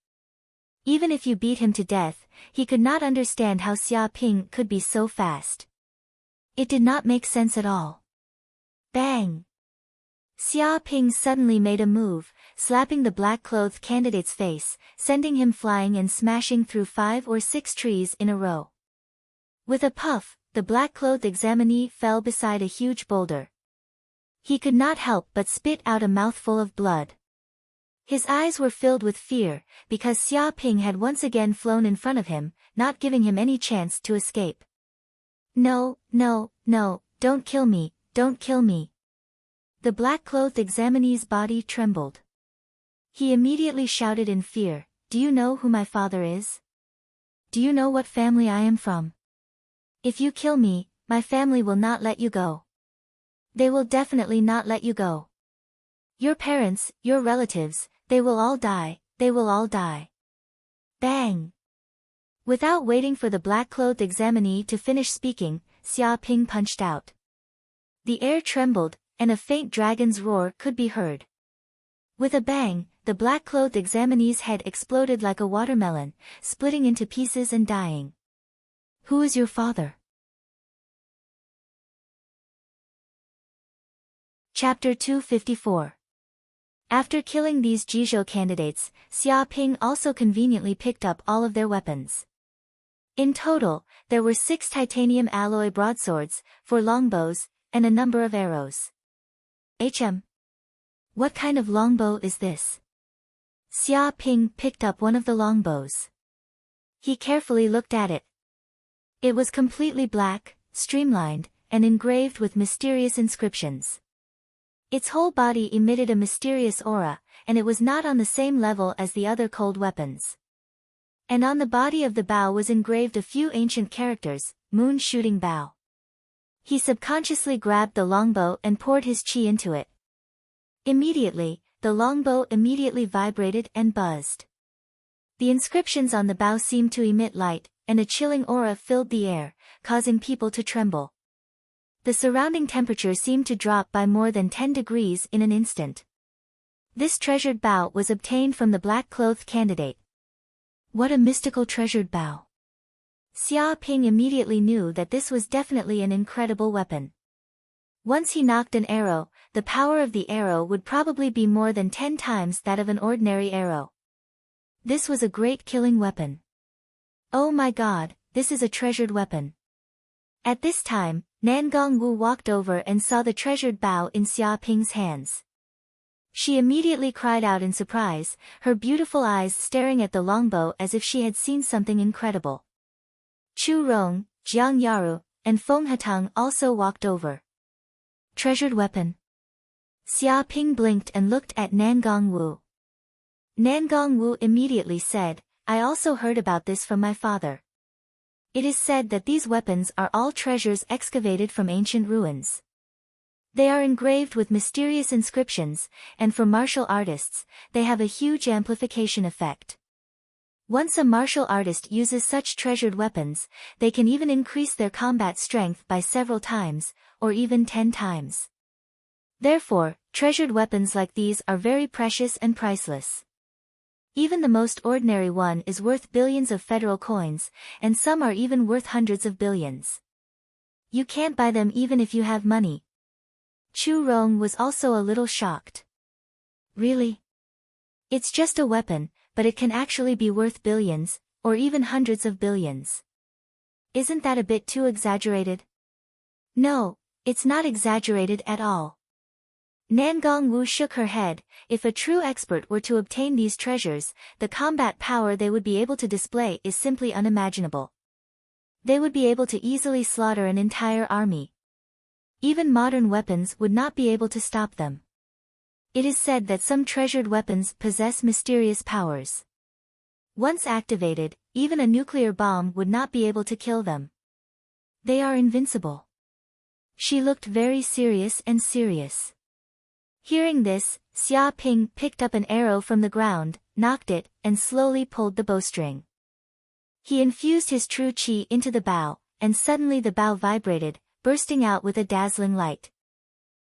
Even if you beat him to death, he could not understand how Xia Ping could be so fast. It did not make sense at all. Bang! Xia Ping suddenly made a move, slapping the black-clothed candidate's face, sending him flying and smashing through 5 or 6 trees in a row. With a puff, the black-clothed examinee fell beside a huge boulder. He could not help but spit out a mouthful of blood. His eyes were filled with fear, because Xia Ping had once again flown in front of him, not giving him any chance to escape. No, no, no, don't kill me, don't kill me. The black-clothed examinee's body trembled. He immediately shouted in fear, "Do you know who my father is? Do you know what family I am from? If you kill me, my family will not let you go. They will definitely not let you go. Your parents, your relatives, they will all die, they will all die." Bang! Without waiting for the black-clothed examinee to finish speaking, Xia Ping punched out. The air trembled, and a faint dragon's roar could be heard. With a bang, the black-clothed examinee's head exploded like a watermelon, splitting into pieces and dying. Who is your father? Chapter 254. After killing these Jizhou candidates, Xia Ping also conveniently picked up all of their weapons. In total, there were 6 titanium alloy broadswords, 4 longbows, and a number of arrows. What kind of longbow is this? Xia Ping picked up one of the longbows. He carefully looked at it. It was completely black, streamlined, and engraved with mysterious inscriptions. Its whole body emitted a mysterious aura, and it was not on the same level as the other cold weapons. And on the body of the bow was engraved a few ancient characters, Moon Shooting Bow. He subconsciously grabbed the longbow and poured his chi into it. Immediately, the longbow immediately vibrated and buzzed. The inscriptions on the bow seemed to emit light, and a chilling aura filled the air, causing people to tremble. The surrounding temperature seemed to drop by more than 10 degrees in an instant. This treasured bow was obtained from the black-clothed candidate. What a mystical treasured bow! Xia Ping immediately knew that this was definitely an incredible weapon. Once he knocked an arrow, the power of the arrow would probably be more than 10 times that of an ordinary arrow. This was a great killing weapon. Oh my God, this is a treasured weapon. At this time, Nangong Wu walked over and saw the treasured bow in Xia Ping's hands. She immediately cried out in surprise, her beautiful eyes staring at the longbow as if she had seen something incredible. Chu Rong, Jiang Yaru, and Feng Hatang also walked over. Treasured weapon. Xia Ping blinked and looked at Nangong Wu. Nangong Wu immediately said, I also heard about this from my father. It is said that these weapons are all treasures excavated from ancient ruins. They are engraved with mysterious inscriptions, and for martial artists, they have a huge amplification effect. Once a martial artist uses such treasured weapons, they can even increase their combat strength by several times, or even 10 times. Therefore, treasured weapons like these are very precious and priceless. Even the most ordinary one is worth billions of federal coins, and some are even worth hundreds of billions. You can't buy them even if you have money. Chu Rong was also a little shocked. Really? It's just a weapon, but it can actually be worth billions, or even hundreds of billions. Isn't that a bit too exaggerated? No, it's not exaggerated at all. Nangong Wu shook her head. If a true expert were to obtain these treasures, the combat power they would be able to display is simply unimaginable. They would be able to easily slaughter an entire army. Even modern weapons would not be able to stop them. It is said that some treasured weapons possess mysterious powers. Once activated, even a nuclear bomb would not be able to kill them. They are invincible. She looked very serious and serious. Hearing this, Xia Ping picked up an arrow from the ground, knocked it, and slowly pulled the bowstring. He infused his true qi into the bow, and suddenly the bow vibrated, bursting out with a dazzling light.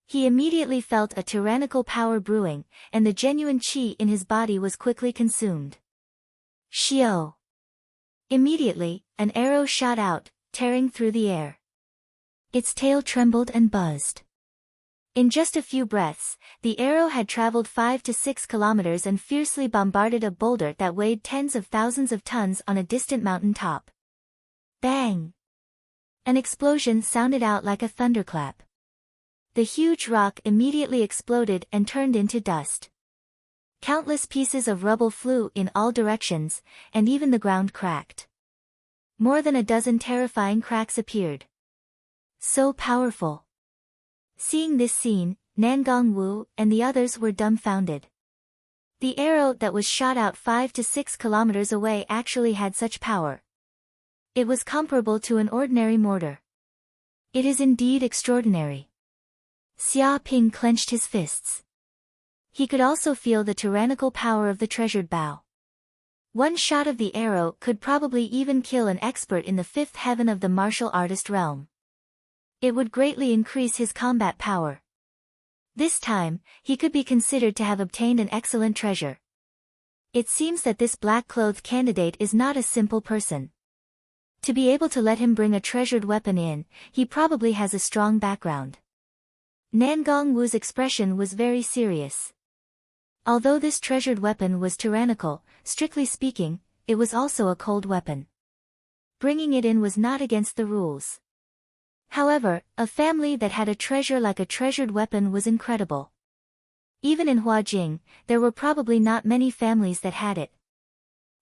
He immediately felt a tyrannical power brewing, and the genuine qi in his body was quickly consumed. Xiao! Immediately, an arrow shot out, tearing through the air. Its tail trembled and buzzed. In just a few breaths, the arrow had traveled 5 to 6 kilometers and fiercely bombarded a boulder that weighed tens of thousands of tons on a distant mountain top. Bang! An explosion sounded out like a thunderclap. The huge rock immediately exploded and turned into dust. Countless pieces of rubble flew in all directions, and even the ground cracked. More than a dozen terrifying cracks appeared. So powerful. Seeing this scene, Nangong Wu and the others were dumbfounded. The arrow that was shot out 5 to 6 kilometers away actually had such power. It was comparable to an ordinary mortar. It is indeed extraordinary. Xia Ping clenched his fists. He could also feel the tyrannical power of the treasured bow. One shot of the arrow could probably even kill an expert in the 5th heaven of the martial artist realm. It would greatly increase his combat power. This time, he could be considered to have obtained an excellent treasure. It seems that this black-clothed candidate is not a simple person. To be able to let him bring a treasured weapon in, he probably has a strong background. Nangong Wu's expression was very serious. Although this treasured weapon was tyrannical, strictly speaking, it was also a cold weapon. Bringing it in was not against the rules. However, a family that had a treasure like a treasured weapon was incredible. Even in Huajing, there were probably not many families that had it.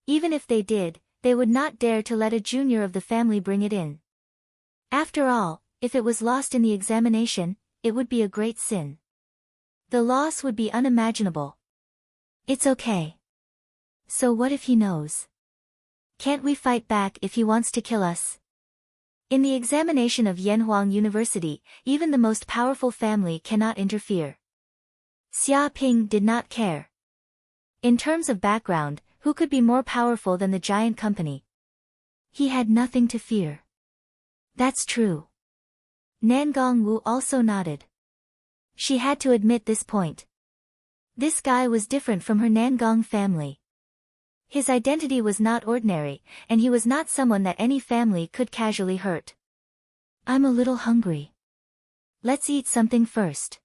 Even if they did, they would not dare to let a junior of the family bring it in. After all, if it was lost in the examination, it would be a great sin. The loss would be unimaginable. It's okay. So what if he knows? Can't we fight back if he wants to kill us? In the examination of Yanhuang University, even the most powerful family cannot interfere. Xia Ping did not care. In terms of background, who could be more powerful than the giant company? He had nothing to fear. That's true. Nangong Wu also nodded. She had to admit this point. This guy was different from her Nangong family. His identity was not ordinary, and he was not someone that any family could casually hurt. I'm a little hungry. Let's eat something first.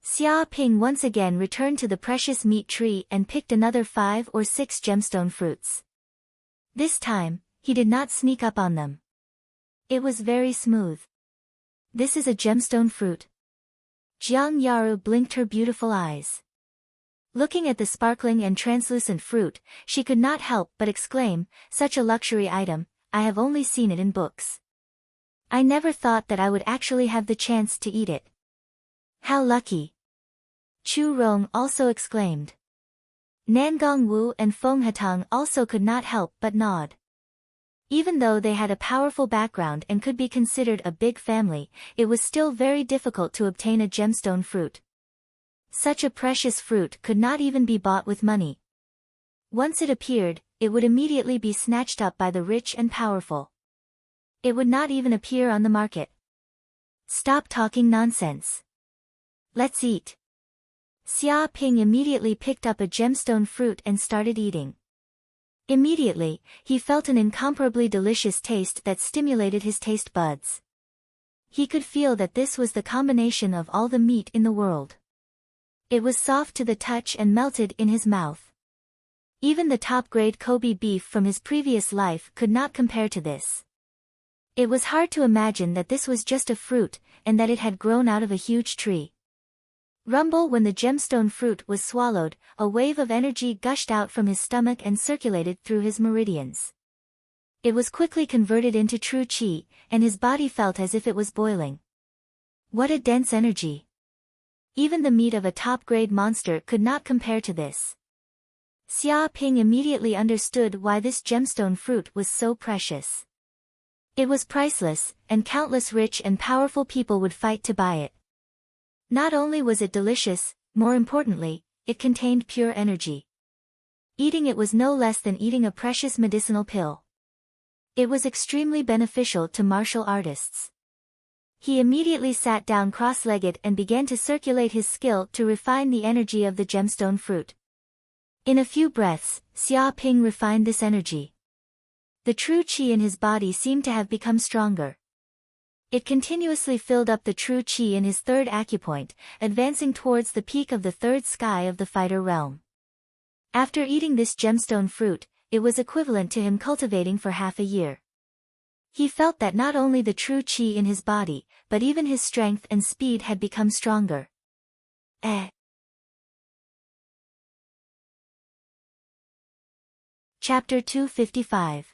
Xia Ping once again returned to the precious meat tree and picked another 5 or 6 gemstone fruits. This time, he did not sneak up on them. It was very smooth. This is a gemstone fruit. Jiang Yaru blinked her beautiful eyes. Looking at the sparkling and translucent fruit, she could not help but exclaim, such a luxury item, I have only seen it in books. I never thought that I would actually have the chance to eat it. How lucky! Chu Rong also exclaimed. Nangong Wu and Feng Hatang also could not help but nod. Even though they had a powerful background and could be considered a big family, it was still very difficult to obtain a gemstone fruit. Such a precious fruit could not even be bought with money. Once it appeared, it would immediately be snatched up by the rich and powerful. It would not even appear on the market. Stop talking nonsense. Let's eat. Xia Ping immediately picked up a gemstone fruit and started eating. Immediately, he felt an incomparably delicious taste that stimulated his taste buds. He could feel that this was the combination of all the meat in the world. It was soft to the touch and melted in his mouth. Even the top-grade Kobe beef from his previous life could not compare to this. It was hard to imagine that this was just a fruit, and that it had grown out of a huge tree. Rumble when the gemstone fruit was swallowed, a wave of energy gushed out from his stomach and circulated through his meridians. It was quickly converted into true qi, and his body felt as if it was boiling. What a dense energy! Even the meat of a top-grade monster could not compare to this. Xia Ping immediately understood why this gemstone fruit was so precious. It was priceless, and countless rich and powerful people would fight to buy it. Not only was it delicious, more importantly, it contained pure energy. Eating it was no less than eating a precious medicinal pill. It was extremely beneficial to martial artists. He immediately sat down cross-legged and began to circulate his skill to refine the energy of the gemstone fruit. In a few breaths, Xia Ping refined this energy. The true qi in his body seemed to have become stronger. It continuously filled up the true qi in his third acupoint, advancing towards the peak of the third sky of the fighter realm. After eating this gemstone fruit, it was equivalent to him cultivating for half a year. He felt that not only the true qi in his body, but even his strength and speed had become stronger. Chapter 255.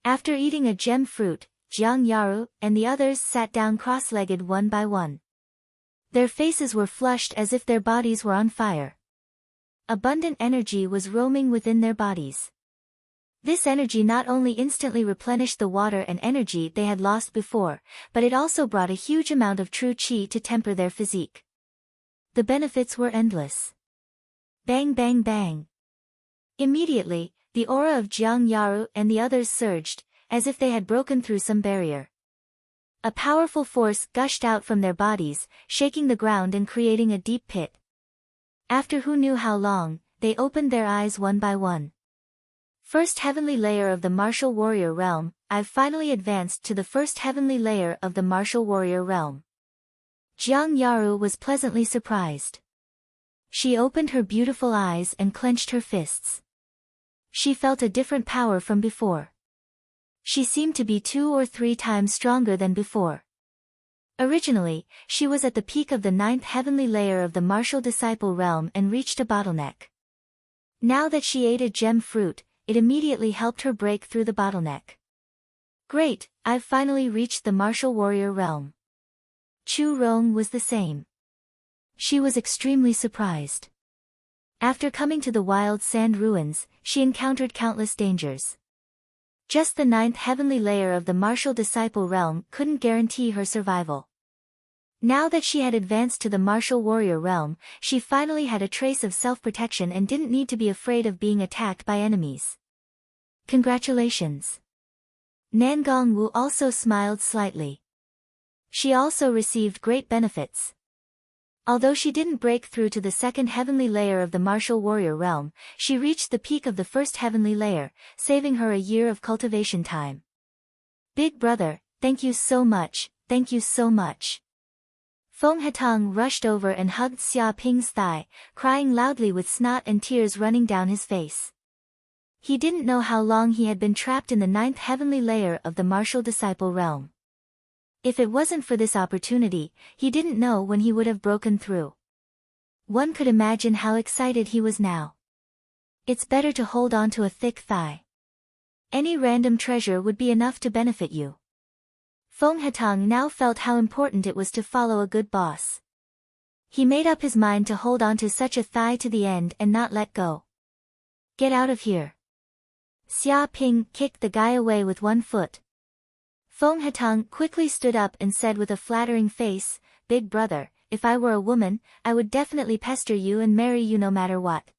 After eating a gem fruit, Jiang Yaru and the others sat down cross-legged one by one. Their faces were flushed as if their bodies were on fire. Abundant energy was roaming within their bodies. This energy not only instantly replenished the water and energy they had lost before, but it also brought a huge amount of true qi to temper their physique. The benefits were endless. Bang bang bang. Immediately, the aura of Jiang Yaru and the others surged, as if they had broken through some barrier. A powerful force gushed out from their bodies, shaking the ground and creating a deep pit. After who knew how long, they opened their eyes one by one. First heavenly layer of the martial warrior realm, I've finally advanced to the first heavenly layer of the martial warrior realm. Jiang Yaru was pleasantly surprised. She opened her beautiful eyes and clenched her fists. She felt a different power from before. She seemed to be 2 or 3 times stronger than before. Originally, she was at the peak of the 9th heavenly layer of the martial disciple realm and reached a bottleneck. Now that she ate a gem fruit, it immediately helped her break through the bottleneck. Great, I've finally reached the martial warrior realm. Chu Rong was the same. She was extremely surprised. After coming to the wild sand ruins, she encountered countless dangers. Just the 9th heavenly layer of the martial disciple realm couldn't guarantee her survival. Now that she had advanced to the martial warrior realm, she finally had a trace of self-protection and didn't need to be afraid of being attacked by enemies. Congratulations. Nangong Wu also smiled slightly. She also received great benefits. Although she didn't break through to the 2nd heavenly layer of the martial warrior realm, she reached the peak of the 1st heavenly layer, saving her a year of cultivation time. Big brother, thank you so much, thank you so much. Feng Hetang rushed over and hugged Xia Ping's thigh, crying loudly with snot and tears running down his face. He didn't know how long he had been trapped in the 9th heavenly layer of the martial disciple realm. If it wasn't for this opportunity, he didn't know when he would have broken through. One could imagine how excited he was now. It's better to hold on to a thick thigh. Any random treasure would be enough to benefit you. Feng Hetang now felt how important it was to follow a good boss. He made up his mind to hold on to such a thigh to the end and not let go. Get out of here. Xia Ping kicked the guy away with one foot. Feng Hetang quickly stood up and said with a flattering face, Big brother, if I were a woman, I would definitely pester you and marry you no matter what.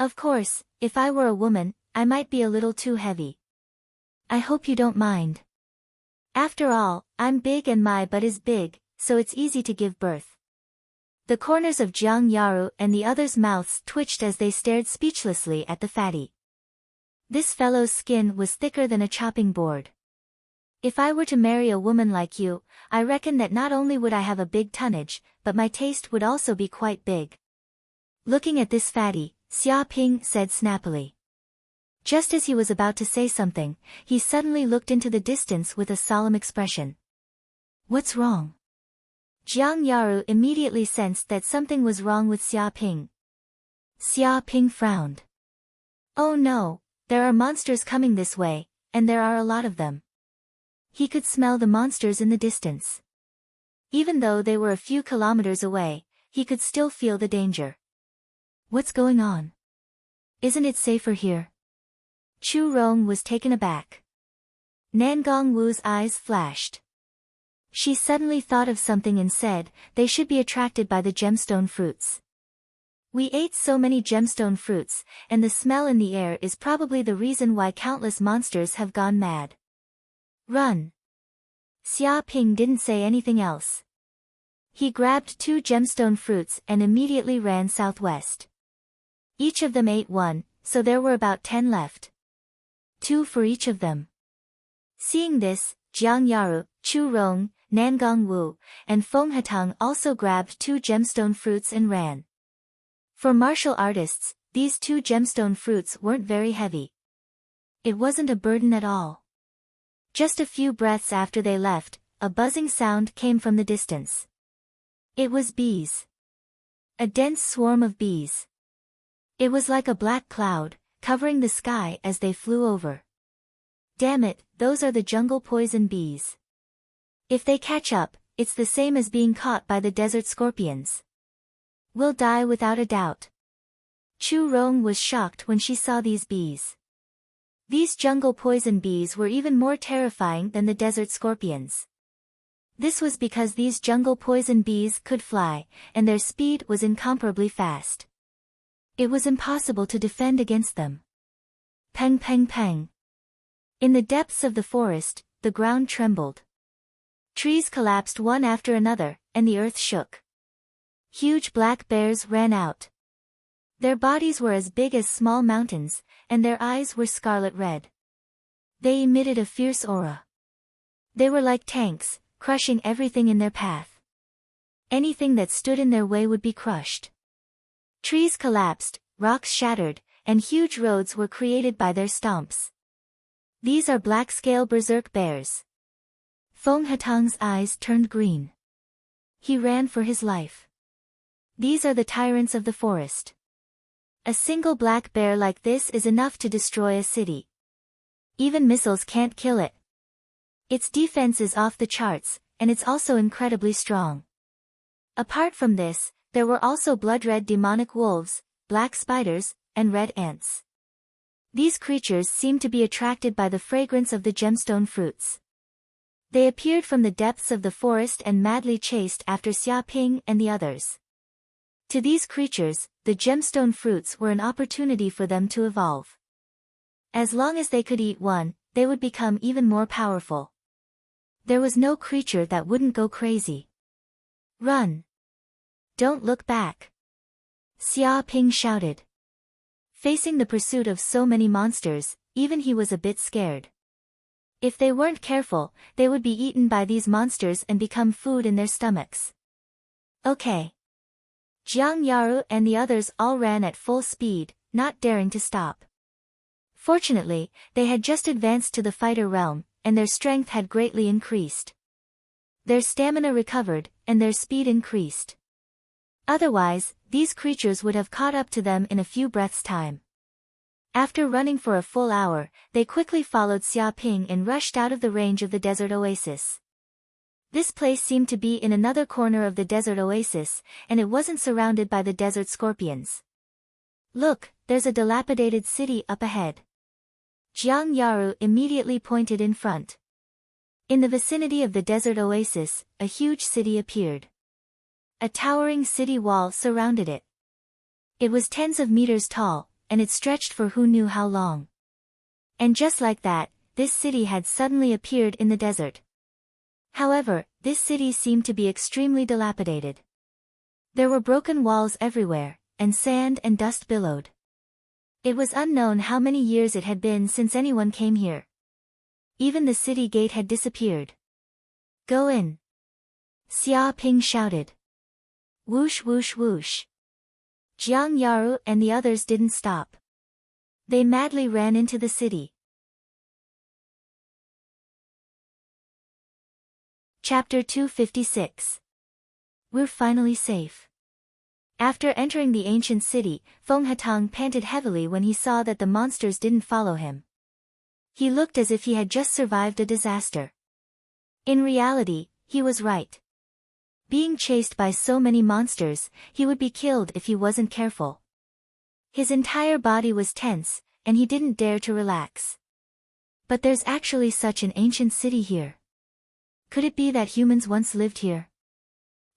Of course, if I were a woman, I might be a little too heavy. I hope you don't mind. After all, I'm big and my butt is big, so it's easy to give birth. The corners of Jiang Yaru and the others' mouths twitched as they stared speechlessly at the fatty. This fellow's skin was thicker than a chopping board. If I were to marry a woman like you, I reckon that not only would I have a big tonnage, but my taste would also be quite big. Looking at this fatty, Xia Ping said snappily. Just as he was about to say something, he suddenly looked into the distance with a solemn expression. What's wrong? Jiang Yaru immediately sensed that something was wrong with Xia Ping. Xia Ping frowned. Oh no, there are monsters coming this way, and there are a lot of them. He could smell the monsters in the distance. Even though they were a few kilometers away, he could still feel the danger. What's going on? Isn't it safer here? Chu Rong was taken aback. Nangong Wu's eyes flashed. She suddenly thought of something and said, they should be attracted by the gemstone fruits. We ate so many gemstone fruits, and the smell in the air is probably the reason why countless monsters have gone mad. Run. Xia Ping didn't say anything else. He grabbed 2 gemstone fruits and immediately ran southwest. Each of them ate one, so there were about 10 left. 2 for each of them. Seeing this, Jiang Yaru, Chu Rong, Nangong Wu, and Feng Hetang also grabbed 2 gemstone fruits and ran. For martial artists, these 2 gemstone fruits weren't very heavy. It wasn't a burden at all. Just a few breaths after they left, a buzzing sound came from the distance. It was bees. A dense swarm of bees. It was like a black cloud, covering the sky as they flew over. Damn it, those are the jungle poison bees. If they catch up, it's the same as being caught by the desert scorpions. We'll die without a doubt. Chu Rong was shocked when she saw these bees. These jungle poison bees were even more terrifying than the desert scorpions. This was because these jungle poison bees could fly, and their speed was incomparably fast. It was impossible to defend against them. Peng peng peng. In the depths of the forest, the ground trembled. Trees collapsed one after another, and the earth shook. Huge black bears ran out. Their bodies were as big as small mountains, and their eyes were scarlet red. They emitted a fierce aura. They were like tanks, crushing everything in their path. Anything that stood in their way would be crushed. Trees collapsed, rocks shattered, and huge roads were created by their stomps. These are black-scale berserk bears. Feng Hatang's eyes turned green. He ran for his life. These are the tyrants of the forest. A single black bear like this is enough to destroy a city. Even missiles can't kill it. Its defense is off the charts, and it's also incredibly strong. Apart from this, there were also blood-red demonic wolves, black spiders, and red ants. These creatures seemed to be attracted by the fragrance of the gemstone fruits. They appeared from the depths of the forest and madly chased after Xia Ping and the others. To these creatures, the gemstone fruits were an opportunity for them to evolve. As long as they could eat one, they would become even more powerful. There was no creature that wouldn't go crazy. Run! Don't look back! Xia Ping shouted. Facing the pursuit of so many monsters, even he was a bit scared. If they weren't careful, they would be eaten by these monsters and become food in their stomachs. Okay. Jiang Yaru and the others all ran at full speed, not daring to stop. Fortunately, they had just advanced to the fighter realm, and their strength had greatly increased. Their stamina recovered, and their speed increased. Otherwise, these creatures would have caught up to them in a few breaths' time. After running for a full hour, they quickly followed Xia Ping and rushed out of the range of the desert oasis. This place seemed to be in another corner of the desert oasis, and it wasn't surrounded by the desert scorpions. Look, there's a dilapidated city up ahead. Jiang Yaru immediately pointed in front. In the vicinity of the desert oasis, a huge city appeared. A towering city wall surrounded it. It was tens of meters tall, and it stretched for who knew how long. And just like that, this city had suddenly appeared in the desert. However, this city seemed to be extremely dilapidated. There were broken walls everywhere, and sand and dust billowed. It was unknown how many years it had been since anyone came here. Even the city gate had disappeared. Go in! Xia Ping shouted. Whoosh whoosh whoosh. Jiang Yaru and the others didn't stop. They madly ran into the city. Chapter 256. We're finally safe. After entering the ancient city, Feng Hatang panted heavily when he saw that the monsters didn't follow him. He looked as if he had just survived a disaster. In reality, he was right. Being chased by so many monsters, he would be killed if he wasn't careful. His entire body was tense, and he didn't dare to relax. But there's actually such an ancient city here. Could it be that humans once lived here?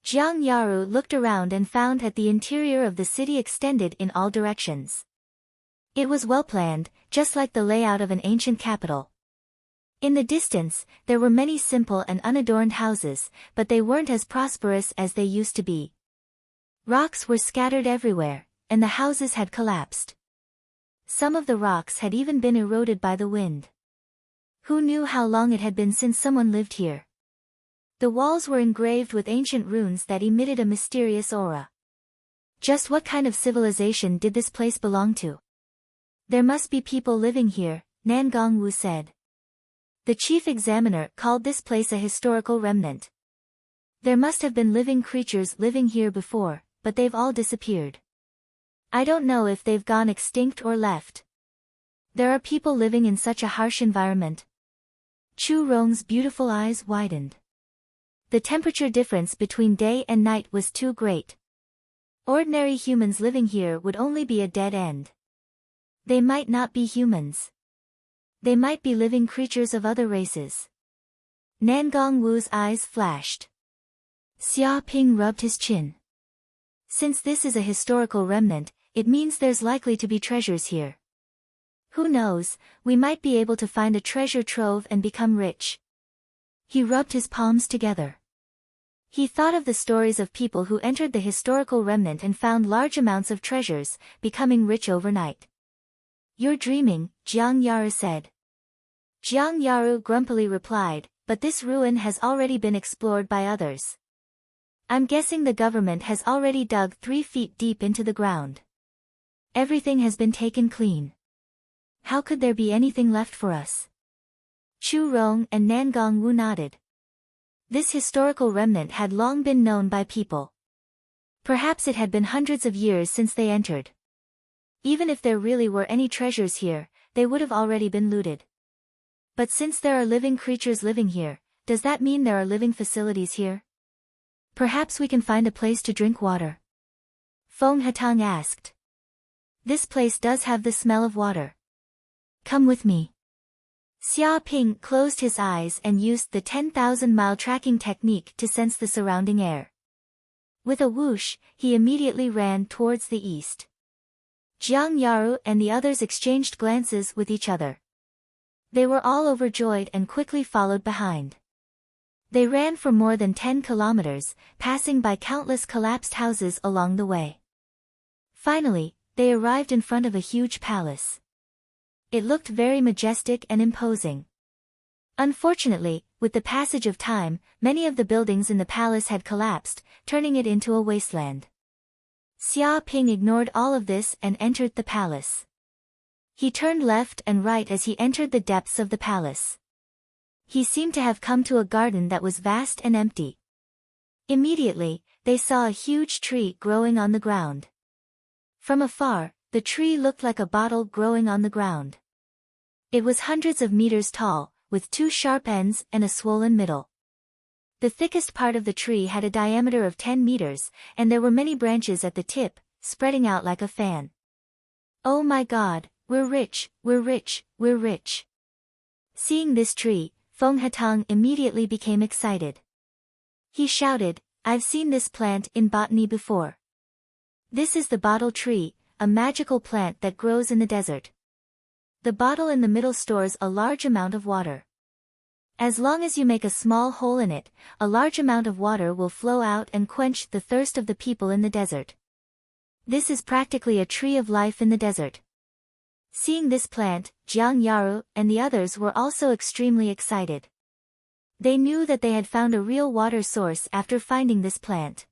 Jiang Yaru looked around and found that the interior of the city extended in all directions. It was well planned, just like the layout of an ancient capital. In the distance, there were many simple and unadorned houses, but they weren't as prosperous as they used to be. Rocks were scattered everywhere, and the houses had collapsed. Some of the rocks had even been eroded by the wind. Who knew how long it had been since someone lived here? The walls were engraved with ancient runes that emitted a mysterious aura. Just what kind of civilization did this place belong to? There must be people living here, Nangong Wu said. The chief examiner called this place a historical remnant. There must have been living creatures living here before, but they've all disappeared. I don't know if they've gone extinct or left. There are people living in such a harsh environment. Chu Rong's beautiful eyes widened. The temperature difference between day and night was too great. Ordinary humans living here would only be a dead end. They might not be humans. They might be living creatures of other races. Nangong Wu's eyes flashed. Xia Ping rubbed his chin. Since this is a historical remnant, it means there's likely to be treasures here. Who knows, we might be able to find a treasure trove and become rich. He rubbed his palms together. He thought of the stories of people who entered the historical remnant and found large amounts of treasures, becoming rich overnight. You're dreaming, Jiang Yaru said. Jiang Yaru grumpily replied, but this ruin has already been explored by others. I'm guessing the government has already dug 3 feet deep into the ground. Everything has been taken clean. How could there be anything left for us? Chu Rong and Nangong Wu nodded. This historical remnant had long been known by people. Perhaps it had been hundreds of years since they entered. Even if there really were any treasures here, they would have already been looted. But since there are living creatures living here, does that mean there are living facilities here? Perhaps we can find a place to drink water. Feng Hatang asked. This place does have the smell of water. Come with me. Xia Ping closed his eyes and used the 10,000-mile tracking technique to sense the surrounding air. With a whoosh, he immediately ran towards the east. Jiang Yaru and the others exchanged glances with each other. They were all overjoyed and quickly followed behind. They ran for more than 10 kilometers, passing by countless collapsed houses along the way. Finally, they arrived in front of a huge palace. It looked very majestic and imposing. Unfortunately, with the passage of time, many of the buildings in the palace had collapsed, turning it into a wasteland. Xia Ping ignored all of this and entered the palace. He turned left and right as he entered the depths of the palace. He seemed to have come to a garden that was vast and empty. Immediately, they saw a huge tree growing on the ground. From afar, the tree looked like a bottle growing on the ground. It was hundreds of meters tall, with 2 sharp ends and a swollen middle. The thickest part of the tree had a diameter of 10 meters, and there were many branches at the tip, spreading out like a fan. Oh my God, we're rich, we're rich, we're rich. Seeing this tree, Feng Hatang immediately became excited. He shouted, I've seen this plant in botany before. This is the bottle tree, a magical plant that grows in the desert. The bottle in the middle stores a large amount of water. As long as you make a small hole in it, a large amount of water will flow out and quench the thirst of the people in the desert. This is practically a tree of life in the desert. Seeing this plant, Jiang Yaru and the others were also extremely excited. They knew that they had found a real water source after finding this plant.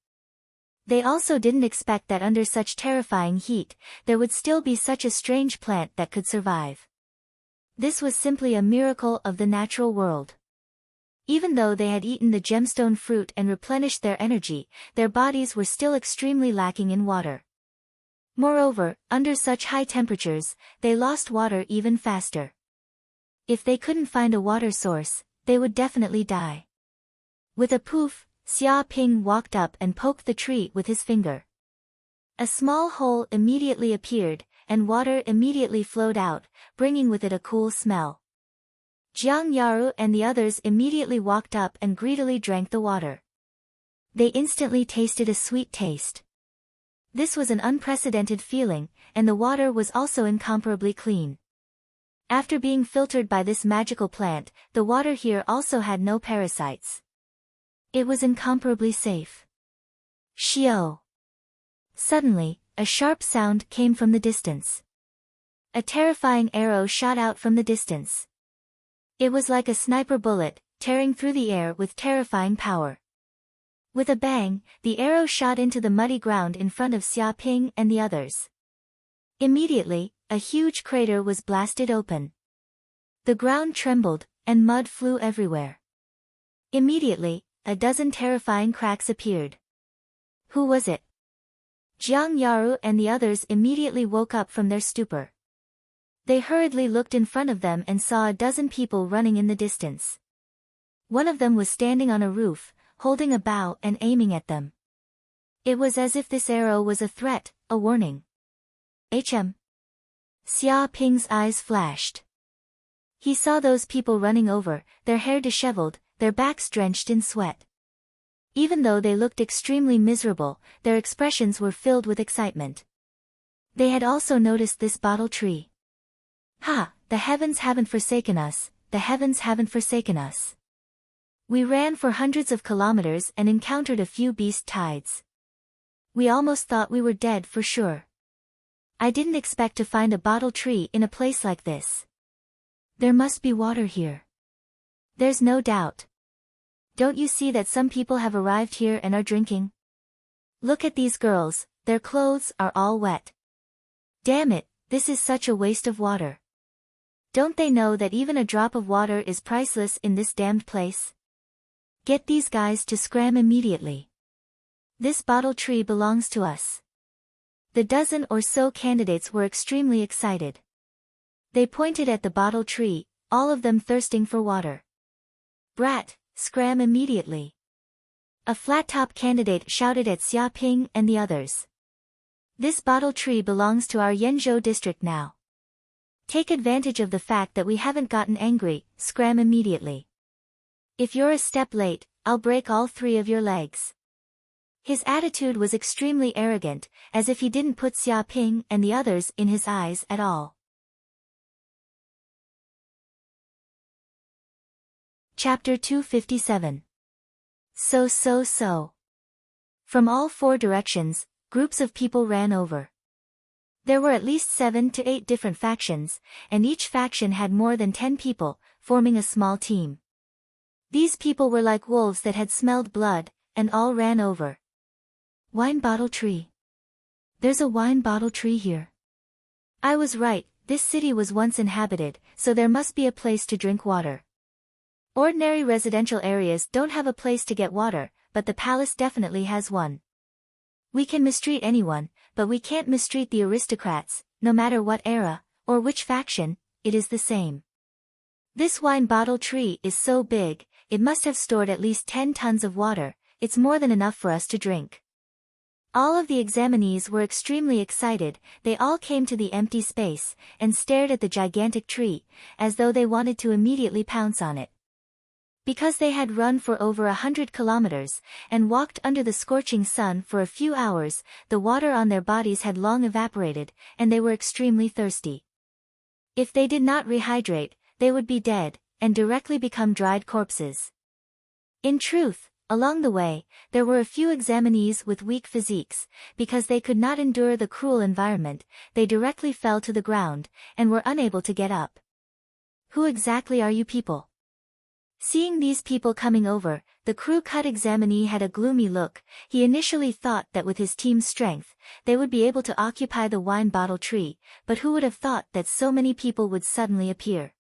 They also didn't expect that under such terrifying heat, there would still be such a strange plant that could survive. This was simply a miracle of the natural world. Even though they had eaten the gemstone fruit and replenished their energy, their bodies were still extremely lacking in water. Moreover, under such high temperatures, they lost water even faster. If they couldn't find a water source, they would definitely die. With a poof, Xia Ping walked up and poked the tree with his finger. A small hole immediately appeared, and water immediately flowed out, bringing with it a cool smell. Jiang Yaru and the others immediately walked up and greedily drank the water. They instantly tasted a sweet taste. This was an unprecedented feeling, and the water was also incomparably clean. After being filtered by this magical plant, the water here also had no parasites. It was incomparably safe. Shio. Suddenly, a sharp sound came from the distance. A terrifying arrow shot out from the distance. It was like a sniper bullet, tearing through the air with terrifying power. With a bang, the arrow shot into the muddy ground in front of Xia Ping and the others. Immediately, a huge crater was blasted open. The ground trembled, and mud flew everywhere. Immediately, a dozen terrifying cracks appeared. Who was it? Jiang Yaru and the others immediately woke up from their stupor. They hurriedly looked in front of them and saw a dozen people running in the distance. One of them was standing on a roof, holding a bow and aiming at them. It was as if this arrow was a threat, a warning. HM. Xia Ping's eyes flashed. He saw those people running over, their hair disheveled, their backs drenched in sweat. Even though they looked extremely miserable, their expressions were filled with excitement. They had also noticed this bottle tree. Ha! The heavens haven't forsaken us, the heavens haven't forsaken us. We ran for hundreds of kilometers and encountered a few beast tides. We almost thought we were dead for sure. I didn't expect to find a bottle tree in a place like this. There must be water here. There's no doubt. Don't you see that some people have arrived here and are drinking? Look at these girls, their clothes are all wet. Damn it, this is such a waste of water. Don't they know that even a drop of water is priceless in this damned place? Get these guys to scram immediately. This bottle tree belongs to us. The dozen or so candidates were extremely excited. They pointed at the bottle tree, all of them thirsting for water. Brat, scram immediately. A flat-top candidate shouted at Xiaoping and the others. This bottle tree belongs to our Yenzhou district now. Take advantage of the fact that we haven't gotten angry, scram immediately. If you're a step late, I'll break all 3 of your legs. His attitude was extremely arrogant, as if he didn't put Xiaoping and the others in his eyes at all. Chapter 257. So. From all 4 directions, groups of people ran over. There were at least 7 to 8 different factions, and each faction had more than 10 people, forming a small team. These people were like wolves that had smelled blood, and all ran over. Wine bottle tree. There's a wine bottle tree here. I was right, this city was once inhabited, so there must be a place to drink water. Ordinary residential areas don't have a place to get water, but the palace definitely has one. We can mistreat anyone, but we can't mistreat the aristocrats, no matter what era, or which faction, it is the same. This wine bottle tree is so big, it must have stored at least 10 tons of water, it's more than enough for us to drink. All of the examinees were extremely excited, they all came to the empty space, and stared at the gigantic tree, as though they wanted to immediately pounce on it. Because they had run for over 100 kilometers, and walked under the scorching sun for a few hours, the water on their bodies had long evaporated, and they were extremely thirsty. If they did not rehydrate, they would be dead, and directly become dried corpses. In truth, along the way, there were a few examinees with weak physiques, because they could not endure the cruel environment, they directly fell to the ground, and were unable to get up. Who exactly are you people? Seeing these people coming over, the crew-cut examinee had a gloomy look. He initially thought that with his team's strength, they would be able to occupy the wine bottle tree, but who would have thought that so many people would suddenly appear?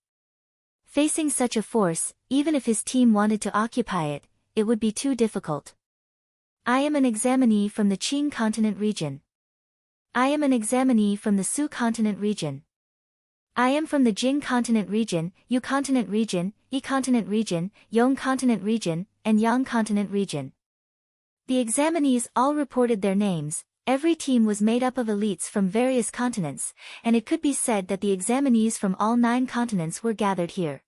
Facing such a force, even if his team wanted to occupy it, it would be too difficult. I am an examinee from the Qing continent region. I am an examinee from the Su continent region. I am from the Jing continent region, Yu continent region, Yi continent region, Yong continent region, and Yang continent region. The examinees all reported their names. Every team was made up of elites from various continents, and it could be said that the examinees from all 9 continents were gathered here.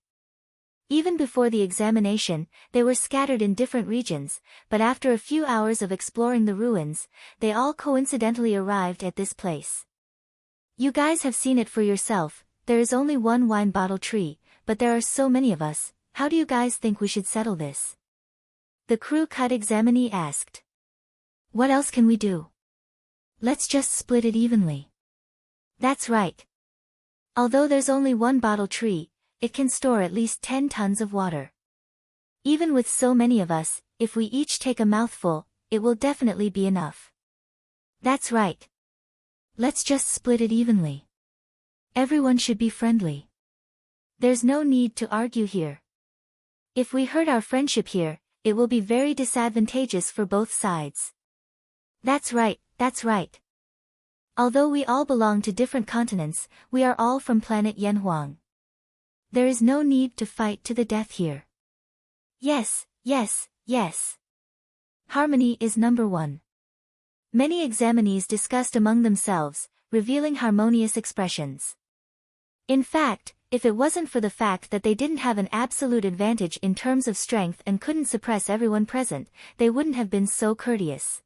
Even before the examination, they were scattered in different regions, but after a few hours of exploring the ruins, they all coincidentally arrived at this place. You guys have seen it for yourself. There is only one wine bottle tree, but there are so many of us. How do you guys think we should settle this? The crew-cut examinee asked. What else can we do? Let's just split it evenly. That's right. Although there's only one bottle tree, it can store at least 10 tons of water. Even with so many of us, if we each take a mouthful, it will definitely be enough. That's right. Let's just split it evenly. Everyone should be friendly. There's no need to argue here. If we hurt our friendship here, it will be very disadvantageous for both sides. That's right, that's right. Although we all belong to different continents, we are all from planet Yanhuang. There is no need to fight to the death here. Yes, yes, yes. Harmony is number 1. Many examinees discussed among themselves, revealing harmonious expressions. In fact, if it wasn't for the fact that they didn't have an absolute advantage in terms of strength and couldn't suppress everyone present, they wouldn't have been so courteous.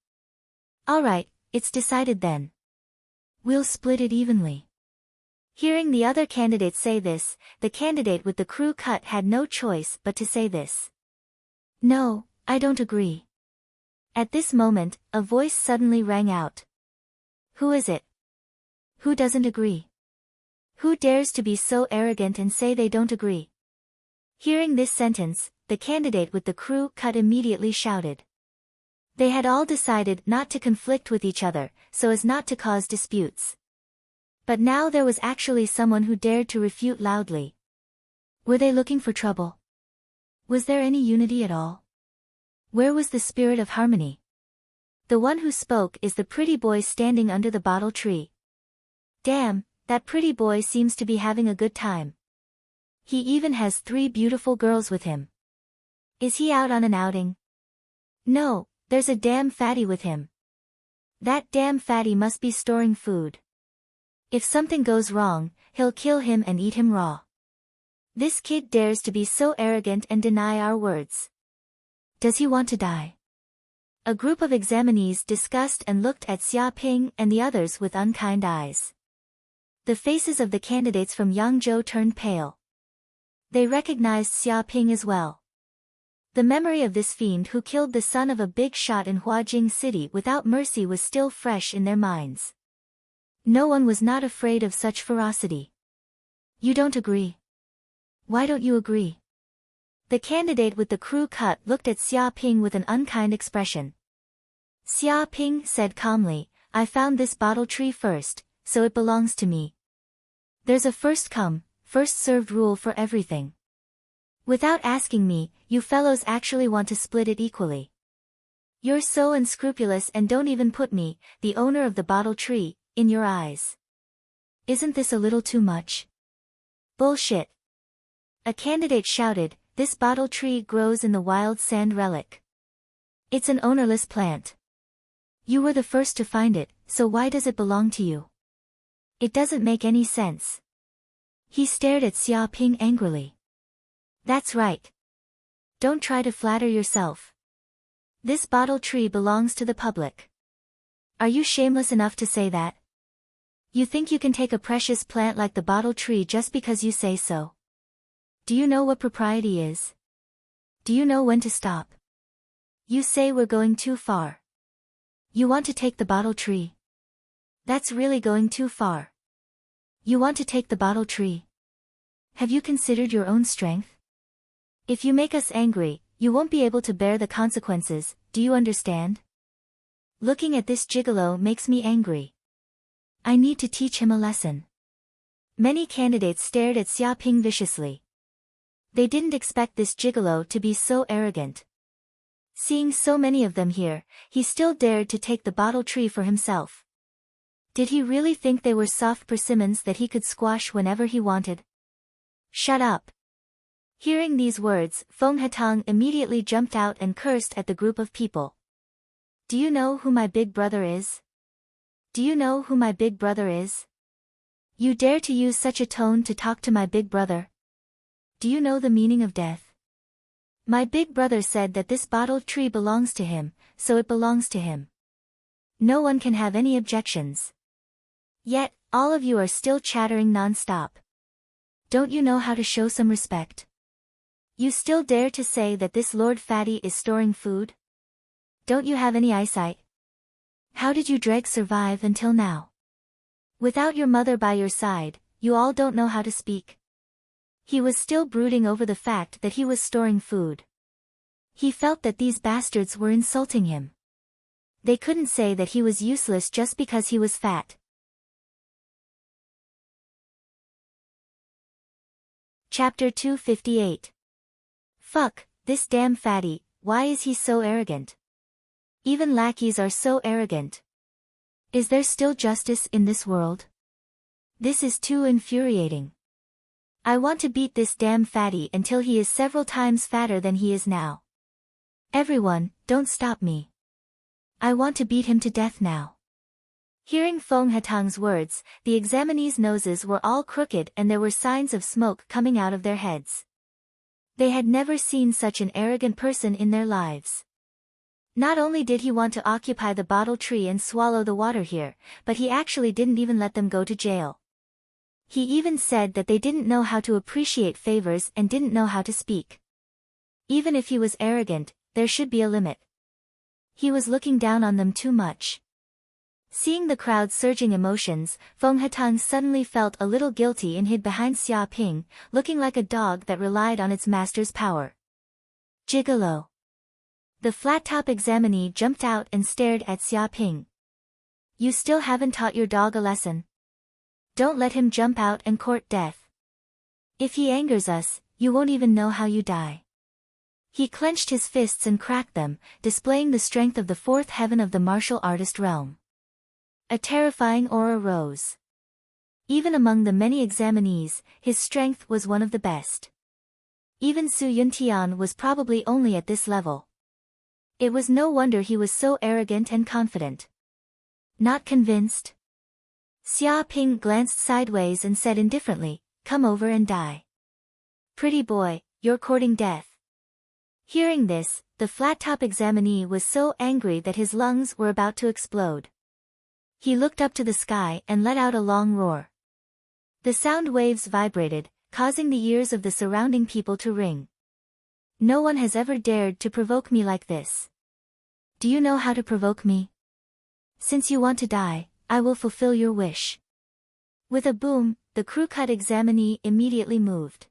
Alright, it's decided then. We'll split it evenly. Hearing the other candidates say this, the candidate with the crew cut had no choice but to say this. No, I don't agree. At this moment, a voice suddenly rang out. Who is it? Who doesn't agree? Who dares to be so arrogant and say they don't agree? Hearing this sentence, the candidate with the crew cut immediately shouted. They had all decided not to conflict with each other, so as not to cause disputes. But now there was actually someone who dared to refute loudly. Were they looking for trouble? Was there any unity at all? Where was the spirit of harmony? The one who spoke is the pretty boy standing under the bottle tree. Damn, that pretty boy seems to be having a good time. He even has 3 beautiful girls with him. Is he out on an outing? No, there's a damn fatty with him. That damn fatty must be storing food. If something goes wrong, he'll kill him and eat him raw. This kid dares to be so arrogant and deny our words. Does he want to die? A group of examinees discussed and looked at Xia Ping and the others with unkind eyes. The faces of the candidates from Yangzhou turned pale. They recognized Xia Ping as well. The memory of this fiend who killed the son of a big shot in Huajing City without mercy was still fresh in their minds. No one was not afraid of such ferocity. You don't agree? Why don't you agree? The candidate with the crew cut looked at Xia Ping with an unkind expression. Xia Ping said calmly, I found this bottle tree first, so it belongs to me. There's a first come, first served rule for everything. Without asking me, you fellows actually want to split it equally. You're so unscrupulous and don't even put me, the owner of the bottle tree, in your eyes. Isn't this a little too much? Bullshit. A candidate shouted, this bottle tree grows in the wild sand relic. It's an ownerless plant. You were the first to find it, so why does it belong to you? It doesn't make any sense. He stared at Xia Ping angrily. That's right. Don't try to flatter yourself. This bottle tree belongs to the public. Are you shameless enough to say that? You think you can take a precious plant like the bottle tree just because you say so? Do you know what propriety is? Do you know when to stop? You say we're going too far. You want to take the bottle tree? That's really going too far. You want to take the bottle tree? Have you considered your own strength? If you make us angry, you won't be able to bear the consequences, do you understand? Looking at this gigolo makes me angry. I need to teach him a lesson. Many candidates stared at Xia Ping viciously. They didn't expect this gigolo to be so arrogant. Seeing so many of them here, he still dared to take the bottle tree for himself. Did he really think they were soft persimmons that he could squash whenever he wanted? Shut up. Hearing these words, Feng Hatang immediately jumped out and cursed at the group of people. Do you know who my big brother is? Do you know who my big brother is? You dare to use such a tone to talk to my big brother? Do you know the meaning of death? My big brother said that this bottle tree belongs to him, so it belongs to him. No one can have any objections. Yet, all of you are still chattering non-stop. Don't you know how to show some respect? You still dare to say that this Lord Fatty is storing food? Don't you have any eyesight? How did you dregs survive until now? Without your mother by your side, you all don't know how to speak. He was still brooding over the fact that he was storing food. He felt that these bastards were insulting him. They couldn't say that he was useless just because he was fat. Chapter 258. Fuck, this damn fatty, why is he so arrogant? Even lackeys are so arrogant. Is there still justice in this world? This is too infuriating. I want to beat this damn fatty until he is several times fatter than he is now. Everyone, don't stop me. I want to beat him to death now. Hearing Feng Hatang's words, the examinees' noses were all crooked and there were signs of smoke coming out of their heads. They had never seen such an arrogant person in their lives. Not only did he want to occupy the bottle tree and swallow the water here, but he actually didn't even let them go to jail. He even said that they didn't know how to appreciate favors and didn't know how to speak. Even if he was arrogant, there should be a limit. He was looking down on them too much. Seeing the crowd's surging emotions, Feng Hatang suddenly felt a little guilty and hid behind Xia Ping, looking like a dog that relied on its master's power. Gigolo. The flat-top examinee jumped out and stared at Xia Ping. You still haven't taught your dog a lesson? Don't let him jump out and court death. If he angers us, you won't even know how you die. He clenched his fists and cracked them, displaying the strength of the fourth heaven of the martial artist realm. A terrifying aura rose. Even among the many examinees, his strength was one of the best. Even Su Yuntian was probably only at this level. It was no wonder he was so arrogant and confident. Not convinced? Xia Ping glanced sideways and said indifferently, come over and die. Pretty boy, you're courting death. Hearing this, the flat-top examinee was so angry that his lungs were about to explode. He looked up to the sky and let out a long roar. The sound waves vibrated, causing the ears of the surrounding people to ring. No one has ever dared to provoke me like this. Do you know how to provoke me? Since you want to die, I will fulfill your wish. With a boom, the crew-cut examinee immediately moved.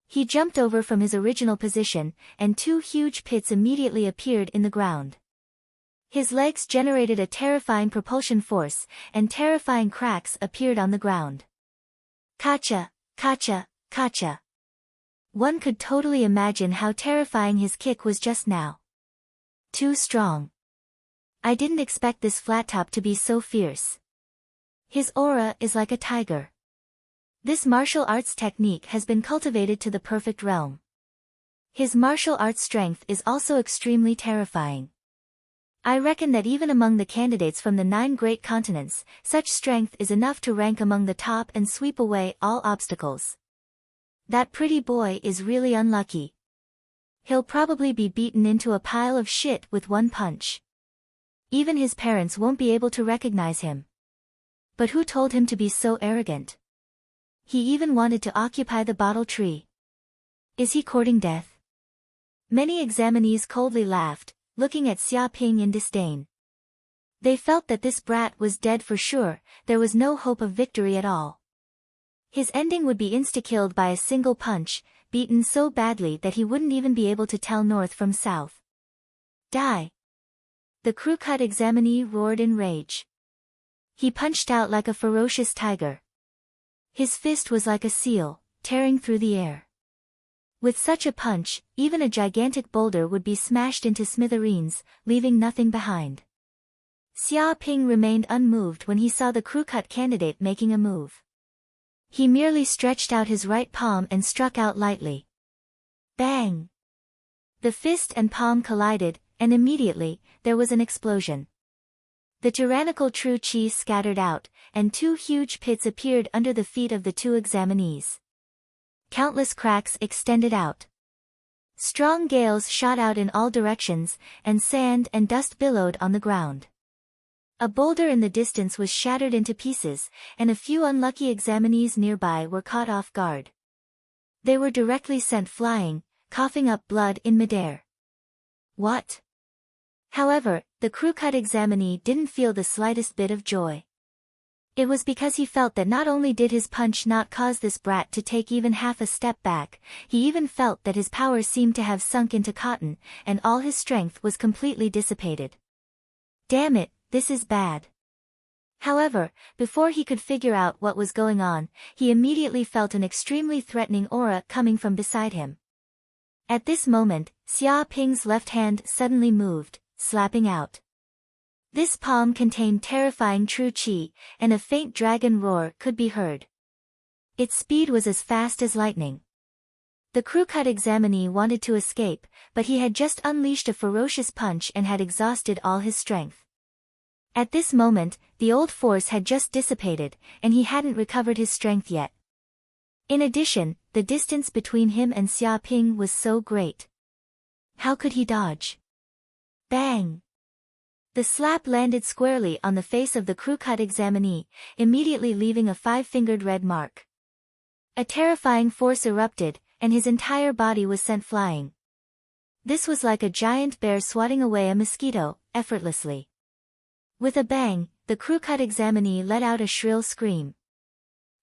He jumped over from his original position, and two huge pits immediately appeared in the ground. His legs generated a terrifying propulsion force, and terrifying cracks appeared on the ground. Kacha, kacha, kacha. One could totally imagine how terrifying his kick was just now. Too strong. I didn't expect this flat-top to be so fierce. His aura is like a tiger. This martial arts technique has been cultivated to the perfect realm. His martial arts strength is also extremely terrifying. I reckon that even among the candidates from the 9 great continents, such strength is enough to rank among the top and sweep away all obstacles. That pretty boy is really unlucky. He'll probably be beaten into a pile of shit with one punch. Even his parents won't be able to recognize him. But who told him to be so arrogant? He even wanted to occupy the bottle tree. Is he courting death? Many examinees coldly laughed, looking at Xia Ping in disdain. They felt that this brat was dead for sure, there was no hope of victory at all. His ending would be insta-killed by a single punch, beaten so badly that he wouldn't even be able to tell north from south. Die! The crew-cut examinee roared in rage. He punched out like a ferocious tiger. His fist was like a seal, tearing through the air. With such a punch, even a gigantic boulder would be smashed into smithereens, leaving nothing behind. Xia Ping remained unmoved when he saw the crew-cut candidate making a move. He merely stretched out his right palm and struck out lightly. Bang! The fist and palm collided, and immediately, there was an explosion. The tyrannical true chi scattered out, and 2 huge pits appeared under the feet of the 2 examinees. Countless cracks extended out. Strong gales shot out in all directions, and sand and dust billowed on the ground. A boulder in the distance was shattered into pieces, and a few unlucky examinees nearby were caught off guard. They were directly sent flying, coughing up blood in midair. What? However, the crew-cut examinee didn't feel the slightest bit of joy. It was because he felt that not only did his punch not cause this brat to take even half a step back, he even felt that his power seemed to have sunk into cotton, and all his strength was completely dissipated. Damn it, this is bad. However, before he could figure out what was going on, he immediately felt an extremely threatening aura coming from beside him. At this moment, Xia Ping's left hand suddenly moved, slapping out. This palm contained terrifying true chi, and a faint dragon roar could be heard. Its speed was as fast as lightning. The crew-cut examinee wanted to escape, but he had just unleashed a ferocious punch and had exhausted all his strength. At this moment, the old force had just dissipated, and he hadn't recovered his strength yet. In addition, the distance between him and Xia Ping was so great. How could he dodge? Bang! The slap landed squarely on the face of the crew-cut examinee, immediately leaving a 5-fingered red mark. A terrifying force erupted, and his entire body was sent flying. This was like a giant bear swatting away a mosquito, effortlessly. With a bang, the crew-cut examinee let out a shrill scream.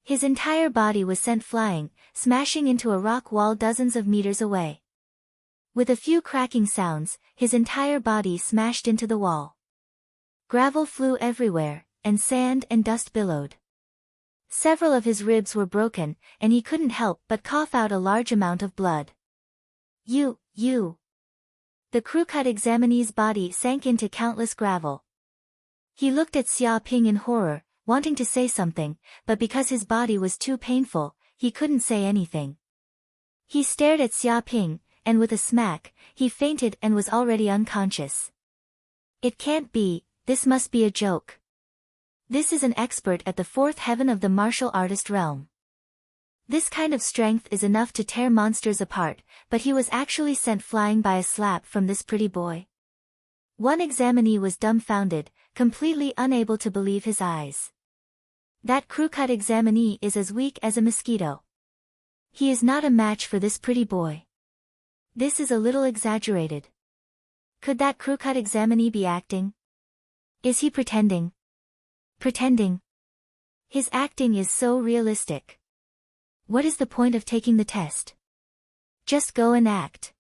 His entire body was sent flying, smashing into a rock wall dozens of meters away. With a few cracking sounds, his entire body smashed into the wall. Gravel flew everywhere, and sand and dust billowed. Several of his ribs were broken, and he couldn't help but cough out a large amount of blood. You. The crew-cut examinee's body sank into countless gravel. He looked at Xia Ping in horror, wanting to say something, but because his body was too painful, he couldn't say anything. He stared at Xia Ping, and with a smack, he fainted and was already unconscious. It can't be, this must be a joke. This is an expert at the fourth heaven of the martial artist realm. This kind of strength is enough to tear monsters apart, but he was actually sent flying by a slap from this pretty boy. One examinee was dumbfounded, completely unable to believe his eyes. That crew-cut examinee is as weak as a mosquito. He is not a match for this pretty boy. This is a little exaggerated. Could that crew-cut examinee be acting? Is he pretending? Pretending? His acting is so realistic. What is the point of taking the test? Just go and act.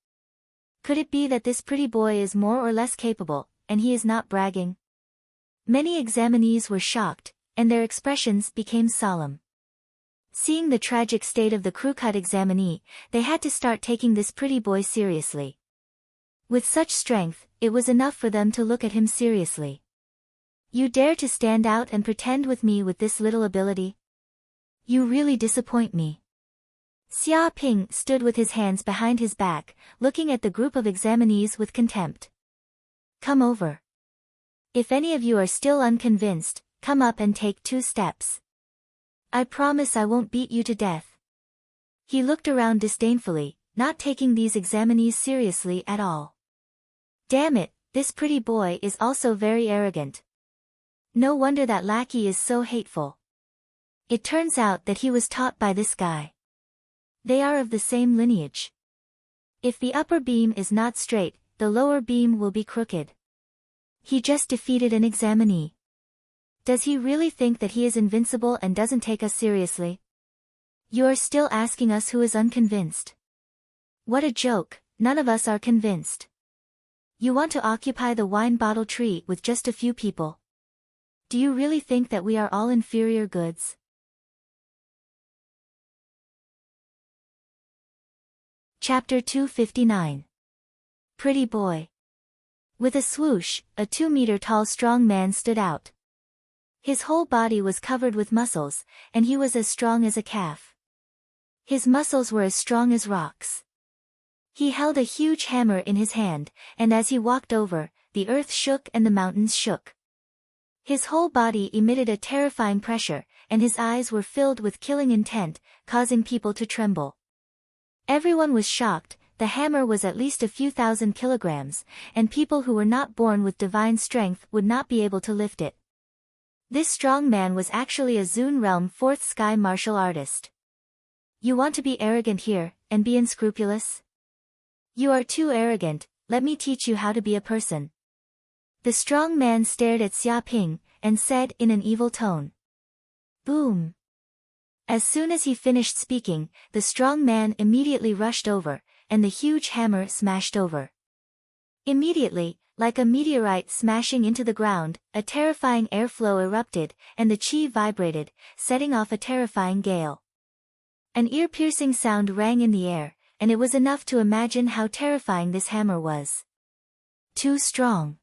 Could it be that this pretty boy is more or less capable, and he is not bragging? Many examinees were shocked, and their expressions became solemn. Seeing the tragic state of the crew-cut examinee, they had to start taking this pretty boy seriously. With such strength, it was enough for them to look at him seriously. You dare to stand out and pretend with me with this little ability? You really disappoint me. Xia Ping stood with his hands behind his back, looking at the group of examinees with contempt. Come over. If any of you are still unconvinced, come up and take 2 steps. I promise I won't beat you to death. He looked around disdainfully, not taking these examinees seriously at all. Damn it, this pretty boy is also very arrogant. No wonder that lackey is so hateful. It turns out that he was taught by this guy. They are of the same lineage. If the upper beam is not straight, the lower beam will be crooked. He just defeated an examinee. Does he really think that he is invincible and doesn't take us seriously? You are still asking us who is unconvinced. What a joke, none of us are convinced. You want to occupy the wine bottle tree with just a few people. Do you really think that we are all inferior goods? Chapter 259. Pretty Boy. With a swoosh, a 2-meter-tall strong man stood out. His whole body was covered with muscles, and he was as strong as a calf. His muscles were as strong as rocks. He held a huge hammer in his hand, and as he walked over, the earth shook and the mountains shook. His whole body emitted a terrifying pressure, and his eyes were filled with killing intent, causing people to tremble. Everyone was shocked. The hammer was at least a few thousand kilograms, and people who were not born with divine strength would not be able to lift it. This strong man was actually a Zun Realm 4th Sky martial artist. You want to be arrogant here, and be unscrupulous? You are too arrogant, let me teach you how to be a person. The strong man stared at Xia Ping, and said in an evil tone. Boom! As soon as he finished speaking, the strong man immediately rushed over, and the huge hammer smashed over. Immediately, like a meteorite smashing into the ground, a terrifying airflow erupted, and the chi vibrated, setting off a terrifying gale. An ear-piercing sound rang in the air, and it was enough to imagine how terrifying this hammer was. Too strong.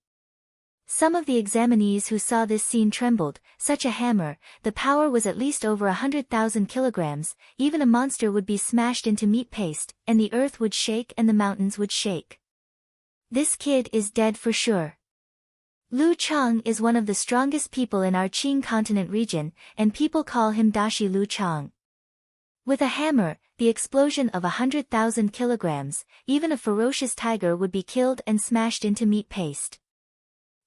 Some of the examinees who saw this scene trembled. Such a hammer, the power was at least over 100,000 kilograms, even a monster would be smashed into meat paste, and the earth would shake and the mountains would shake. This kid is dead for sure. Lu Chang is one of the strongest people in our Qing continent region, and people call him Dashi Lu Chang. With a hammer, the explosion of 100,000 kilograms, even a ferocious tiger would be killed and smashed into meat paste.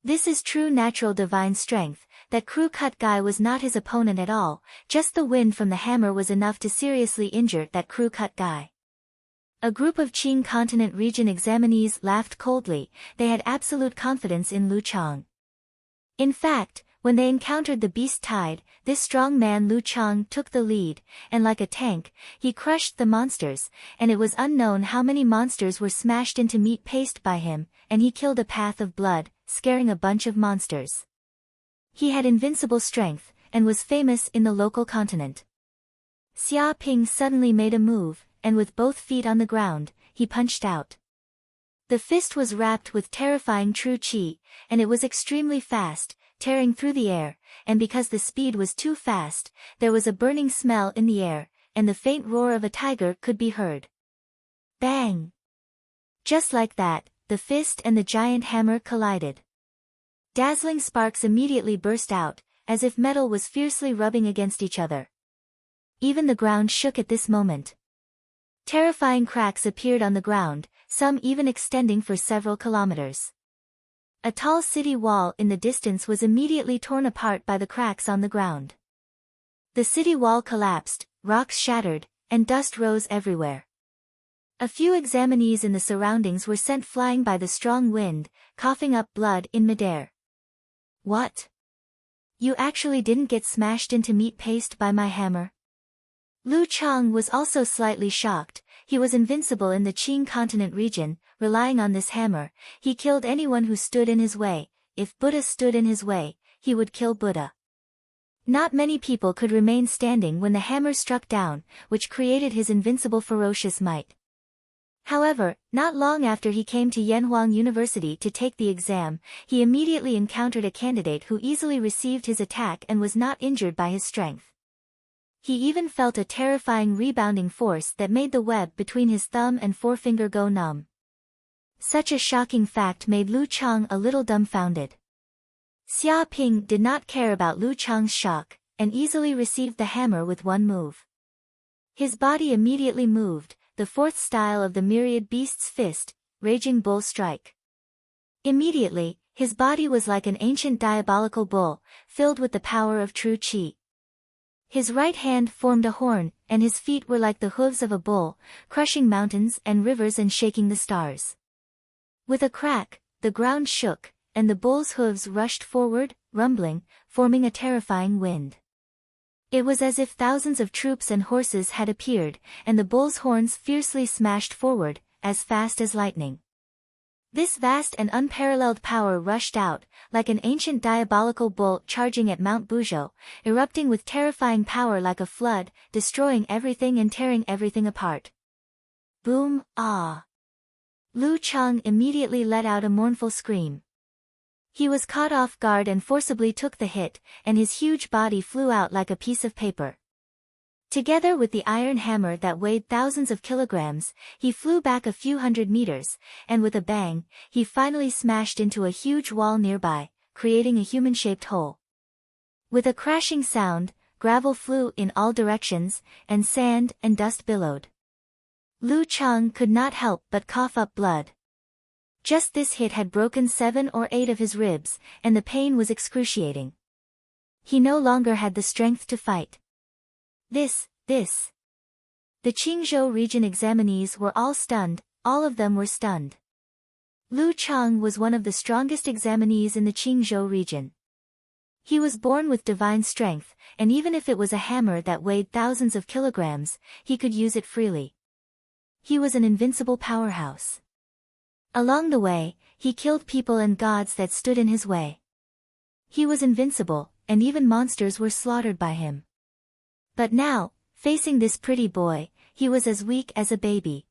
This is true natural divine strength. That crew-cut guy was not his opponent at all, just the wind from the hammer was enough to seriously injure that crew-cut guy. A group of Qing continent region examinees laughed coldly. They had absolute confidence in Lu Chang. In fact, When they encountered the beast tide, this strong man Lu Chang took the lead, and like a tank, he crushed the monsters, and it was unknown how many monsters were smashed into meat paste by him, and he killed a path of blood, scaring a bunch of monsters. He had invincible strength, and was famous in the local continent. Xia Ping suddenly made a move, and with both feet on the ground, he punched out. The fist was wrapped with terrifying true qi, and it was extremely fast, tearing through the air, and because the speed was too fast, there was a burning smell in the air, and the faint roar of a tiger could be heard. Bang! Just like that, the fist and the giant hammer collided. Dazzling sparks immediately burst out, as if metal was fiercely rubbing against each other. Even the ground shook at this moment. Terrifying cracks appeared on the ground, some even extending for several kilometers. A tall city wall in the distance was immediately torn apart by the cracks on the ground. The city wall collapsed, rocks shattered, and dust rose everywhere. A few examinees in the surroundings were sent flying by the strong wind, coughing up blood in midair. What? You actually didn't get smashed into meat paste by my hammer? Lu Chang was also slightly shocked. He was invincible in the Qing continent region, relying on this hammer. He killed anyone who stood in his way. If Buddha stood in his way, he would kill Buddha. Not many people could remain standing when the hammer struck down, which created his invincible ferocious might. However, not long after he came to Yanhuang University to take the exam, he immediately encountered a candidate who easily received his attack and was not injured by his strength. He even felt a terrifying rebounding force that made the web between his thumb and forefinger go numb. Such a shocking fact made Lu Chang a little dumbfounded. Xia Ping did not care about Lu Chang's shock, and easily received the hammer with one move. His body immediately moved, the fourth style of the myriad beast's fist, raging bull strike. Immediately, his body was like an ancient diabolical bull, filled with the power of true qi. His right hand formed a horn, and his feet were like the hooves of a bull, crushing mountains and rivers and shaking the stars. With a crack, the ground shook, and the bull's hooves rushed forward, rumbling, forming a terrifying wind. It was as if thousands of troops and horses had appeared, and the bull's horns fiercely smashed forward, as fast as lightning. This vast and unparalleled power rushed out, like an ancient diabolical bull charging at Mount Buzhou, erupting with terrifying power like a flood, destroying everything and tearing everything apart. Boom, ah! Lu Chang immediately let out a mournful scream. He was caught off guard and forcibly took the hit, and his huge body flew out like a piece of paper. Together with the iron hammer that weighed thousands of kilograms, he flew back a few hundred meters, and with a bang, he finally smashed into a huge wall nearby, creating a human-shaped hole. With a crashing sound, gravel flew in all directions, and sand and dust billowed. Lu Chang could not help but cough up blood. Just this hit had broken 7 or 8 of his ribs, and the pain was excruciating. He no longer had the strength to fight. This. The Qingzhou region examinees were all stunned, all of them were stunned. Lu Chang was one of the strongest examinees in the Qingzhou region. He was born with divine strength, and even if it was a hammer that weighed thousands of kilograms, he could use it freely. He was an invincible powerhouse. Along the way, he killed people and gods that stood in his way. He was invincible, and even monsters were slaughtered by him. But now, facing this pretty boy, he was as weak as a baby.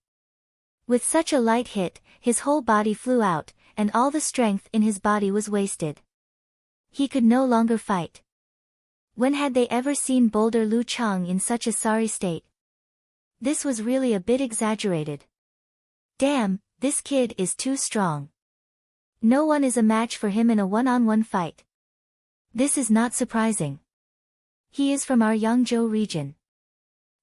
With such a light hit, his whole body flew out, and all the strength in his body was wasted. He could no longer fight. When had they ever seen Boulder Lu Chang in such a sorry state? This was really a bit exaggerated. Damn, this kid is too strong. No one is a match for him in a one-on-one fight. This is not surprising. He is from our Yangzhou region.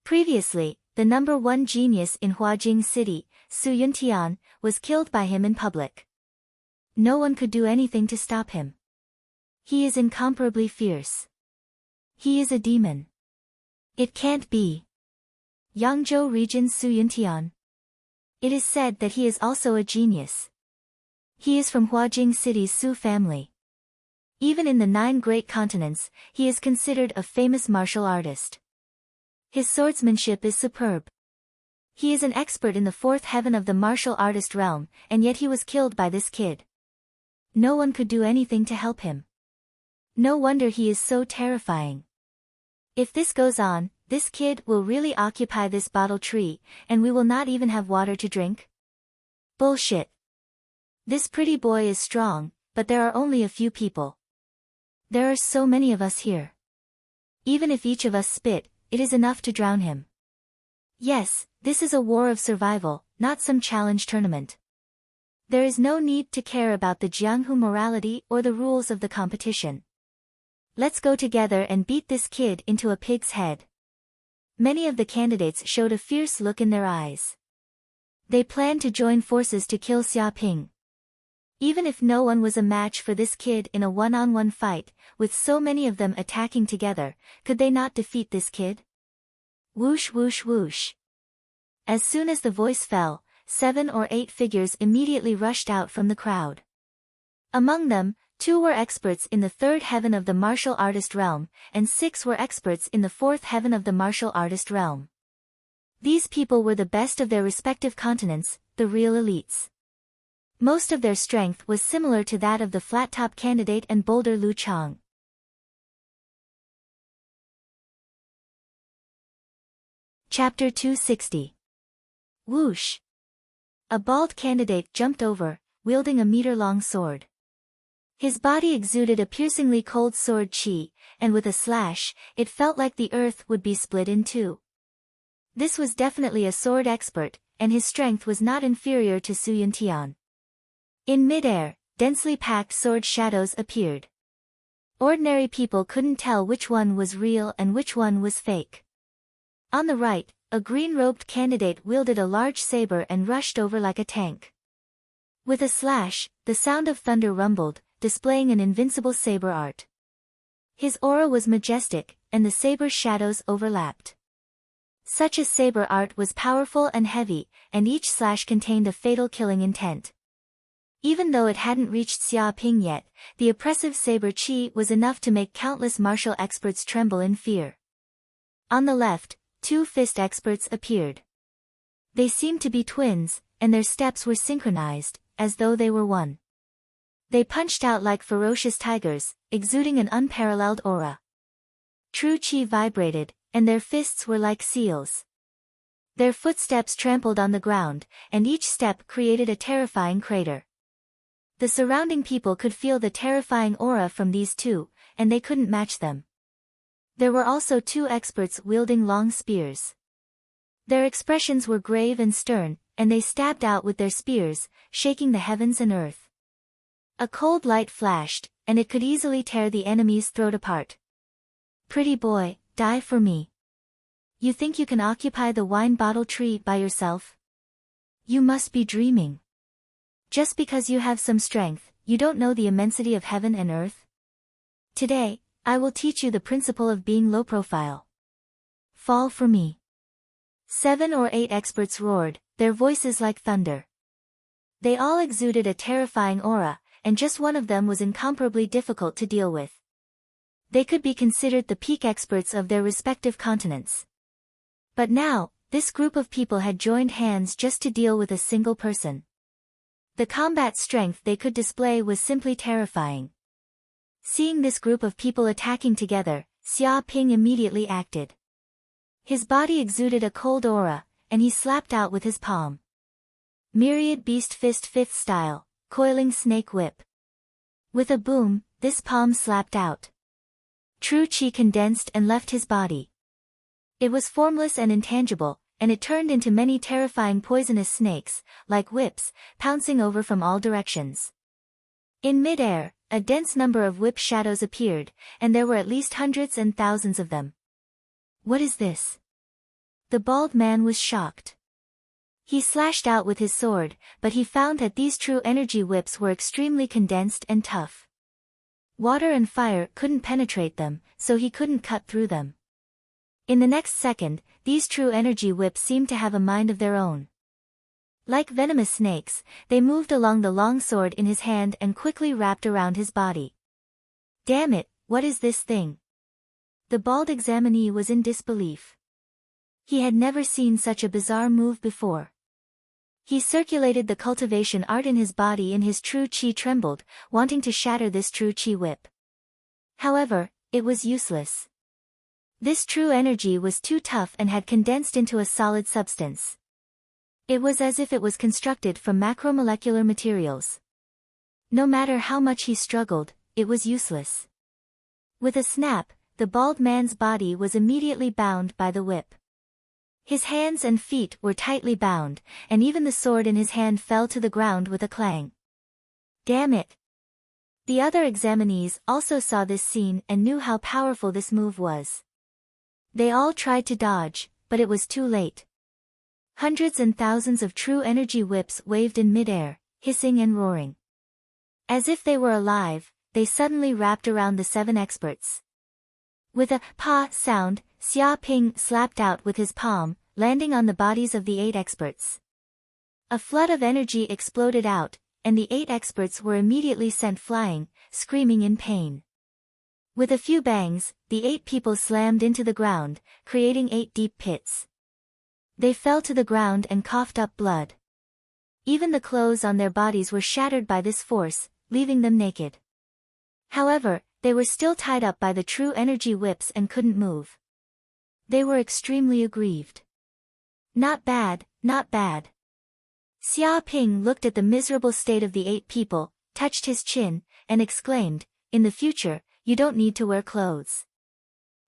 Previously, the number 1 genius in Huajing City, Su Yuntian, was killed by him in public. No one could do anything to stop him. He is incomparably fierce. He is a demon. It can't be. Yangzhou region Su Yuntian. It is said that he is also a genius. He is from Huajing City's Su family. Even in the 9 great continents, he is considered a famous martial artist. His swordsmanship is superb. He is an expert in the 4th heaven of the martial artist realm, and yet he was killed by this kid. No one could do anything to help him. No wonder he is so terrifying. If this goes on, this kid will really occupy this bottle tree, and we will not even have water to drink? Bullshit. This pretty boy is strong, but there are only a few people. There are so many of us here. Even if each of us spit, it is enough to drown him. Yes, this is a war of survival, not some challenge tournament. There is no need to care about the Jianghu morality or the rules of the competition. Let's go together and beat this kid into a pig's head. Many of the candidates showed a fierce look in their eyes. They planned to join forces to kill Xiaoping. Even if no one was a match for this kid in a one-on-one fight, with so many of them attacking together, could they not defeat this kid? Whoosh whoosh whoosh. As soon as the voice fell, 7 or 8 figures immediately rushed out from the crowd. Among them, 2 were experts in the 3rd heaven of the martial artist realm, and 6 were experts in the 4th heaven of the martial artist realm. These people were the best of their respective continents, the real elites. Most of their strength was similar to that of the flat-top candidate and boulder Lu Chang. Chapter 260. Whoosh! A bald candidate jumped over, wielding a meter-long sword. His body exuded a piercingly cold sword chi, and with a slash, it felt like the earth would be split in two. This was definitely a sword expert, and his strength was not inferior to Su Yuntian. In mid-air, densely packed sword shadows appeared. Ordinary people couldn't tell which one was real and which one was fake. On the right, a green-robed candidate wielded a large saber and rushed over like a tank. With a slash, the sound of thunder rumbled, displaying an invincible saber art. His aura was majestic, and the saber's shadows overlapped. Such a saber art was powerful and heavy, and each slash contained a fatal killing intent. Even though it hadn't reached Xiaoping yet, the oppressive saber chi was enough to make countless martial experts tremble in fear. On the left, 2 fist experts appeared. They seemed to be twins, and their steps were synchronized, as though they were one. They punched out like ferocious tigers, exuding an unparalleled aura. True chi vibrated, and their fists were like seals. Their footsteps trampled on the ground, and each step created a terrifying crater. The surrounding people could feel the terrifying aura from these 2, and they couldn't match them. There were also 2 experts wielding long spears. Their expressions were grave and stern, and they stabbed out with their spears, shaking the heavens and earth. A cold light flashed, and it could easily tear the enemy's throat apart. Pretty boy, die for me. You think you can occupy the wine bottle tree by yourself? You must be dreaming. Just because you have some strength, you don't know the immensity of heaven and earth? Today, I will teach you the principle of being low profile. Fall for me. 7 or 8 experts roared, their voices like thunder. They all exuded a terrifying aura, and just one of them was incomparably difficult to deal with. They could be considered the peak experts of their respective continents. But now, this group of people had joined hands just to deal with a single person. The combat strength they could display was simply terrifying. Seeing this group of people attacking together, Xiaoping immediately acted. His body exuded a cold aura, and he slapped out with his palm. Myriad Beast Fist 5th style, coiling snake whip. With a boom, this palm slapped out. True chi condensed and left his body. It was formless and intangible, and it turned into many terrifying poisonous snakes, like whips, pouncing over from all directions. In mid-air, a dense number of whip shadows appeared, and there were at least hundreds and thousands of them. What is this? The bald man was shocked. He slashed out with his sword, but he found that these true energy whips were extremely condensed and tough. Water and fire couldn't penetrate them, so he couldn't cut through them. In the next second, these true energy whips seemed to have a mind of their own. Like venomous snakes, they moved along the long sword in his hand and quickly wrapped around his body. Damn it, what is this thing? The bald examinee was in disbelief. He had never seen such a bizarre move before. He circulated the cultivation art in his body and his true chi trembled, wanting to shatter this true chi whip. However, it was useless. This true energy was too tough and had condensed into a solid substance. It was as if it was constructed from macromolecular materials. No matter how much he struggled, it was useless. With a snap, the bald man's body was immediately bound by the whip. His hands and feet were tightly bound, and even the sword in his hand fell to the ground with a clang. Damn it! The other examinees also saw this scene and knew how powerful this move was. They all tried to dodge, but it was too late. Hundreds and thousands of true energy whips waved in midair, hissing and roaring. As if they were alive, they suddenly wrapped around the 7 experts. With a pa sound, Xia Ping slapped out with his palm, landing on the bodies of the 8 experts. A flood of energy exploded out, and the 8 experts were immediately sent flying, screaming in pain. With a few bangs, the 8 people slammed into the ground, creating 8 deep pits. They fell to the ground and coughed up blood. Even the clothes on their bodies were shattered by this force, leaving them naked. However, they were still tied up by the true energy whips and couldn't move. They were extremely aggrieved. Not bad, not bad. Xia Ping looked at the miserable state of the 8 people, touched his chin, and exclaimed, "In the future, you don't need to wear clothes.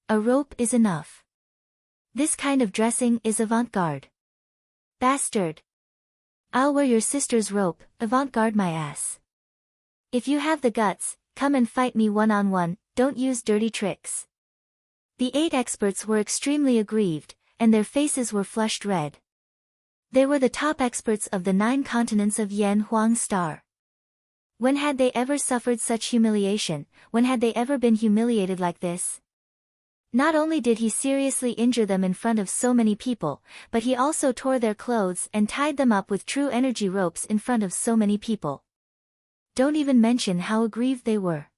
A rope is enough. This kind of dressing is avant-garde." Bastard! I'll wear your sister's rope, avant-garde my ass. If you have the guts, come and fight me one-on-one, don't use dirty tricks. The 8 experts were extremely aggrieved, and their faces were flushed red. They were the top experts of the 9 continents of Yan Huang Star. When had they ever suffered such humiliation? When had they ever been humiliated like this? Not only did he seriously injure them in front of so many people, but he also tore their clothes and tied them up with true energy ropes in front of so many people. Don't even mention how aggrieved they were.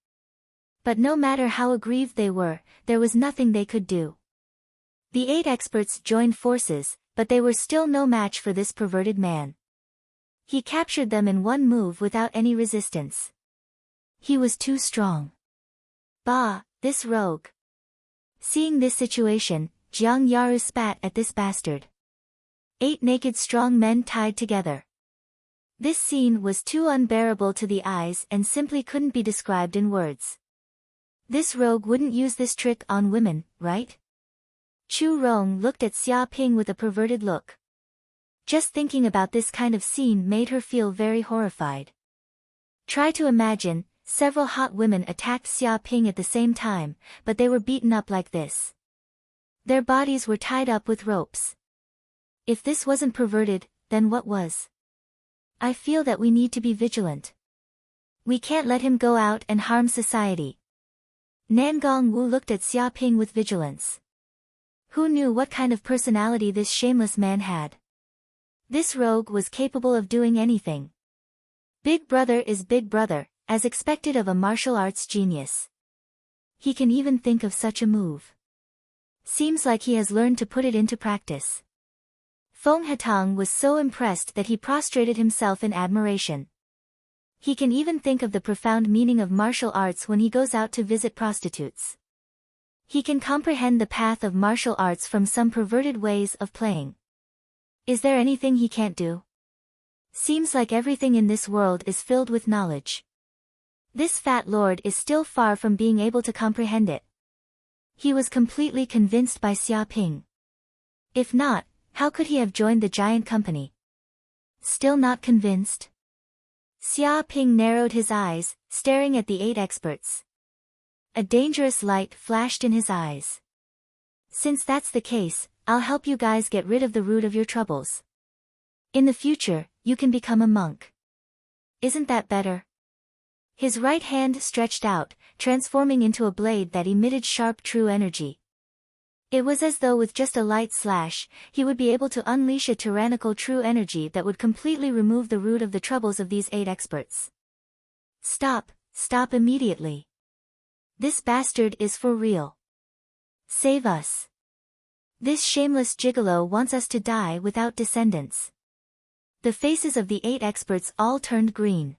But no matter how aggrieved they were, there was nothing they could do. The 8 experts joined forces, but they were still no match for this perverted man. He captured them in one move without any resistance. He was too strong. Bah, this rogue. Seeing this situation, Jiang Yaru spat at this bastard. 8 naked strong men tied together. This scene was too unbearable to the eyes and simply couldn't be described in words. This rogue wouldn't use this trick on women, right? Chu Rong looked at Xia Ping with a perverted look. Just thinking about this kind of scene made her feel very horrified. Try to imagine, several hot women attacked Xia Ping at the same time, but they were beaten up like this. Their bodies were tied up with ropes. If this wasn't perverted, then what was? I feel that we need to be vigilant. We can't let him go out and harm society. Nangong Wu looked at Xia Ping with vigilance. Who knew what kind of personality this shameless man had? This rogue was capable of doing anything. Big brother is big brother, as expected of a martial arts genius. He can even think of such a move. Seems like he has learned to put it into practice. Feng Hetang was so impressed that he prostrated himself in admiration. He can even think of the profound meaning of martial arts when he goes out to visit prostitutes. He can comprehend the path of martial arts from some perverted ways of playing. Is there anything he can't do? Seems like everything in this world is filled with knowledge. This fat lord is still far from being able to comprehend it. He was completely convinced by Xia Ping. If not, how could he have joined the giant company? Still not convinced? Xia Ping narrowed his eyes, staring at the 8 experts. A dangerous light flashed in his eyes. Since that's the case, I'll help you guys get rid of the root of your troubles. In the future, you can become a monk. Isn't that better? His right hand stretched out, transforming into a blade that emitted sharp true energy. It was as though with just a light slash, he would be able to unleash a tyrannical true energy that would completely remove the root of the troubles of these 8 experts. Stop, stop immediately. This bastard is for real. Save us. This shameless gigolo wants us to die without descendants. The faces of the 8 experts all turned green.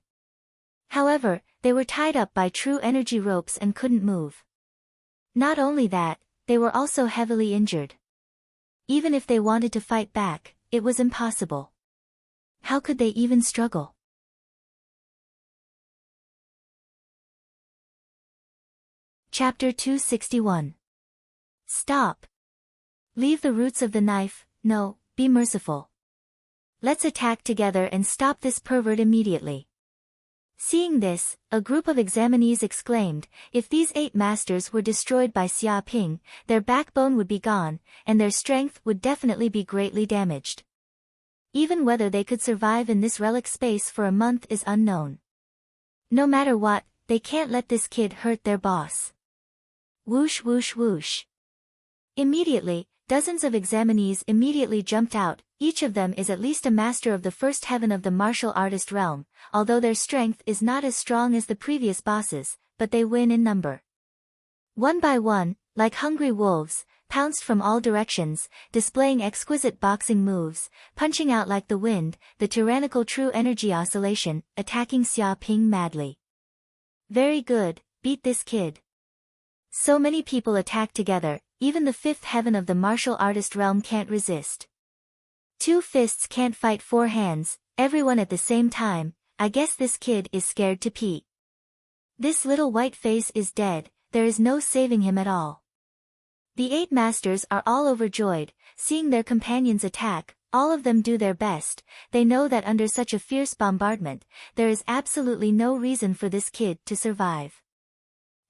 However, they were tied up by true energy ropes and couldn't move. Not only that, they were also heavily injured. Even if they wanted to fight back, it was impossible. How could they even struggle? Chapter 261. Stop. Leave the roots of the knife, no, be merciful. Let's attack together and stop this pervert immediately. Seeing this, a group of examinees exclaimed, if these 8 masters were destroyed by Xia Ping, their backbone would be gone, and their strength would definitely be greatly damaged. Even whether they could survive in this relic space for a month is unknown. No matter what, they can't let this kid hurt their boss. Whoosh whoosh whoosh. Immediately, dozens of examinees immediately jumped out. Each of them is at least a master of the first heaven of the martial artist realm, although their strength is not as strong as the previous bosses, but they win in number. One by one, like hungry wolves, pounced from all directions, displaying exquisite boxing moves, punching out like the wind, the tyrannical true energy oscillation, attacking Xia Ping madly. Very good, beat this kid. So many people attack together, even the 5th heaven of the martial artist realm can't resist. 2 fists can't fight 4 hands, everyone at the same time. I guess this kid is scared to pee. This little white face is dead, there is no saving him at all. The 8 masters are all overjoyed, seeing their companions attack. All of them do their best. They know that under such a fierce bombardment, there is absolutely no reason for this kid to survive.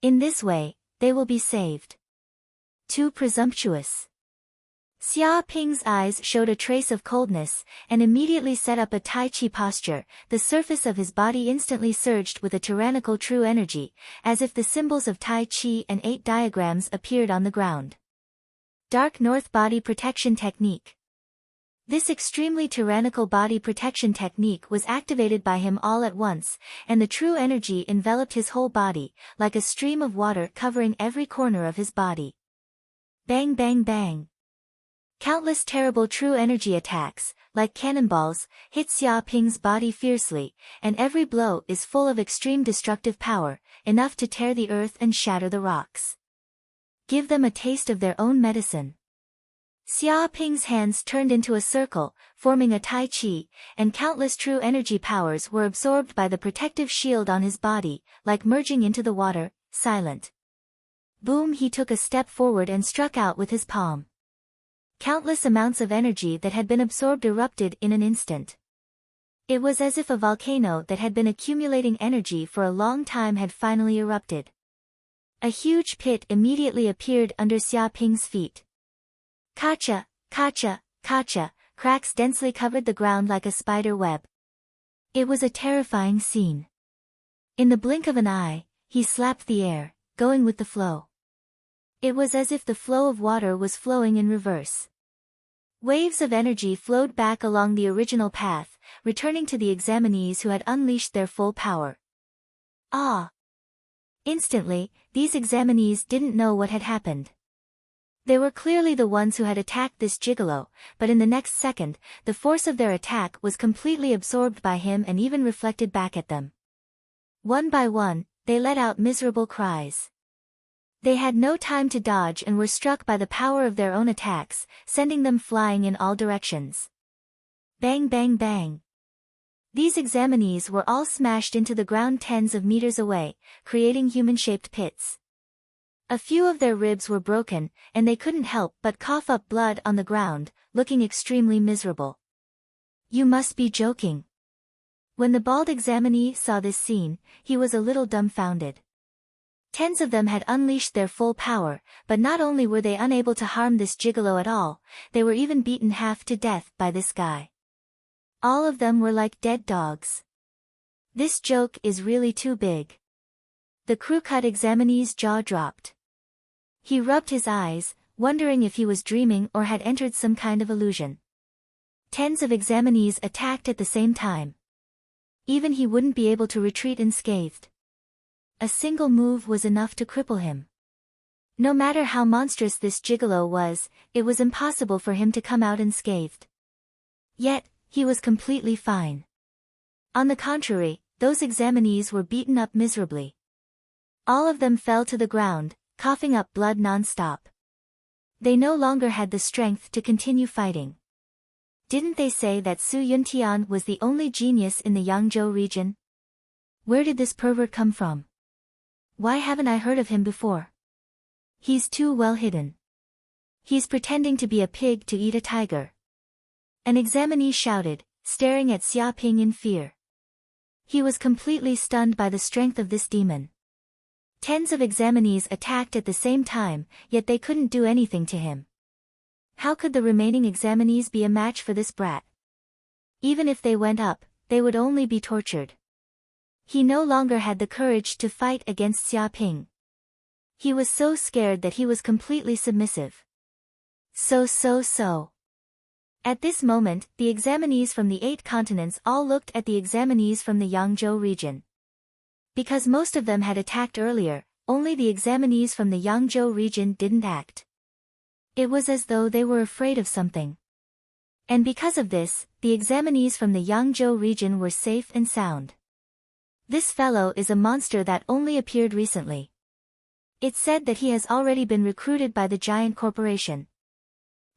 In this way, they will be saved. Too presumptuous. Xia Ping's eyes showed a trace of coldness, and immediately set up a Tai Chi posture. The surface of his body instantly surged with a tyrannical true energy, as if the symbols of Tai Chi and 8 diagrams appeared on the ground. Dark North Body Protection Technique. This extremely tyrannical body protection technique was activated by him all at once, and the true energy enveloped his whole body, like a stream of water covering every corner of his body. Bang bang bang. Countless terrible true energy attacks, like cannonballs, hit Xia Ping's body fiercely, and every blow is full of extreme destructive power, enough to tear the earth and shatter the rocks. Give them a taste of their own medicine. Xia Ping's hands turned into a circle, forming a Tai Chi, and countless true energy powers were absorbed by the protective shield on his body, like merging into the water, silent. Boom! He took a step forward and struck out with his palm. Countless amounts of energy that had been absorbed erupted in an instant. It was as if a volcano that had been accumulating energy for a long time had finally erupted. A huge pit immediately appeared under Xia Ping's feet. Kacha, kacha, kacha, cracks densely covered the ground like a spider web. It was a terrifying scene. In the blink of an eye, he slapped the air, going with the flow. It was as if the flow of water was flowing in reverse. Waves of energy flowed back along the original path, returning to the examinees who had unleashed their full power. Ah! Instantly, these examinees didn't know what had happened. They were clearly the ones who had attacked this gigolo, but in the next second, the force of their attack was completely absorbed by him and even reflected back at them. One by one, they let out miserable cries. They had no time to dodge and were struck by the power of their own attacks, sending them flying in all directions. Bang bang bang. These examinees were all smashed into the ground tens of meters away, creating human-shaped pits. A few of their ribs were broken, and they couldn't help but cough up blood on the ground, looking extremely miserable. You must be joking. When the bald examinee saw this scene, he was a little dumbfounded. Tens of them had unleashed their full power, but not only were they unable to harm this gigolo at all, they were even beaten half to death by this guy. All of them were like dead dogs. This joke is really too big. The crew-cut examinee's jaw dropped. He rubbed his eyes, wondering if he was dreaming or had entered some kind of illusion. Tens of examinees attacked at the same time. Even he wouldn't be able to retreat unscathed. A single move was enough to cripple him. No matter how monstrous this gigolo was, it was impossible for him to come out unscathed. Yet, he was completely fine. On the contrary, those examinees were beaten up miserably. All of them fell to the ground, coughing up blood non-stop. They no longer had the strength to continue fighting. Didn't they say that Su Yuntian was the only genius in the Yangzhou region? Where did this pervert come from? Why haven't I heard of him before? He's too well hidden. He's pretending to be a pig to eat a tiger. An examinee shouted, staring at Xia Ping in fear. He was completely stunned by the strength of this demon. Tens of examinees attacked at the same time, yet they couldn't do anything to him. How could the remaining examinees be a match for this brat? Even if they went up, they would only be tortured. He no longer had the courage to fight against Xia Ping. He was so scared that he was completely submissive. So. At this moment, the examinees from the 8 continents all looked at the examinees from the Yangzhou region. Because most of them had attacked earlier, only the examinees from the Yangzhou region didn't act. It was as though they were afraid of something. And because of this, the examinees from the Yangzhou region were safe and sound. This fellow is a monster that only appeared recently. It's said that he has already been recruited by the giant corporation.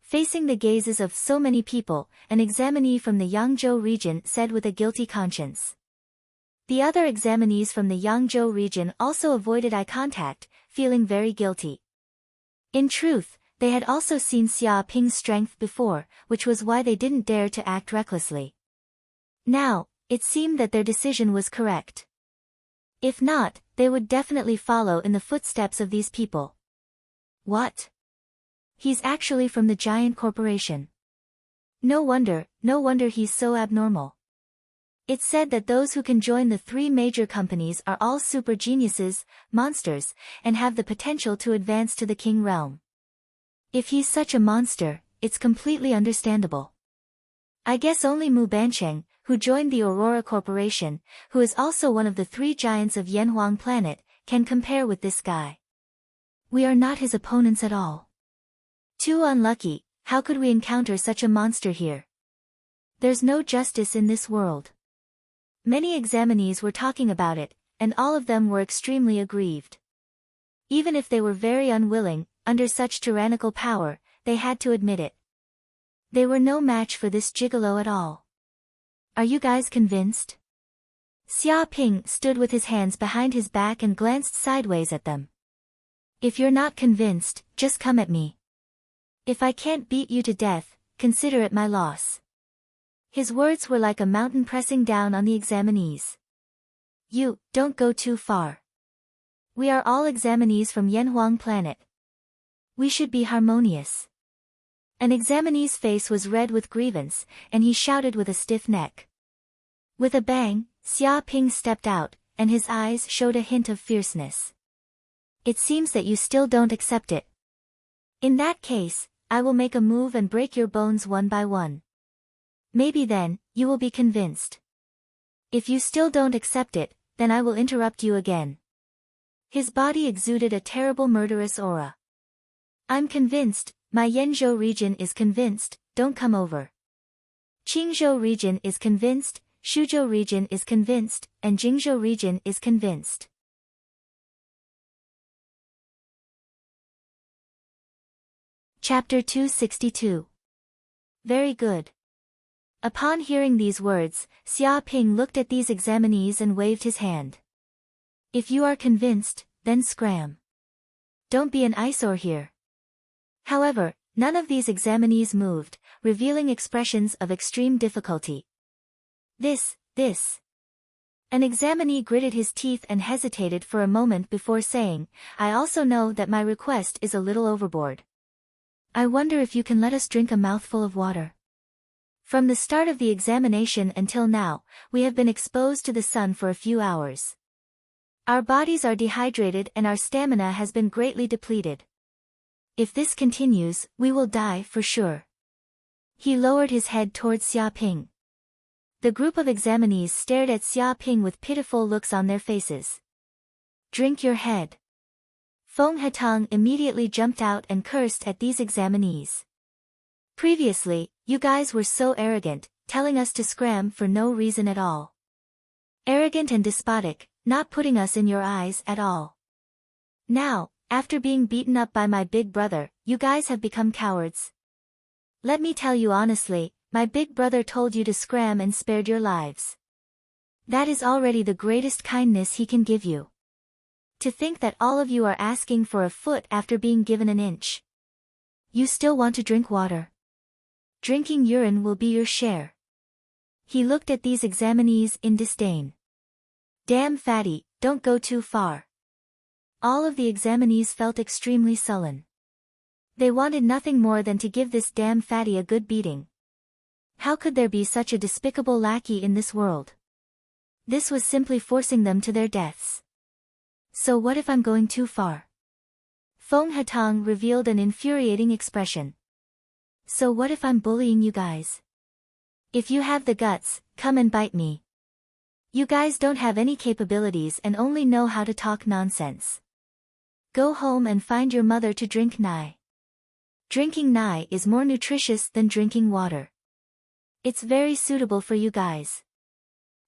Facing the gazes of so many people, an examinee from the Yangzhou region said with a guilty conscience. The other examinees from the Yangzhou region also avoided eye contact, feeling very guilty. In truth, they had also seen Xia Ping's strength before, which was why they didn't dare to act recklessly. Now, it seemed that their decision was correct. If not, they would definitely follow in the footsteps of these people. What? He's actually from the giant corporation. No wonder he's so abnormal. It's said that those who can join the 3 major companies are all super geniuses, monsters, and have the potential to advance to the king realm. If he's such a monster, it's completely understandable. I guess only Mu Bancheng, who joined the Aurora Corporation, who is also one of the 3 giants of Yanhuang planet, can compare with this guy. We are not his opponents at all. Too unlucky, how could we encounter such a monster here? There's no justice in this world. Many examinees were talking about it, and all of them were extremely aggrieved. Even if they were very unwilling, under such tyrannical power, they had to admit it. They were no match for this gigolo at all. Are you guys convinced? Xia Ping stood with his hands behind his back and glanced sideways at them. If you're not convinced, just come at me. If I can't beat you to death, consider it my loss. His words were like a mountain pressing down on the examinees. You, don't go too far. We are all examinees from Yanhuang planet. We should be harmonious. An examinee's face was red with grievance, and he shouted with a stiff neck. With a bang, Xia Ping stepped out, and his eyes showed a hint of fierceness. It seems that you still don't accept it. In that case, I will make a move and break your bones one by one. Maybe then, you will be convinced. If you still don't accept it, then I will interrupt you again. His body exuded a terrible murderous aura. I'm convinced, my Yanzhou region is convinced, don't come over. Qingzhou region is convinced, Shuzhou region is convinced, and Jingzhou region is convinced. Chapter 262. Very good. Upon hearing these words, Xia Ping looked at these examinees and waved his hand. If you are convinced, then scram. Don't be an eyesore here. However, none of these examinees moved, revealing expressions of extreme difficulty. This. An examinee gritted his teeth and hesitated for a moment before saying, I also know that my request is a little overboard. I wonder if you can let us drink a mouthful of water. From the start of the examination until now, we have been exposed to the sun for a few hours. Our bodies are dehydrated and our stamina has been greatly depleted. If this continues, we will die for sure. He lowered his head towards Xia Ping. The group of examinees stared at Xia Ping with pitiful looks on their faces. Drink your head. Feng Hetang immediately jumped out and cursed at these examinees. Previously, you guys were so arrogant, telling us to scram for no reason at all. Arrogant and despotic, not putting us in your eyes at all. Now, after being beaten up by my big brother, you guys have become cowards. Let me tell you honestly, my big brother told you to scram and spared your lives. That is already the greatest kindness he can give you. To think that all of you are asking for a foot after being given an inch. You still want to drink water. Drinking urine will be your share. He looked at these examinees in disdain. Damn fatty, don't go too far. All of the examinees felt extremely sullen. They wanted nothing more than to give this damn fatty a good beating. How could there be such a despicable lackey in this world? This was simply forcing them to their deaths. So what if I'm going too far? Feng Hetang revealed an infuriating expression. So what if I'm bullying you guys? If you have the guts, come and bite me. You guys don't have any capabilities and only know how to talk nonsense. Go home and find your mother to drink nai. Drinking nai is more nutritious than drinking water. It's very suitable for you guys.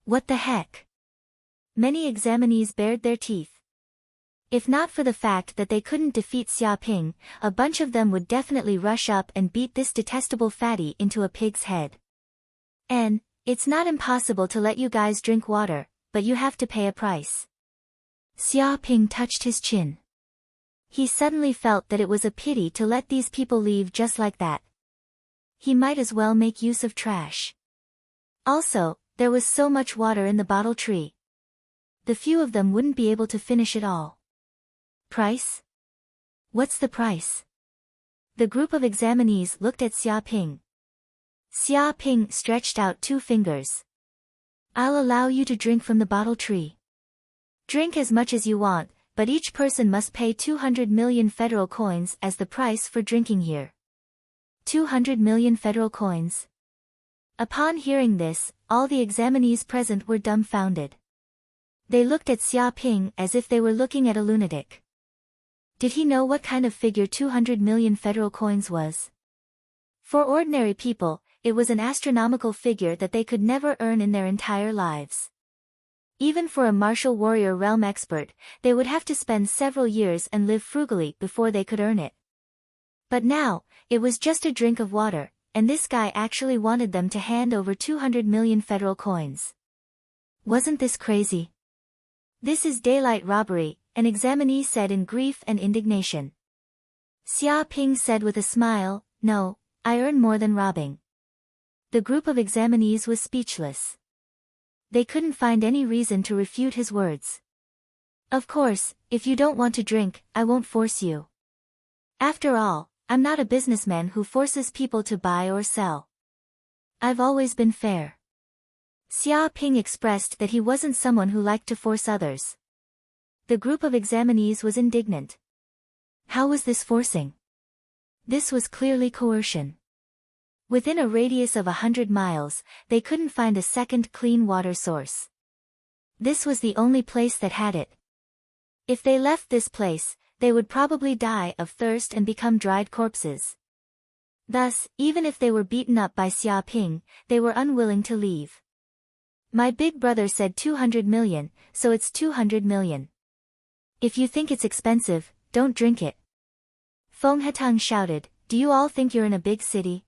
What the heck? Many examinees bared their teeth. If not for the fact that they couldn't defeat Xia Ping, a bunch of them would definitely rush up and beat this detestable fatty into a pig's head. And, it's not impossible to let you guys drink water, but you have to pay a price. Xia Ping touched his chin. He suddenly felt that it was a pity to let these people leave just like that. He might as well make use of trash. Also, there was so much water in the bottle tree. The few of them wouldn't be able to finish it all. Price? What's the price? The group of examinees looked at Xia Ping. Xia Ping stretched out 2 fingers. I'll allow you to drink from the bottle tree. Drink as much as you want, but each person must pay 200 million federal coins as the price for drinking here. 200 million federal coins. Upon hearing this, all the examinees present were dumbfounded. They looked at Xia Ping as if they were looking at a lunatic. Did he know what kind of figure 200 million federal coins was? For ordinary people, it was an astronomical figure that they could never earn in their entire lives. Even for a martial warrior realm expert, they would have to spend several years and live frugally before they could earn it. But now, it was just a drink of water, and this guy actually wanted them to hand over 200 million federal coins. Wasn't this crazy? This is daylight robbery, an examinee said in grief and indignation. Xia Ping said with a smile, no, I earn more than robbing. The group of examinees was speechless. They couldn't find any reason to refute his words. Of course, if you don't want to drink, I won't force you. After all, I'm not a businessman who forces people to buy or sell. I've always been fair. Xia Ping expressed that he wasn't someone who liked to force others. The group of examinees was indignant. How was this forcing? This was clearly coercion. Within a radius of 100 miles, they couldn't find a second clean water source. This was the only place that had it. If they left this place, they would probably die of thirst and become dried corpses. Thus, even if they were beaten up by Xia Ping, they were unwilling to leave. My big brother said 200 million, so it's 200 million. If you think it's expensive, don't drink it. Feng Hetang shouted, do you all think you're in a big city?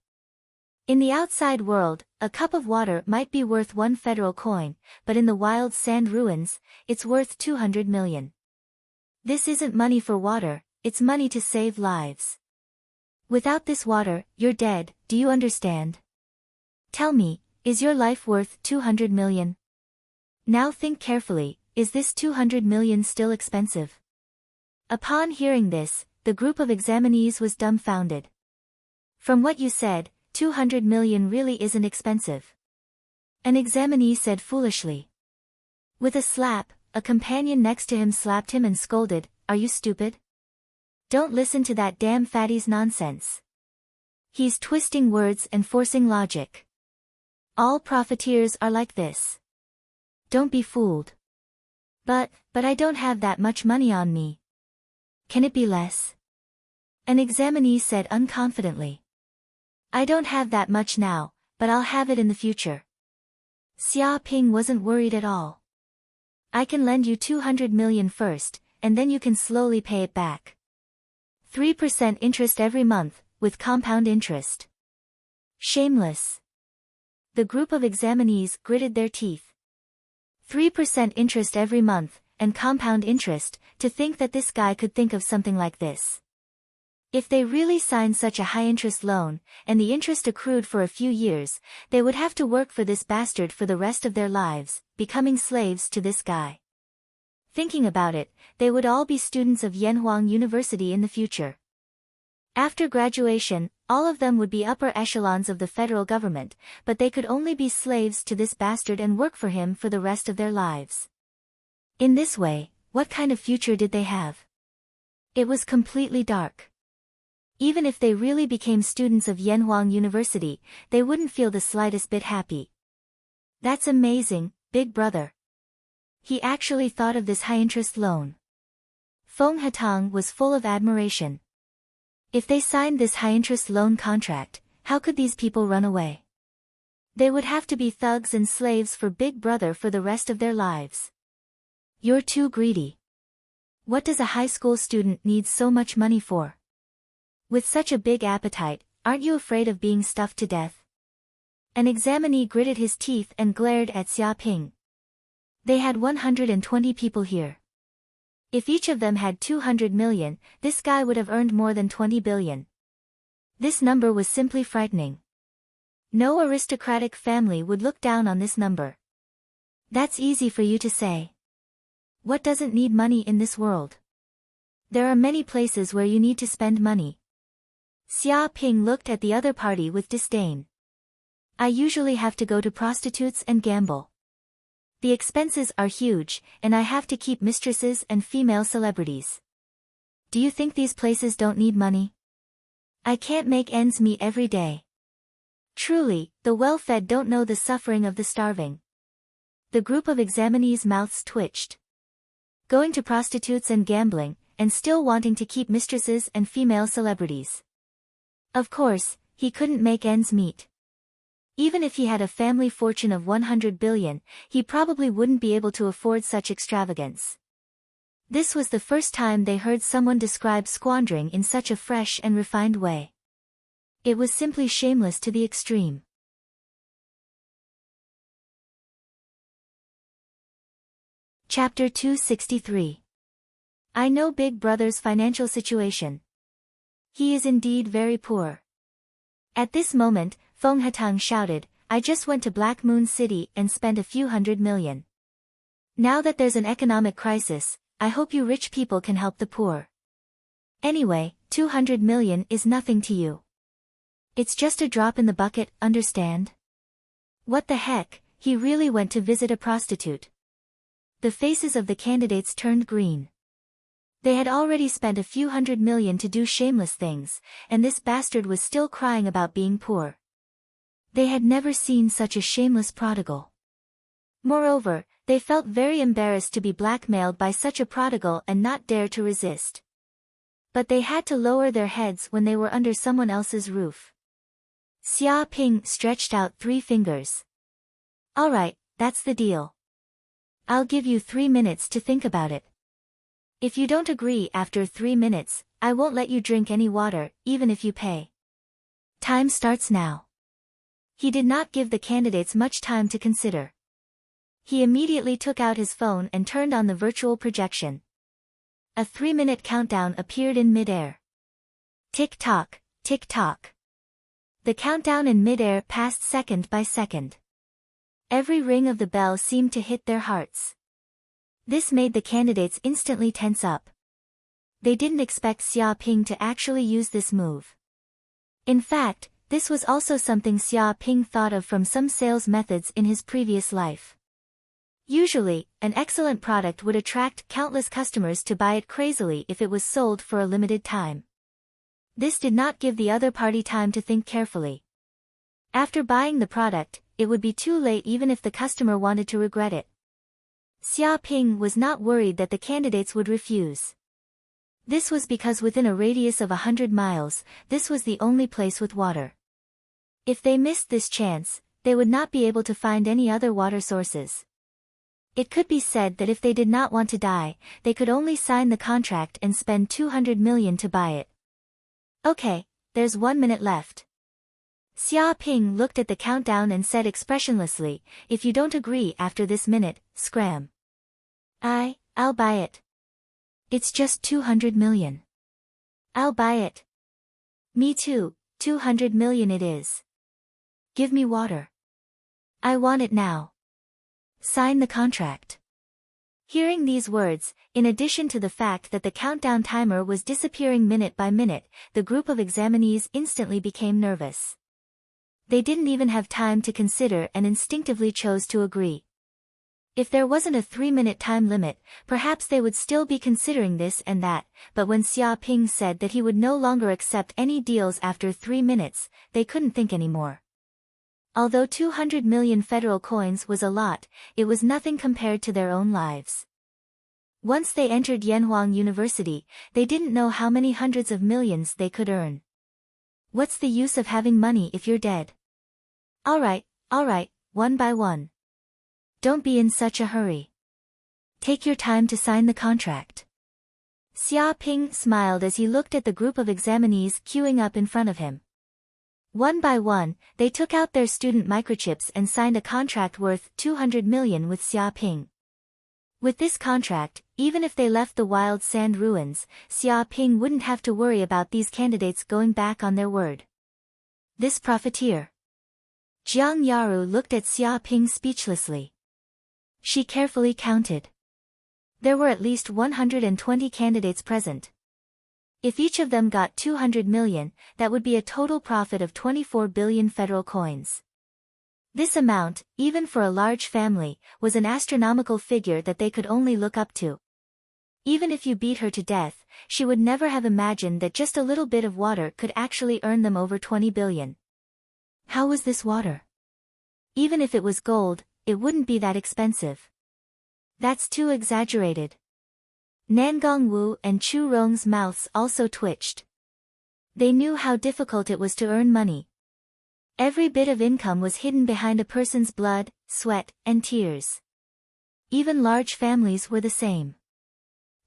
In the outside world, a cup of water might be worth 1 federal coin, but in the wild sand ruins, it's worth 200 million. This isn't money for water, it's money to save lives. Without this water, you're dead, do you understand? Tell me, is your life worth 200 million? Now think carefully, is this 200 million still expensive? Upon hearing this, the group of examinees was dumbfounded. From what you said, 200 million really isn't expensive. An examinee said foolishly. With a slap, a companion next to him slapped him and scolded, are you stupid? Don't listen to that damn fatty's nonsense. He's twisting words and forcing logic. All profiteers are like this. Don't be fooled. But I don't have that much money on me. Can it be less? An examinee said unconfidently. I don't have that much now, but I'll have it in the future. Xia Ping wasn't worried at all. I can lend you 200 million first, and then you can slowly pay it back. 3% interest every month, with compound interest. Shameless. The group of examinees gritted their teeth. 3% interest every month, and compound interest, to think that this guy could think of something like this. If they really signed such a high-interest loan, and the interest accrued for a few years, they would have to work for this bastard for the rest of their lives, becoming slaves to this guy. Thinking about it, they would all be students of Yanhuang University in the future. After graduation, all of them would be upper echelons of the federal government, but they could only be slaves to this bastard and work for him for the rest of their lives. In this way, what kind of future did they have? It was completely dark. Even if they really became students of Yanhuang University, they wouldn't feel the slightest bit happy. That's amazing, big brother. He actually thought of this high-interest loan. Feng Hatang was full of admiration. If they signed this high-interest loan contract, how could these people run away? They would have to be thugs and slaves for Big Brother for the rest of their lives. You're too greedy. What does a high school student need so much money for? With such a big appetite, aren't you afraid of being stuffed to death? An examinee gritted his teeth and glared at Xia Ping. They had 120 people here. If each of them had 200 million, this guy would have earned more than 20 billion. This number was simply frightening. No aristocratic family would look down on this number. That's easy for you to say. What doesn't need money in this world? There are many places where you need to spend money. Xia Ping looked at the other party with disdain. I usually have to go to prostitutes and gamble. The expenses are huge, and I have to keep mistresses and female celebrities. Do you think these places don't need money? I can't make ends meet every day. Truly, the well-fed don't know the suffering of the starving. The group of examinees' mouths twitched. Going to prostitutes and gambling, and still wanting to keep mistresses and female celebrities. Of course, he couldn't make ends meet. Even if he had a family fortune of 100 billion, he probably wouldn't be able to afford such extravagance. This was the first time they heard someone describe squandering in such a fresh and refined way. It was simply shameless to the extreme. Chapter 263. I know Big Brother's financial situation. He is indeed very poor. At this moment, Feng Hatang shouted, I just went to Black Moon City and spent a few $100 million. Now that there's an economic crisis, I hope you rich people can help the poor. Anyway, 200 million is nothing to you. It's just a drop in the bucket, understand? What the heck, he really went to visit a prostitute. The faces of the candidates turned green. They had already spent a few $100 million to do shameless things, and this bastard was still crying about being poor. They had never seen such a shameless prodigal. Moreover, they felt very embarrassed to be blackmailed by such a prodigal and not dare to resist. But they had to lower their heads when they were under someone else's roof. Xia Ping stretched out 3 fingers. All right, that's the deal. I'll give you 3 minutes to think about it. If you don't agree after 3 minutes, I won't let you drink any water, even if you pay. Time starts now. He did not give the candidates much time to consider. He immediately took out his phone and turned on the virtual projection. A 3-minute countdown appeared in mid-air. Tick-tock, tick-tock. The countdown in mid-air passed second by second. Every ring of the bell seemed to hit their hearts. This made the candidates instantly tense up. They didn't expect Xia Ping to actually use this move. In fact, this was also something Xia Ping thought of from some sales methods in his previous life. Usually, an excellent product would attract countless customers to buy it crazily if it was sold for a limited time. This did not give the other party time to think carefully. After buying the product, it would be too late even if the customer wanted to regret it. Xia Ping was not worried that the candidates would refuse. This was because within a radius of 100 miles, this was the only place with water. If they missed this chance, they would not be able to find any other water sources. It could be said that if they did not want to die, they could only sign the contract and spend 200 million to buy it. Okay, there's 1 minute left. Xia Ping looked at the countdown and said expressionlessly, if you don't agree after this minute, scram. I'll buy it. It's just 200 million. I'll buy it. Me too, 200 million it is. Give me water. I want it now. Sign the contract. Hearing these words, in addition to the fact that the countdown timer was disappearing minute by minute, the group of examinees instantly became nervous. They didn't even have time to consider and instinctively chose to agree. If there wasn't a 3-minute time limit, perhaps they would still be considering this and that, but when Xia Ping said that he would no longer accept any deals after 3 minutes, they couldn't think anymore. Although 200 million federal coins was a lot, it was nothing compared to their own lives. Once they entered Yanhuang University, they didn't know how many hundreds of millions they could earn. What's the use of having money if you're dead? Alright, one by one. Don't be in such a hurry. Take your time to sign the contract. Xia Ping smiled as he looked at the group of examinees queuing up in front of him. One by one, they took out their student microchips and signed a contract worth 200 million with Xia Ping. With this contract, even if they left the wild sand ruins, Xia Ping wouldn't have to worry about these candidates going back on their word. This profiteer. Jiang Yaru looked at Xia Ping speechlessly. She carefully counted. There were at least 120 candidates present. If each of them got 200 million, that would be a total profit of 24 billion federal coins. This amount, even for a large family, was an astronomical figure that they could only look up to. Even if you beat her to death, she would never have imagined that just a little bit of water could actually earn them over 20 billion. How was this water? Even if it was gold, it wouldn't be that expensive. That's too exaggerated. Nangong Wu and Chu Rong's mouths also twitched. They knew how difficult it was to earn money. Every bit of income was hidden behind a person's blood, sweat, and tears. Even large families were the same.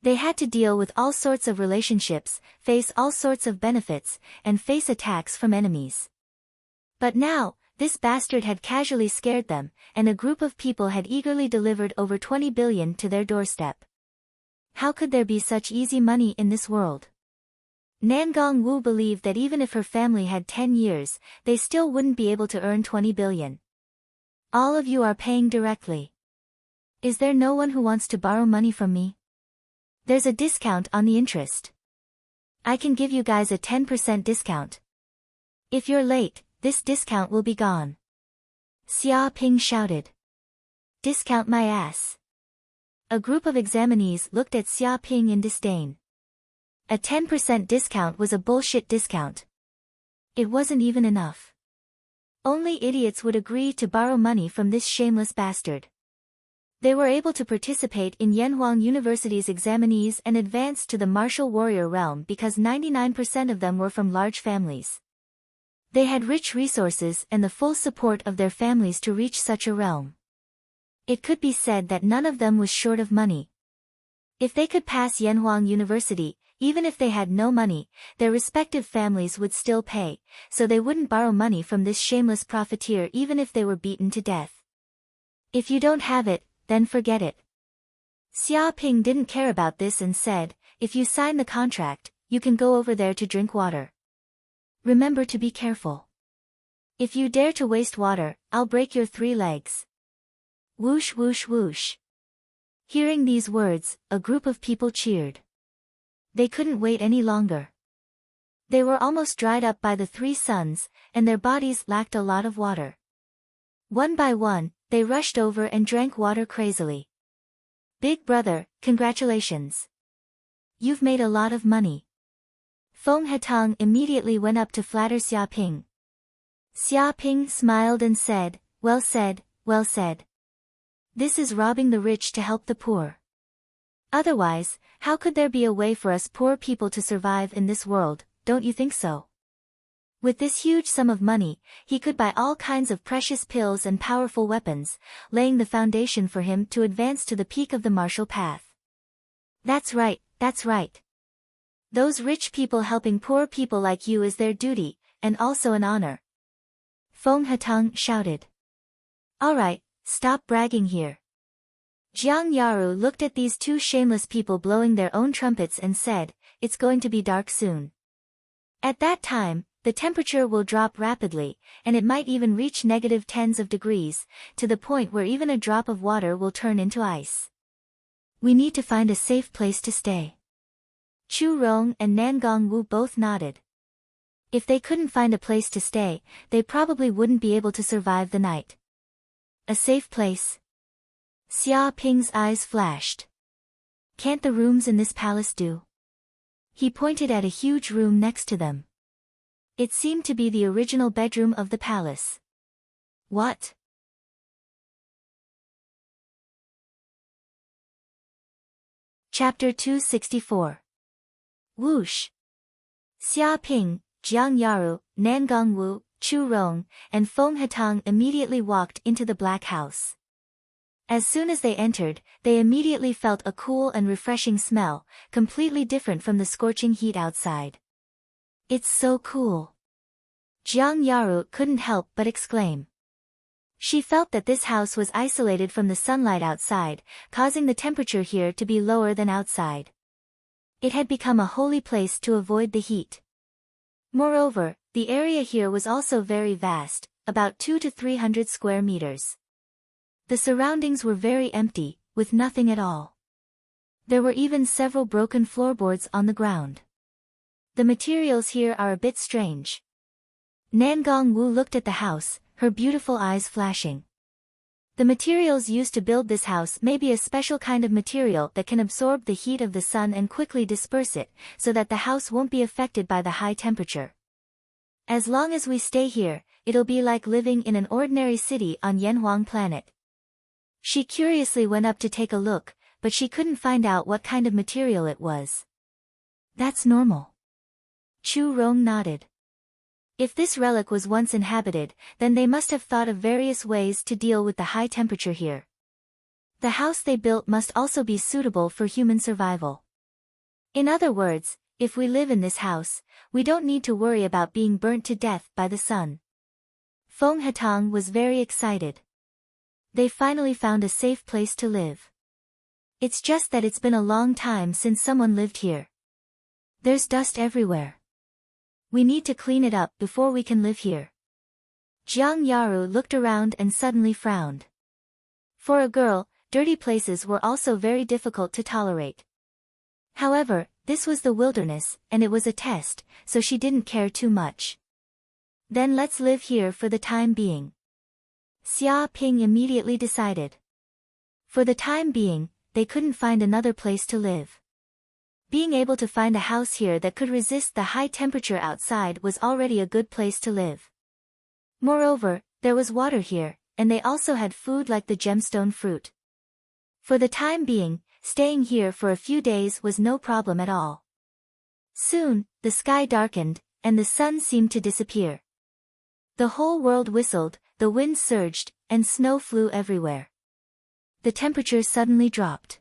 They had to deal with all sorts of relationships, face all sorts of benefits, and face attacks from enemies. But now, this bastard had casually scared them, and a group of people had eagerly delivered over 20 billion to their doorstep. How could there be such easy money in this world? Nangong Wu believed that even if her family had 10 years, they still wouldn't be able to earn 20 billion. All of you are paying directly. Is there no one who wants to borrow money from me? There's a discount on the interest. I can give you guys a 10% discount. If you're late, this discount will be gone. Xia Ping shouted. Discount my ass. A group of examinees looked at Xia Ping in disdain. A 10% discount was a bullshit discount. It wasn't even enough. Only idiots would agree to borrow money from this shameless bastard. They were able to participate in Yanhuang University's examinees and advance to the martial warrior realm because 99% of them were from large families. They had rich resources and the full support of their families to reach such a realm. It could be said that none of them was short of money. If they could pass Yanhuang University, even if they had no money, their respective families would still pay, so they wouldn't borrow money from this shameless profiteer even if they were beaten to death. If you don't have it, then forget it. Xia Ping didn't care about this and said, if you sign the contract, you can go over there to drink water. Remember to be careful. If you dare to waste water, I'll break your 3 legs. Whoosh whoosh whoosh. Hearing these words, a group of people cheered. They couldn't wait any longer. They were almost dried up by the 3 suns, and their bodies lacked a lot of water. One by one, they rushed over and drank water crazily. Big brother, congratulations. You've made a lot of money. Feng Hetang immediately went up to flatter Xia Ping. Xia Ping smiled and said, well said, well said. This is robbing the rich to help the poor. Otherwise, how could there be a way for us poor people to survive in this world, don't you think so? With this huge sum of money, he could buy all kinds of precious pills and powerful weapons, laying the foundation for him to advance to the peak of the martial path. That's right, that's right. Those rich people helping poor people like you is their duty, and also an honor. Feng Hetang shouted. Alright, stop bragging here. Jiang Yaru looked at these two shameless people blowing their own trumpets and said, it's going to be dark soon. At that time, the temperature will drop rapidly, and it might even reach negative tens of degrees, to the point where even a drop of water will turn into ice. We need to find a safe place to stay. Chu Rong and Nangong Wu both nodded. If they couldn't find a place to stay, they probably wouldn't be able to survive the night. A safe place? Xia Ping's eyes flashed. Can't the rooms in this palace do? He pointed at a huge room next to them. It seemed to be the original bedroom of the palace. What? Chapter 264. Whoosh! Xia Ping, Jiang Yaru, Nangong Wu, Chu Rong, and Feng Hetang immediately walked into the black house. As soon as they entered, they immediately felt a cool and refreshing smell, completely different from the scorching heat outside. It's so cool. Jiang Yaru couldn't help but exclaim. She felt that this house was isolated from the sunlight outside, causing the temperature here to be lower than outside. It had become a holy place to avoid the heat. Moreover, the area here was also very vast, about 200 to 300 square meters. The surroundings were very empty, with nothing at all. There were even several broken floorboards on the ground. The materials here are a bit strange. Nangong Wu looked at the house, her beautiful eyes flashing. The materials used to build this house may be a special kind of material that can absorb the heat of the sun and quickly disperse it, so that the house won't be affected by the high temperature. As long as we stay here, it'll be like living in an ordinary city on Yanhuang planet. She curiously went up to take a look, but she couldn't find out what kind of material it was. That's normal. Chu Rong nodded. If this relic was once inhabited, then they must have thought of various ways to deal with the high temperature here. The house they built must also be suitable for human survival. In other words, if we live in this house, we don't need to worry about being burnt to death by the sun. Feng Hetang was very excited. They finally found a safe place to live. It's just that it's been a long time since someone lived here. There's dust everywhere. We need to clean it up before we can live here. Jiang Yaru looked around and suddenly frowned. For a girl, dirty places were also very difficult to tolerate. However, this was the wilderness, and it was a test, so she didn't care too much. Then let's live here for the time being. Xia Ping immediately decided. For the time being, they couldn't find another place to live. Being able to find a house here that could resist the high temperature outside was already a good place to live. Moreover, there was water here, and they also had food like the gemstone fruit. For the time being, staying here for a few days was no problem at all. Soon, the sky darkened, and the sun seemed to disappear. The whole world whistled, the wind surged, and snow flew everywhere. The temperature suddenly dropped.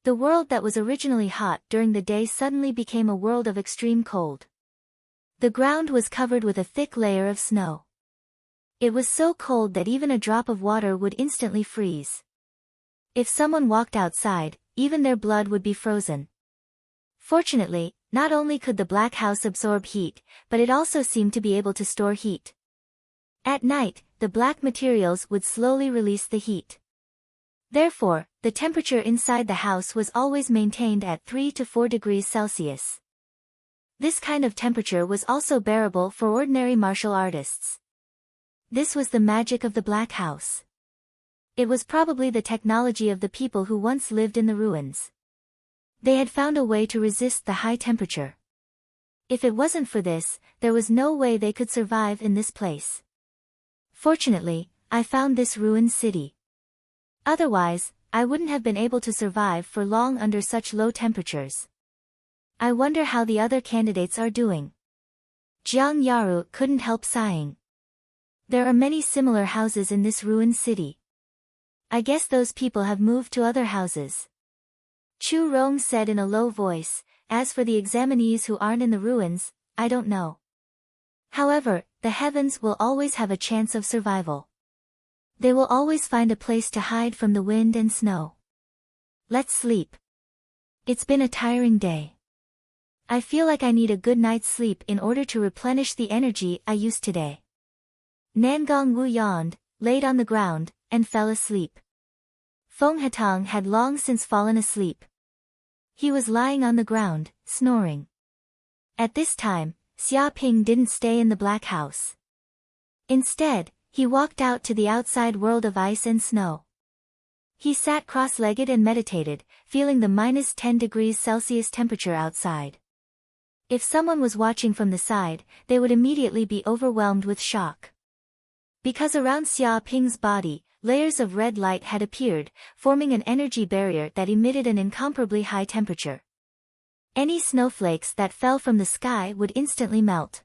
The world that was originally hot during the day suddenly became a world of extreme cold. The ground was covered with a thick layer of snow. It was so cold that even a drop of water would instantly freeze. If someone walked outside, even their blood would be frozen. Fortunately, not only could the black house absorb heat, but it also seemed to be able to store heat. At night, the black materials would slowly release the heat. Therefore, the temperature inside the house was always maintained at 3 to 4 degrees Celsius. This kind of temperature was also bearable for ordinary martial artists. This was the magic of the black house. It was probably the technology of the people who once lived in the ruins. They had found a way to resist the high temperature. If it wasn't for this, there was no way they could survive in this place. Fortunately, I found this ruined city. Otherwise, I wouldn't have been able to survive for long under such low temperatures. I wonder how the other candidates are doing. Jiang Yaru couldn't help sighing. There are many similar houses in this ruined city. I guess those people have moved to other houses. Chu Rong said in a low voice, as for the examinees who aren't in the ruins, I don't know. However, the heavens will always have a chance of survival. They will always find a place to hide from the wind and snow. Let's sleep. It's been a tiring day. I feel like I need a good night's sleep in order to replenish the energy I used today. Nangong Wu yawned, laid on the ground, and fell asleep. Feng Hatang had long since fallen asleep. He was lying on the ground, snoring. At this time, Xia Ping didn't stay in the black house. Instead, he walked out to the outside world of ice and snow. He sat cross-legged and meditated, feeling the -10 degrees Celsius temperature outside. If someone was watching from the side, they would immediately be overwhelmed with shock. Because around Xia Ping's body, layers of red light had appeared, forming an energy barrier that emitted an incomparably high temperature. Any snowflakes that fell from the sky would instantly melt.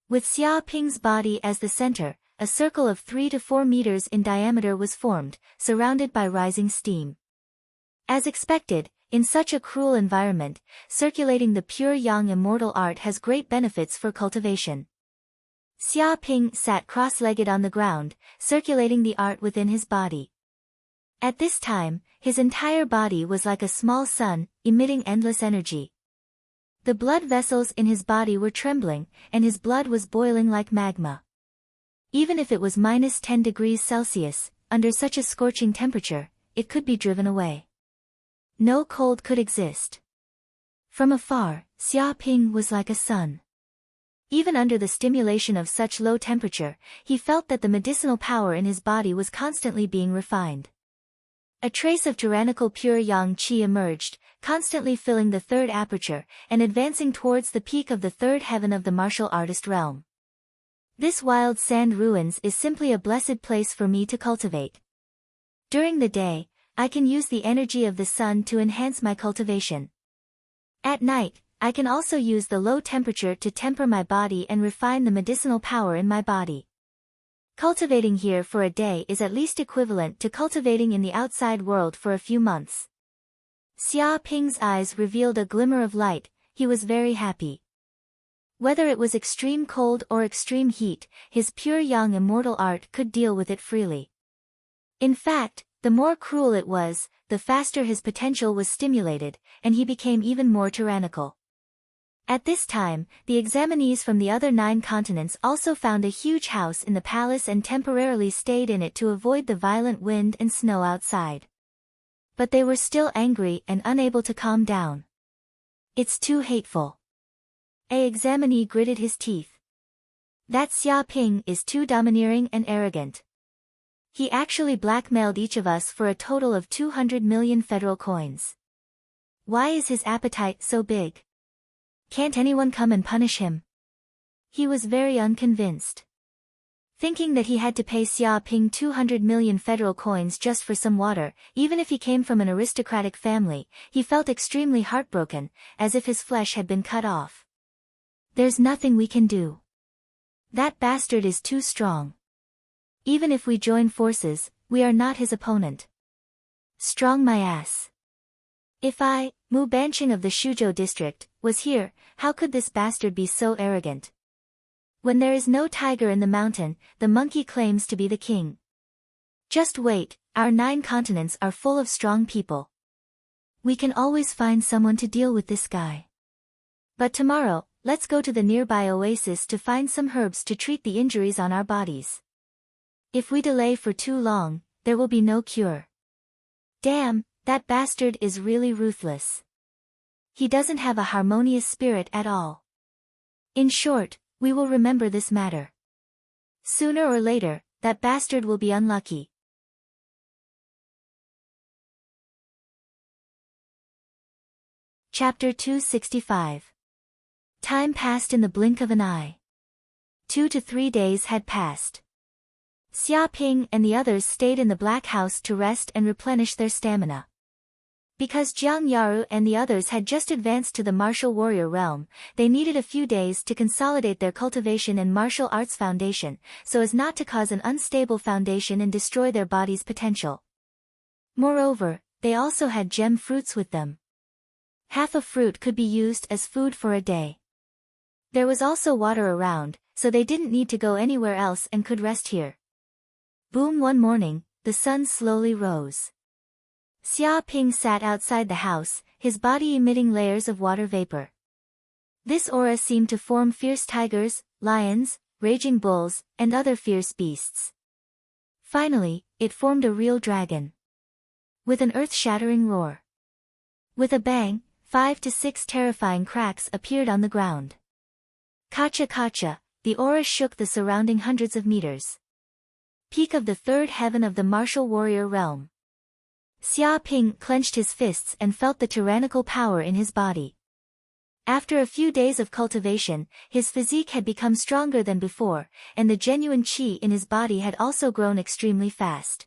With Xia Ping's body as the center, a circle of 3 to 4 meters in diameter was formed, surrounded by rising steam. As expected, in such a cruel environment, circulating the pure yang immortal art has great benefits for cultivation. Xia Ping sat cross-legged on the ground, circulating the art within his body. At this time, his entire body was like a small sun, emitting endless energy. The blood vessels in his body were trembling, and his blood was boiling like magma. Even if it was -10 degrees Celsius, under such a scorching temperature, it could be driven away. No cold could exist. From afar, Xia Ping was like a sun. Even under the stimulation of such low temperature, he felt that the medicinal power in his body was constantly being refined. A trace of tyrannical pure yang qi emerged, constantly filling the third aperture, and advancing towards the peak of the third heaven of the martial artist realm. This wild sand ruins is simply a blessed place for me to cultivate. During the day, I can use the energy of the sun to enhance my cultivation. At night, I can also use the low temperature to temper my body and refine the medicinal power in my body. Cultivating here for a day is at least equivalent to cultivating in the outside world for a few months. Xia Ping's eyes revealed a glimmer of light. He was very happy. Whether it was extreme cold or extreme heat, his pure yang immortal art could deal with it freely. In fact, the more cruel it was, the faster his potential was stimulated, and he became even more tyrannical. At this time, the examinees from the other 9 continents also found a huge house in the palace and temporarily stayed in it to avoid the violent wind and snow outside. But they were still angry and unable to calm down. It's too hateful. A examinee gritted his teeth. That Xia Ping is too domineering and arrogant. He actually blackmailed each of us for a total of 200 million federal coins. Why is his appetite so big? Can't anyone come and punish him? He was very unconvinced. Thinking that he had to pay Xia Ping 200 million federal coins just for some water, even if he came from an aristocratic family, he felt extremely heartbroken, as if his flesh had been cut off. There's nothing we can do. That bastard is too strong. Even if we join forces, we are not his opponent. Strong my ass. If I, Mu Banqing of the Shuzhou district, was here, how could this bastard be so arrogant? When there is no tiger in the mountain, the monkey claims to be the king. Just wait, our 9 continents are full of strong people. We can always find someone to deal with this guy. But tomorrow, let's go to the nearby oasis to find some herbs to treat the injuries on our bodies. If we delay for too long, there will be no cure. Damn, that bastard is really ruthless. He doesn't have a harmonious spirit at all. In short, we will remember this matter. Sooner or later, that bastard will be unlucky. Chapter 265. Time passed in the blink of an eye. 2 to 3 days had passed. Xia Ping and the others stayed in the Black House to rest and replenish their stamina. Because Jiang Yaru and the others had just advanced to the martial warrior realm, they needed a few days to consolidate their cultivation and martial arts foundation, so as not to cause an unstable foundation and destroy their body's potential. Moreover, they also had gem fruits with them. Half a fruit could be used as food for a day. There was also water around, so they didn't need to go anywhere else and could rest here. Boom! One morning, the sun slowly rose. Xia Ping sat outside the house, his body emitting layers of water vapor. This aura seemed to form fierce tigers, lions, raging bulls, and other fierce beasts. Finally, it formed a real dragon. With an earth-shattering roar. With a bang, 5 to 6 terrifying cracks appeared on the ground. Kacha kacha, the aura shook the surrounding hundreds of meters. Peak of the third heaven of the martial warrior realm. Xia Ping clenched his fists and felt the tyrannical power in his body. After a few days of cultivation, his physique had become stronger than before, and the genuine qi in his body had also grown extremely fast.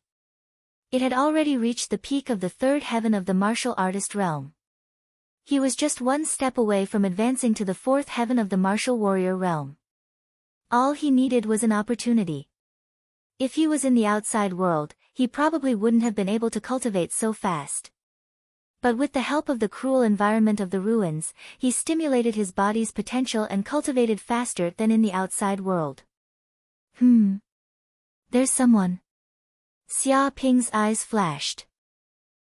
It had already reached the peak of the third heaven of the martial artist realm. He was just one step away from advancing to the fourth heaven of the martial warrior realm. All he needed was an opportunity. If he was in the outside world, he probably wouldn't have been able to cultivate so fast. But with the help of the cruel environment of the ruins, he stimulated his body's potential and cultivated faster than in the outside world. There's someone. Xia Ping's eyes flashed.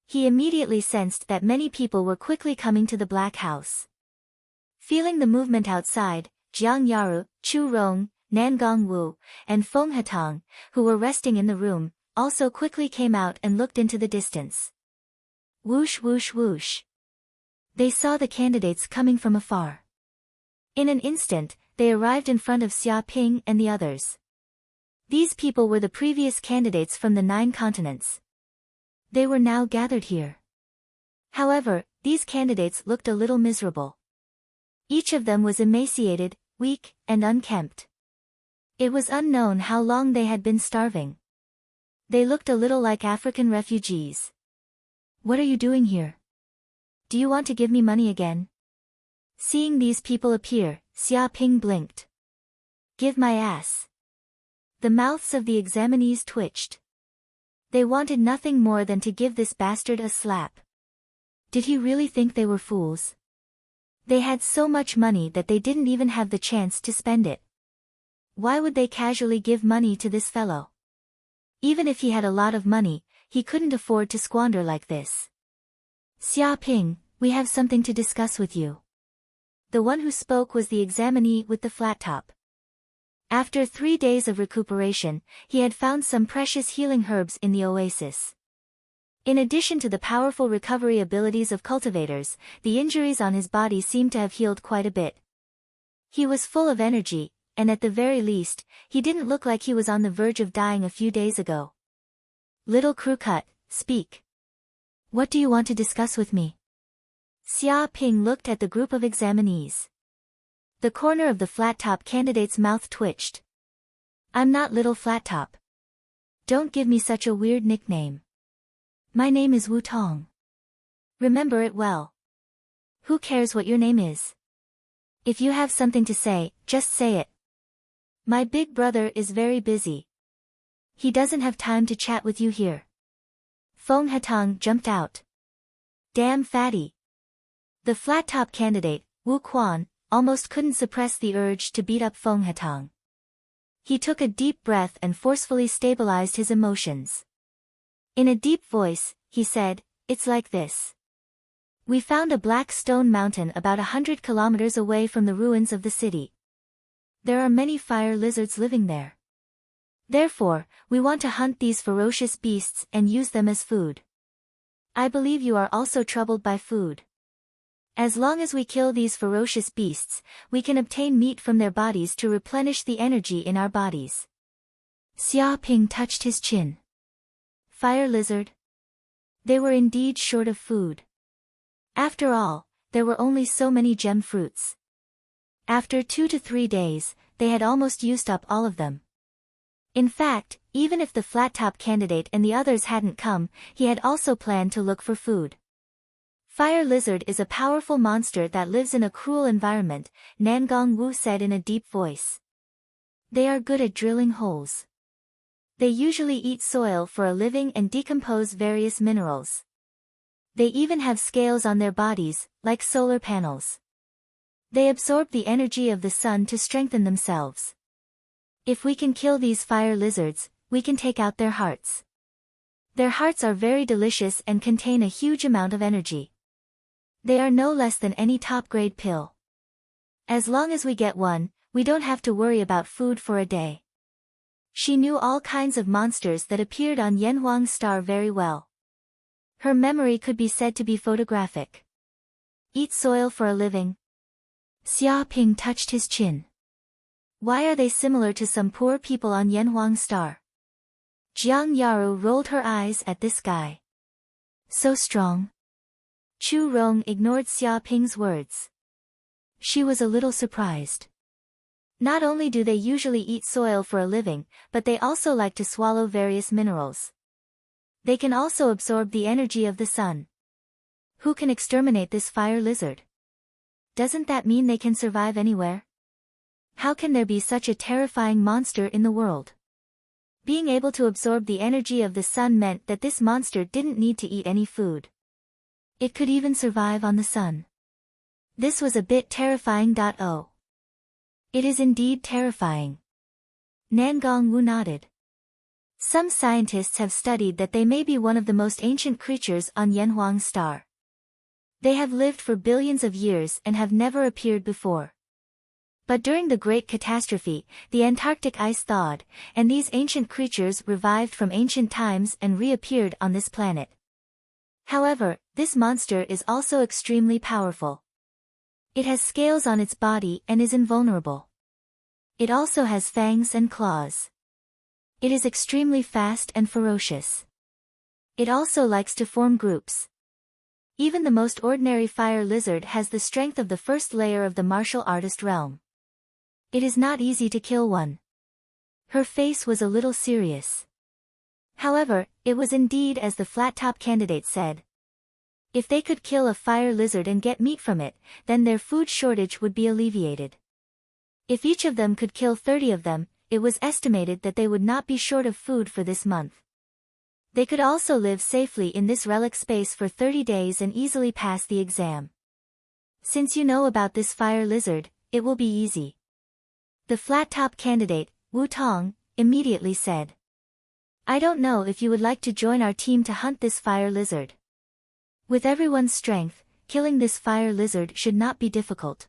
He immediately sensed that many people were quickly coming to the Black House. Feeling the movement outside, Jiang Yaru, Chu Rong, Nangong Wu, and Feng Hatang, who were resting in the room, also quickly came out and looked into the distance. Whoosh whoosh whoosh. They saw the candidates coming from afar. In an instant, they arrived in front of Xia Ping and the others. These people were the previous candidates from the 9 continents. They were now gathered here. However, these candidates looked a little miserable. Each of them was emaciated, weak, and unkempt. It was unknown how long they had been starving. They looked a little like African refugees. What are you doing here? Do you want to give me money again? Seeing these people appear, Xia Ping blinked. Give my ass. The mouths of the examinees twitched. They wanted nothing more than to give this bastard a slap. Did he really think they were fools? They had so much money that they didn't even have the chance to spend it. Why would they casually give money to this fellow? Even if he had a lot of money, he couldn't afford to squander like this. Xia Ping, we have something to discuss with you. The one who spoke was the examinee with the flat top. After 3 days of recuperation, he had found some precious healing herbs in the oasis. In addition to the powerful recovery abilities of cultivators, the injuries on his body seemed to have healed quite a bit. He was full of energy, and at the very least, he didn't look like he was on the verge of dying a few days ago. Little crew cut, speak. What do you want to discuss with me? Xia Ping looked at the group of examinees. The corner of the flat-top candidate's mouth twitched. I'm not Little Flat Top. Don't give me such a weird nickname. My name is Wu Tong. Remember it well. Who cares what your name is? If you have something to say, just say it. My big brother is very busy. He doesn't have time to chat with you here. Feng Hatang jumped out. Damn fatty. The flat-top candidate, Wu Quan, almost couldn't suppress the urge to beat up Feng Hatang. He took a deep breath and forcefully stabilized his emotions. In a deep voice, he said, it's like this. We found a black stone mountain about 100 kilometers away from the ruins of the city. There are many fire lizards living there. Therefore, we want to hunt these ferocious beasts and use them as food. I believe you are also troubled by food. As long as we kill these ferocious beasts, we can obtain meat from their bodies to replenish the energy in our bodies. Xia Ping touched his chin. Fire lizard? They were indeed short of food. After all, there were only so many gem fruits. After 2 to 3 days, they had almost used up all of them. In fact, Even if the flat-top candidate and the others hadn't come, he had also planned to look for food. Fire lizard is a powerful monster that lives in a cruel environment, Nangong Wu said in a deep voice. They are good at drilling holes. They usually eat soil for a living and decompose various minerals. They even have scales on their bodies, like solar panels. They absorb the energy of the sun to strengthen themselves. If we can kill these fire lizards, we can take out their hearts. Their hearts are very delicious and contain a huge amount of energy. They are no less than any top-grade pill. As long as we get one, we don't have to worry about food for a day. She knew all kinds of monsters that appeared on Yanhuang's star very well. Her memory could be said to be photographic. Eat soil for a living. Xia Ping touched his chin. Why are they similar to some poor people on Yanhuang's star? Jiang Yaru rolled her eyes at this guy. So strong. Chu Rong ignored Xia Ping's words. She was a little surprised. Not only do they usually eat soil for a living, but they also like to swallow various minerals. They can also absorb the energy of the sun. Who can exterminate this fire lizard? Doesn't that mean they can survive anywhere? How can there be such a terrifying monster in the world? Being able to absorb the energy of the sun meant that this monster didn't need to eat any food. It could even survive on the sun. This was a bit terrifying. Oh. It is indeed terrifying. Nangong Wu nodded. Some scientists have studied that they may be one of the most ancient creatures on Yanhuang's star. They have lived for billions of years and have never appeared before. But during the Great Catastrophe, the Antarctic ice thawed, and these ancient creatures revived from ancient times and reappeared on this planet. However, this monster is also extremely powerful. It has scales on its body and is invulnerable. It also has fangs and claws. It is extremely fast and ferocious. It also likes to form groups. Even the most ordinary fire lizard has the strength of the first layer of the martial artist realm. It is not easy to kill one. Her face was a little serious. However, it was indeed as the flat-top candidate said. If they could kill a fire lizard and get meat from it, then their food shortage would be alleviated. If each of them could kill 30 of them, it was estimated that they would not be short of food for this month. They could also live safely in this relic space for 30 days and easily pass the exam. Since you know about this fire lizard, it will be easy. The flat-top candidate, Wu Tong, immediately said. I don't know if you would like to join our team to hunt this fire lizard. With everyone's strength, killing this fire lizard should not be difficult.